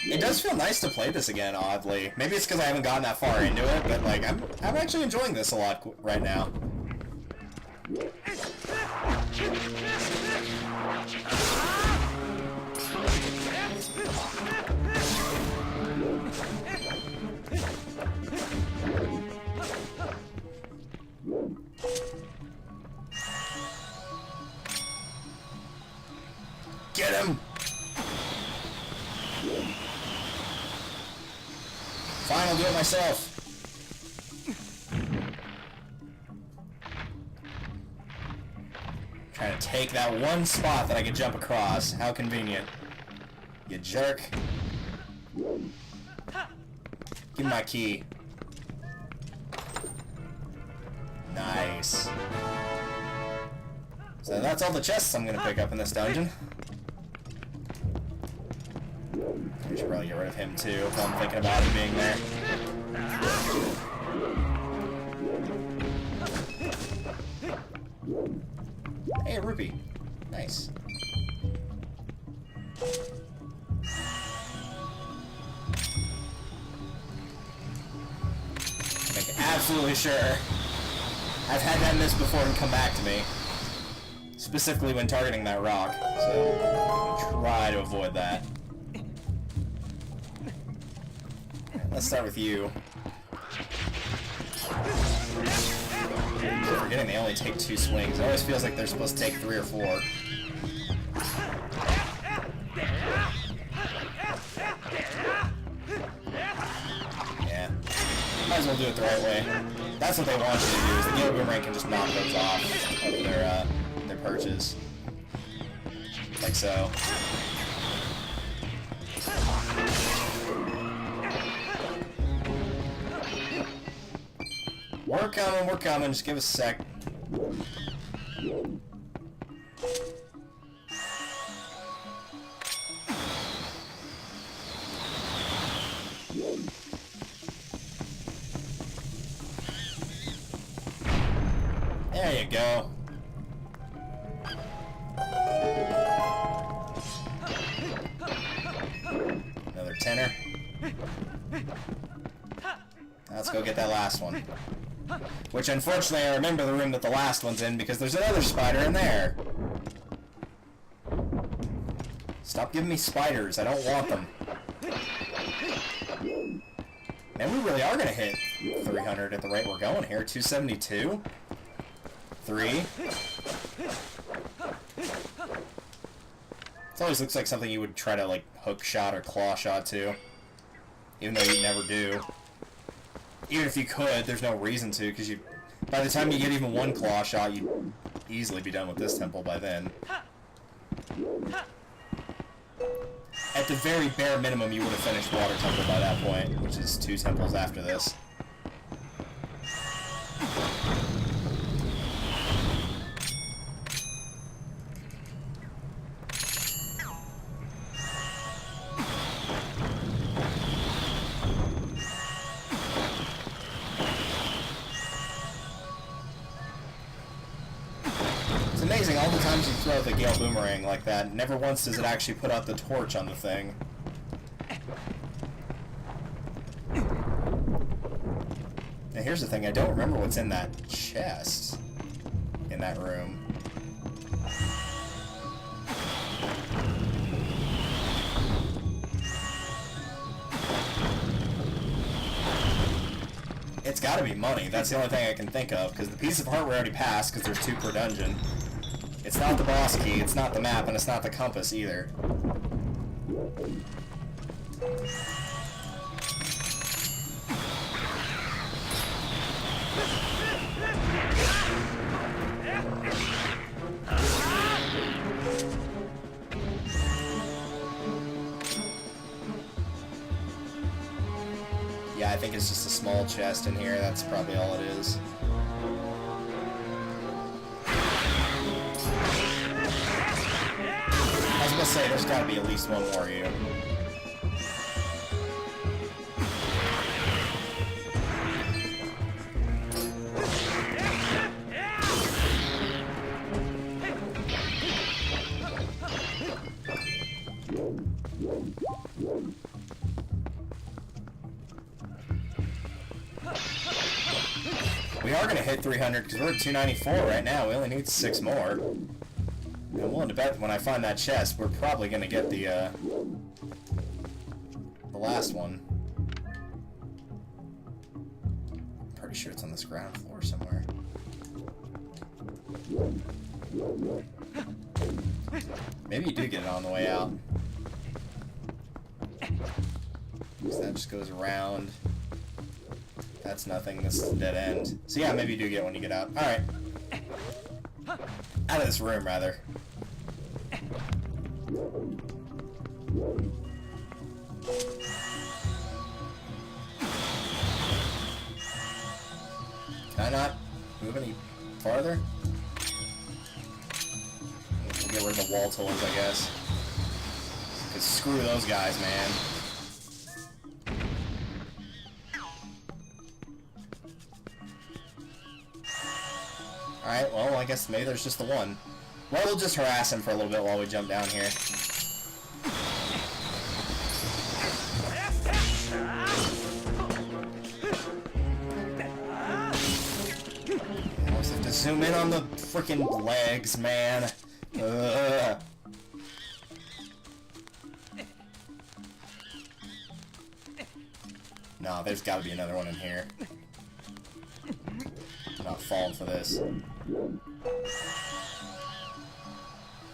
A: It does feel nice to play this again, oddly. Maybe it's because I haven't gotten that far into it, but like I'm actually enjoying this a lot right now. Get him! Fine, I'll do it myself. Trying to take that one spot that I can jump across. How convenient. You jerk. Give me my key. Nice. So that's all the chests I'm gonna pick up in this dungeon. We should probably get rid of him too, if I'm thinking about him being there. Hey, a rupee. Nice. Make absolutely sure I've had that miss before and come back to me. Specifically when targeting that rock, so try to avoid that. Let's start with you. forgetting they only take 2 swings. It always feels like they're supposed to take 3 or 4. Yeah. Might as well do it the right way. That's what they want you to do, is the Gale Boomerang can just knock those off of their perches. Like so. We're coming, just give us a sec. There you go. Another tenner. Let's go get that last one. Which, unfortunately, I remember the room that the last one's in because there's another spider in there. Stop giving me spiders. I don't want them. Man, we really are going to hit 300 at the rate we're going here. 272. 3. It always looks like something you would try to, like, hook shot or claw shot to. Even though you never do. Even if you could, there's no reason to, because you, by the time you get even one claw shot, you'd easily be done with this temple by then. At the very bare minimum, you would have finished Water Temple by that point, which is 2 temples after this. Amazing, all the times you throw the Gale Boomerang like that, never once does it actually put out the torch on the thing. Now here's the thing, I don't remember what's in that chest in that room. It's gotta be money, that's the only thing I can think of, because the piece of heart we already passed, because there's 2 per dungeon. It's not the boss key, it's not the map, and it's not the compass either. Yeah, I think it's just a small chest in here, that's probably all it is. I was gonna say, there's gotta be at least one more here. We are gonna hit 300 because we're at 294 right now. We only need 6 more. I'm willing to bet that when I find that chest, we're probably gonna get the last one. I'm pretty sure it's on this ground floor somewhere. Maybe you do get it on the way out. So that just goes around. That's nothing. This is a dead end. So yeah, maybe you do get it when you get out. Alright. Out of this room, rather. Can I not move any farther? We'll get where the wall tool is, I guess. Because screw those guys, man. Alright, well, I guess maybe there's just the one. Well, we'll just harass him for a little bit while we jump down here. I always have to zoom in on the freaking legs, man. Ugh. No, there's gotta be another one in here. I'm not falling for this.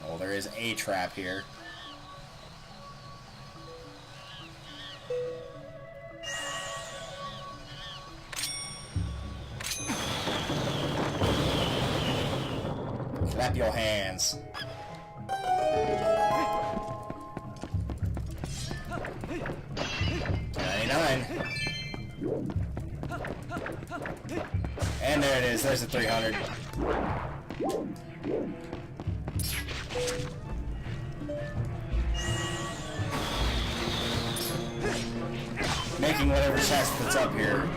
A: Oh, there is a trap here. Clap your hands. And there it is, there's a 300. Making whatever chest that's up here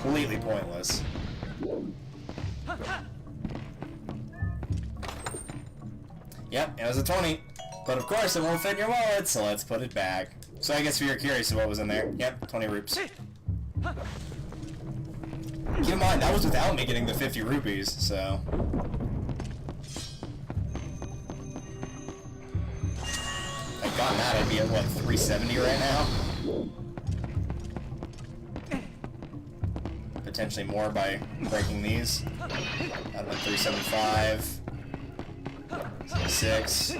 A: completely pointless. Yep, it was a 20. But of course it won't fit in your wallet, so let's put it back. So I guess if you're curious of what was in there, yep, 20 rupees. Keep in mind, that was without me getting the 50 rupees, so... If I'd gotten that, I'd be at, what, 370 right now? Potentially more by breaking these. Out of 375. 6.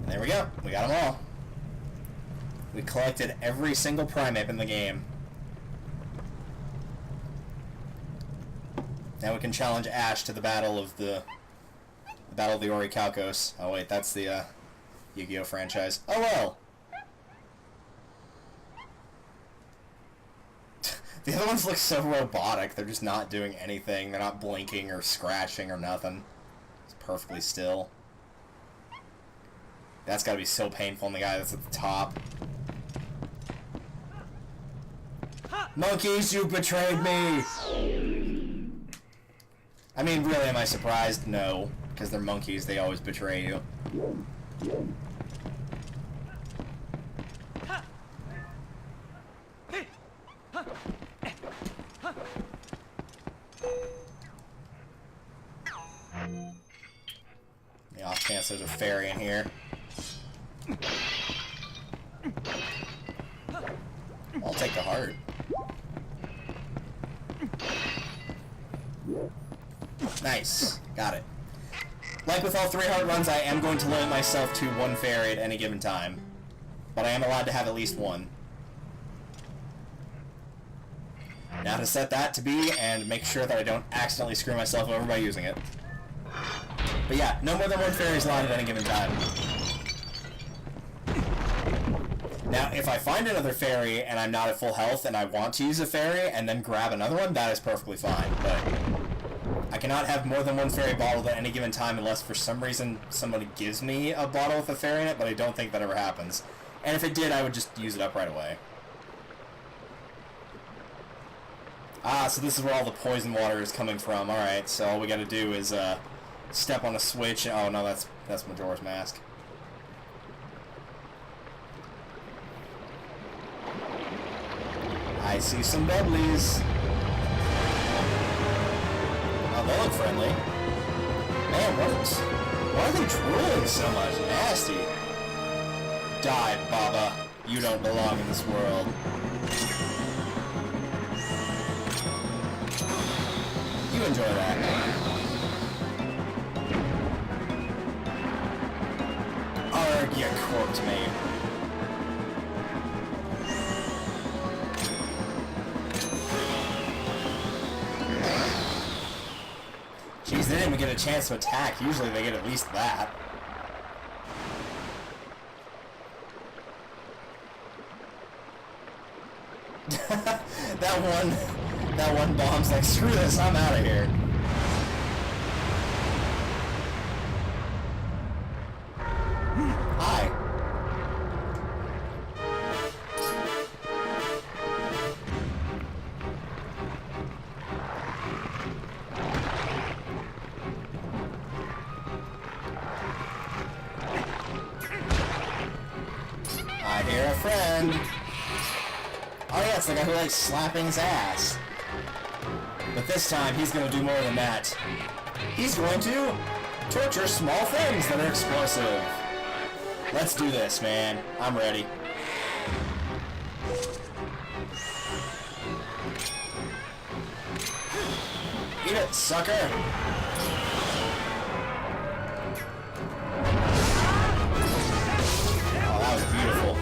A: There we go. We got them all. We collected every single Primeape in the game. Now we can challenge Ash to the battle of the Orichalcos. Oh wait, that's the Yu-Gi-Oh franchise. Oh well. The other ones look so robotic. They're just not doing anything. They're not blinking or scratching or nothing. It's perfectly still. That's gotta be so painful on the guy that's at the top. Monkeys, you betrayed me! I mean, really, am I surprised? No. Because they're monkeys, they always betray you. The off chance there's a fairy in here. I'll take the heart. Nice. Got it. Like with all 3 heart runs, I am going to limit myself to 1 fairy at any given time. But I am allowed to have at least 1. Now to set that to be and make sure that I don't accidentally screw myself over by using it. But yeah, no more than 1 fairy is allowed at any given time. Now, if I find another fairy and I'm not at full health and I want to use a fairy and then grab another one, that is perfectly fine. But I cannot have more than 1 fairy bottled at any given time unless for some reason somebody gives me a bottle with a fairy in it, but I don't think that ever happens. And if it did, I would just use it up right away. Ah, so this is where all the poison water is coming from. Alright, so all we gotta do is step on a switch. Oh no, that's Majora's Mask. I see some bubblies. Oh, they look friendly. Man, why are they drooling so much? Nasty. Die, Baba. You don't belong in this world. You enjoy that. Arg, you corpse me. Jeez, they didn't even get a chance to attack. Usually they get at least that. that one bomb's like, screw this, I'm out of here. Hi. I hear a friend. Oh yeah, it's the guy who likes slapping his ass. But this time, he's gonna do more than that. He's going to torture small things that are explosive. Let's do this, man. I'm ready. Eat it, sucker! Oh, that was beautiful.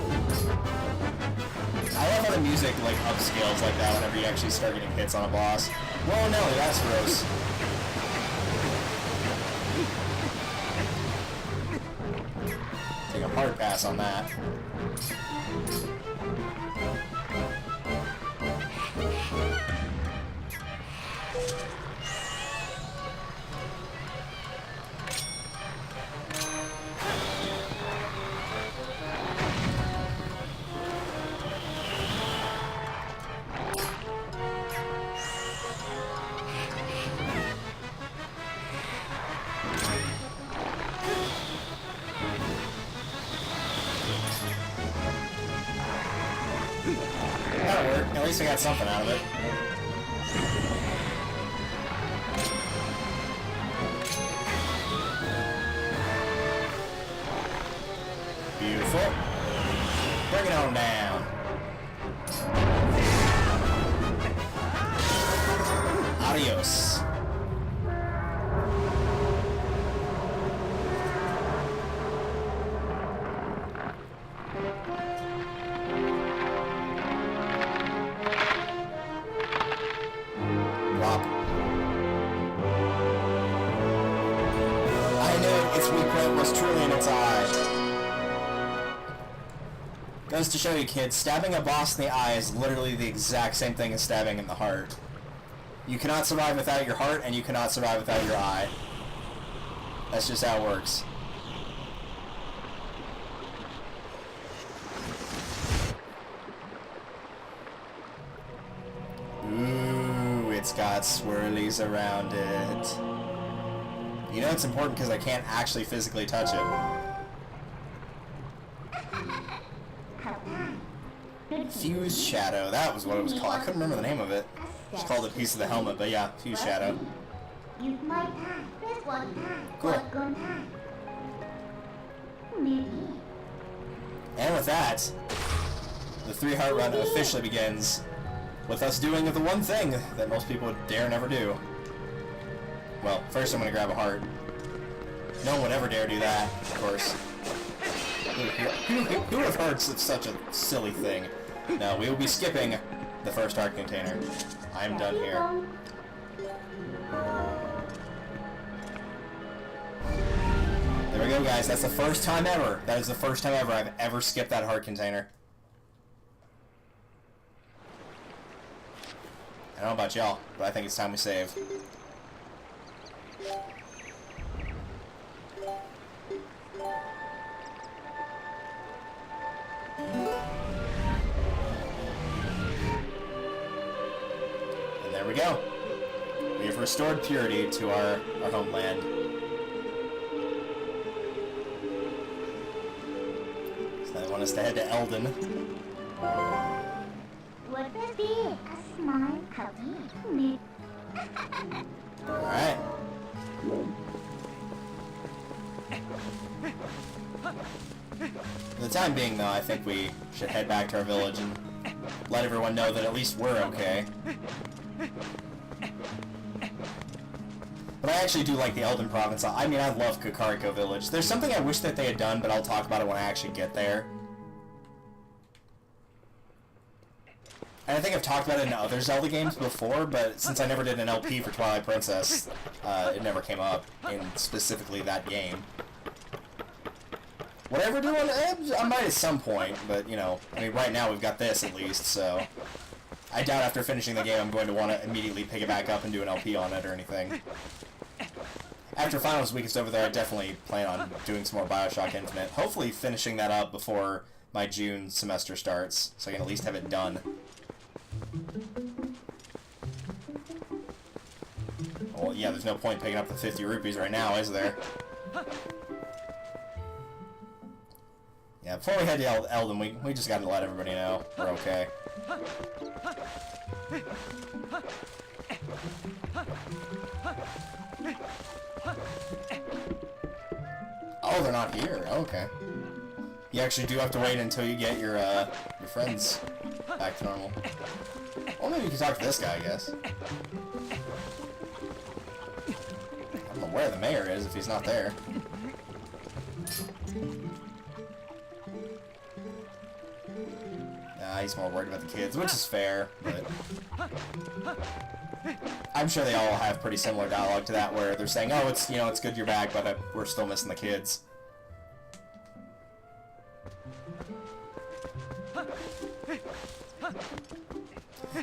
A: I love how the music, like, upscales like that whenever you actually start getting hits on a boss. Whoa, no, that's gross. Take a hard pass on that. That'll work. At least I got something out of it. Beautiful. Bring it on down. Adios. Its weak point was truly in its eye. Goes to show you, kids, stabbing a boss in the eye is literally the exact same thing as stabbing in the heart. You cannot survive without your heart, and you cannot survive without your eye. That's just how it works. Ooh, it's got swirlies around it. You know it's important because I can't actually physically touch it. Fuse Shadow, that was what it was called. I couldn't remember the name of it. It's called a piece of the helmet, but yeah, Fuse Shadow. Cool. And with that, the 3-heart run officially begins with us doing the one thing that most people would dare never do. Well, first I'm going to grab a heart. No one would ever dare do that, of course. Who would have heard of such a silly thing? No, we will be skipping the first heart container. I'm done here. There we go, guys. That's the first time ever. That is the first time ever I've ever skipped that heart container. I don't know about y'all, but I think it's time we save. And there we go. We have restored purity to our homeland. So they want us to head to Eldin.
C: Would there be a small puppy?
A: Alright. For the time being, though, I think we should head back to our village and let everyone know that at least we're okay. But I actually do like the Eldin province. I mean, I love Kakariko Village. There's something I wish that they had done, but I'll talk about it when I actually get there. And I think I've talked about it in other Zelda games before, but since I never did an LP for Twilight Princess, it never came up in specifically that game. Would I ever do one? I might at some point, but, you know, I mean, right now we've got this at least, so I doubt after finishing the game I'm going to want to immediately pick it back up and do an LP on it or anything. After Finals Week is over there, I definitely plan on doing some more Bioshock Infinite. Hopefully finishing that up before my June semester starts, so I can at least have it done. Well, yeah, there's no point picking up the 50 rupees right now, is there? Yeah, before we head to Eldin, we just gotta let everybody know we're okay. Oh, they're not here. Okay. You actually do have to wait until you get your friends back to normal. Well, maybe you can talk to this guy, I guess. I don't know where the mayor is if he's not there. Nah, he's more worried about the kids, which is fair, but... I'm sure they all have pretty similar dialogue to that, where they're saying, oh, it's, you know, it's good you're back, but we're still missing the kids.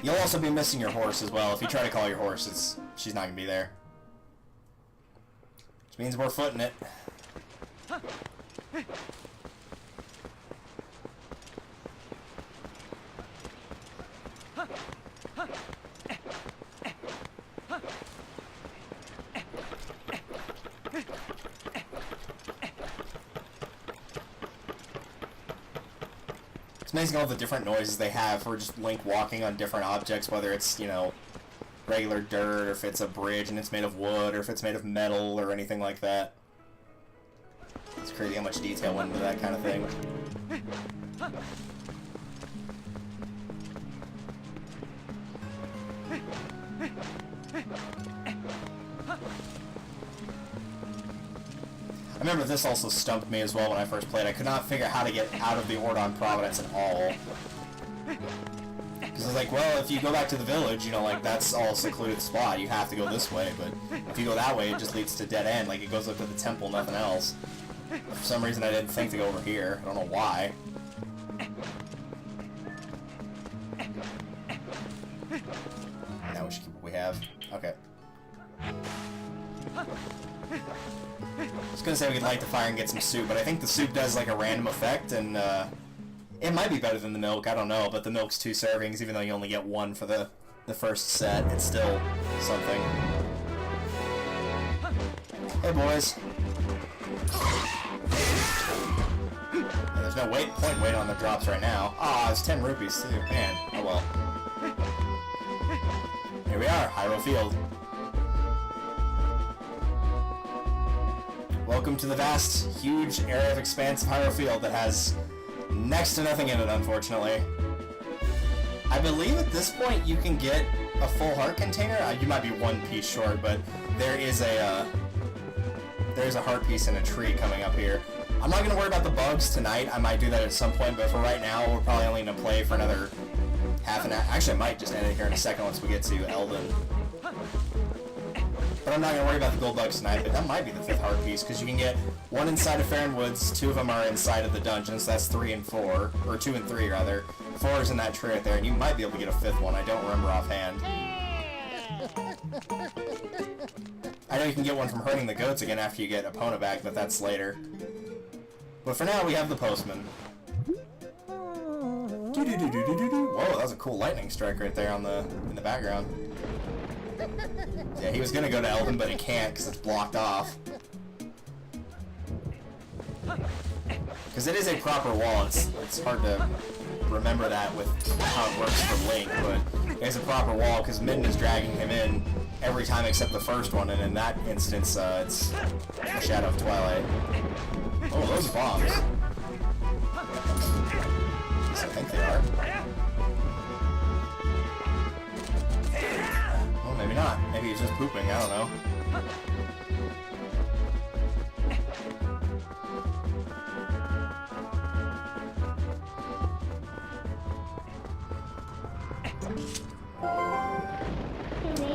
A: You'll also be missing your horse as well. If you try to call your horse, she's not gonna be there. Which means we're footing it. It's amazing all the different noises they have for just Link walking on different objects, whether it's, you know, regular dirt, or if it's a bridge and it's made of wood, or if it's made of metal, or anything like that. It's crazy how much detail went into that kind of thing. I remember this also stumped me as well when I first played. I could not figure out how to get out of the Ordon Province at all. Because I was like, well, if you go back to the village, you know, like, that's all a secluded spot. You have to go this way, but if you go that way, it just leads to dead end. Like, it goes up to the temple, nothing else. But for some reason, I didn't think to go over here. I don't know why. Now we should keep what we have. Okay. I was gonna say we could light the fire and get some soup, but I think the soup does like a random effect, and it might be better than the milk, I don't know, but the milk's 2 servings, even though you only get 1 for the first set, it's still something. Hey boys. Yeah, there's no point waiting on the drops right now. Ah, it's 10 rupees too, man. Oh well. Here we are, Hyrule Field. Welcome to the vast, huge area of expanse of Hyrule Field that has next to nothing in it, unfortunately. I believe at this point you can get a full heart container. You might be 1 piece short, but there is a heart piece in a tree coming up here. I'm not going to worry about the bugs tonight. I might do that at some point, but for right now, we're probably only going to play for another half an hour. Actually, I might just end it here in a second once we get to Eldin. But I'm not going to worry about the gold bugs tonight, but that might be the 5th heart piece, because you can get 1 inside of Faron Woods, 2 of them are inside of the dungeons, that's 3 and 4, or 2 and 3 rather. 4 is in that tree right there, and you might be able to get a 5th one, I don't remember offhand. I know you can get one from herding the goats again after you get Epona back, but that's later. But for now, we have the postman. Whoa, that was a cool lightning strike right there in the background. Yeah, he was gonna go to Eldin, but he can't because it's blocked off. Because it is a proper wall. It's hard to remember that with how it works for Link, but it's a proper wall because Midden is dragging him in every time except the first one, and in that instance, it's the Shadow of Twilight. Oh, those are bombs. At least I think they are. Maybe not. Maybe he's just pooping. I don't know.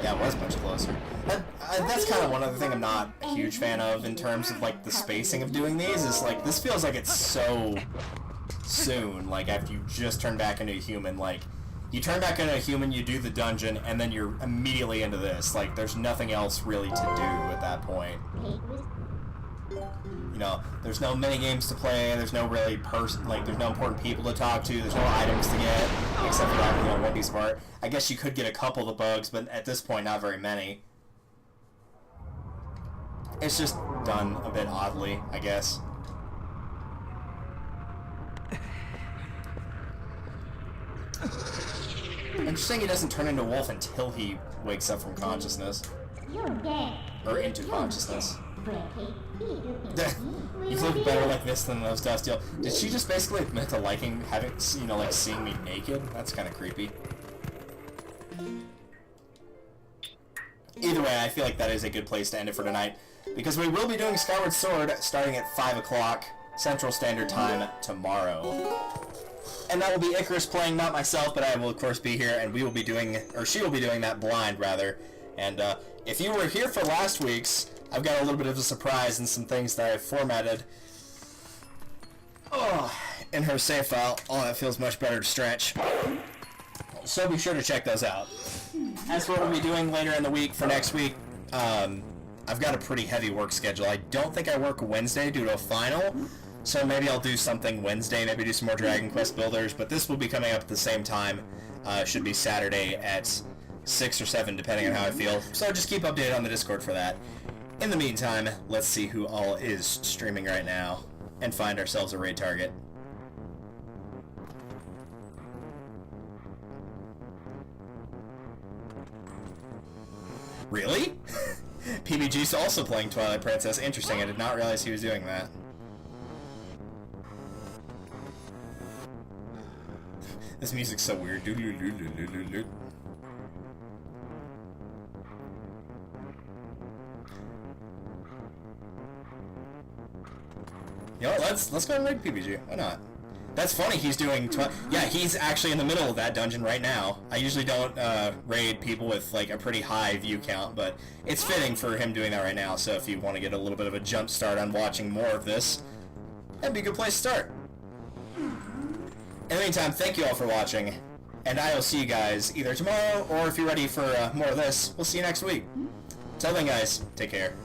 A: Yeah, it was much closer. That's kind of one other thing I'm not a huge fan of in terms of, like, the spacing of doing these, is, like, this feels like it's so soon, like, after you just turn back into a human, like, you turn back into a human, you do the dungeon, and then you're immediately into this. Like, there's nothing else really to do at that point. You know, there's no mini-games to play, there's no really there's no important people to talk to, there's no items to get, except for that, you know, one piece of art. I guess you could get a couple of the bugs, but at this point, not very many. It's just done a bit oddly, I guess. Interesting he doesn't turn into a wolf until he wakes up from consciousness.
C: You're dead.
A: Or into consciousness. You look better like this than those Dustiel. Did she just basically admit to liking having, you know, like seeing me naked? That's kind of creepy. Either way, I feel like that is a good place to end it for tonight, because we will be doing Skyward Sword starting at 5 o'clock Central Standard Time tomorrow. And that will be Icarus playing, not myself, but I will of course be here, and we will be doing, or she will be doing that blind, rather. And if you were here for last week's, I've got a little bit of a surprise and some things that I've formatted in her save file. Oh, that feels much better to stretch. So be sure to check those out. As for what we'll be doing later in the week for next week, I've got a pretty heavy work schedule. I don't think I work Wednesday due to a final, so maybe I'll do something Wednesday, maybe do some more Dragon Quest builders, but this will be coming up at the same time. Should be Saturday at 6 or 7, depending on how I feel. So just keep updated on the Discord for that. In the meantime, let's see who all is streaming right now and find ourselves a raid target. Really? PBG's also playing Twilight Princess. Interesting, I did not realize he was doing that. This music's so weird. You know what, let's go and raid PBG. Why not? That's funny, he's doing... yeah, he's actually in the middle of that dungeon right now. I usually don't raid people with like a pretty high view count, but it's fitting for him doing that right now, so if you want to get a little bit of a jump start on watching more of this, that'd be a good place to start. In the meantime, thank you all for watching, and I will see you guys either tomorrow, or if you're ready for more of this, we'll see you next week. Till then, guys, take care.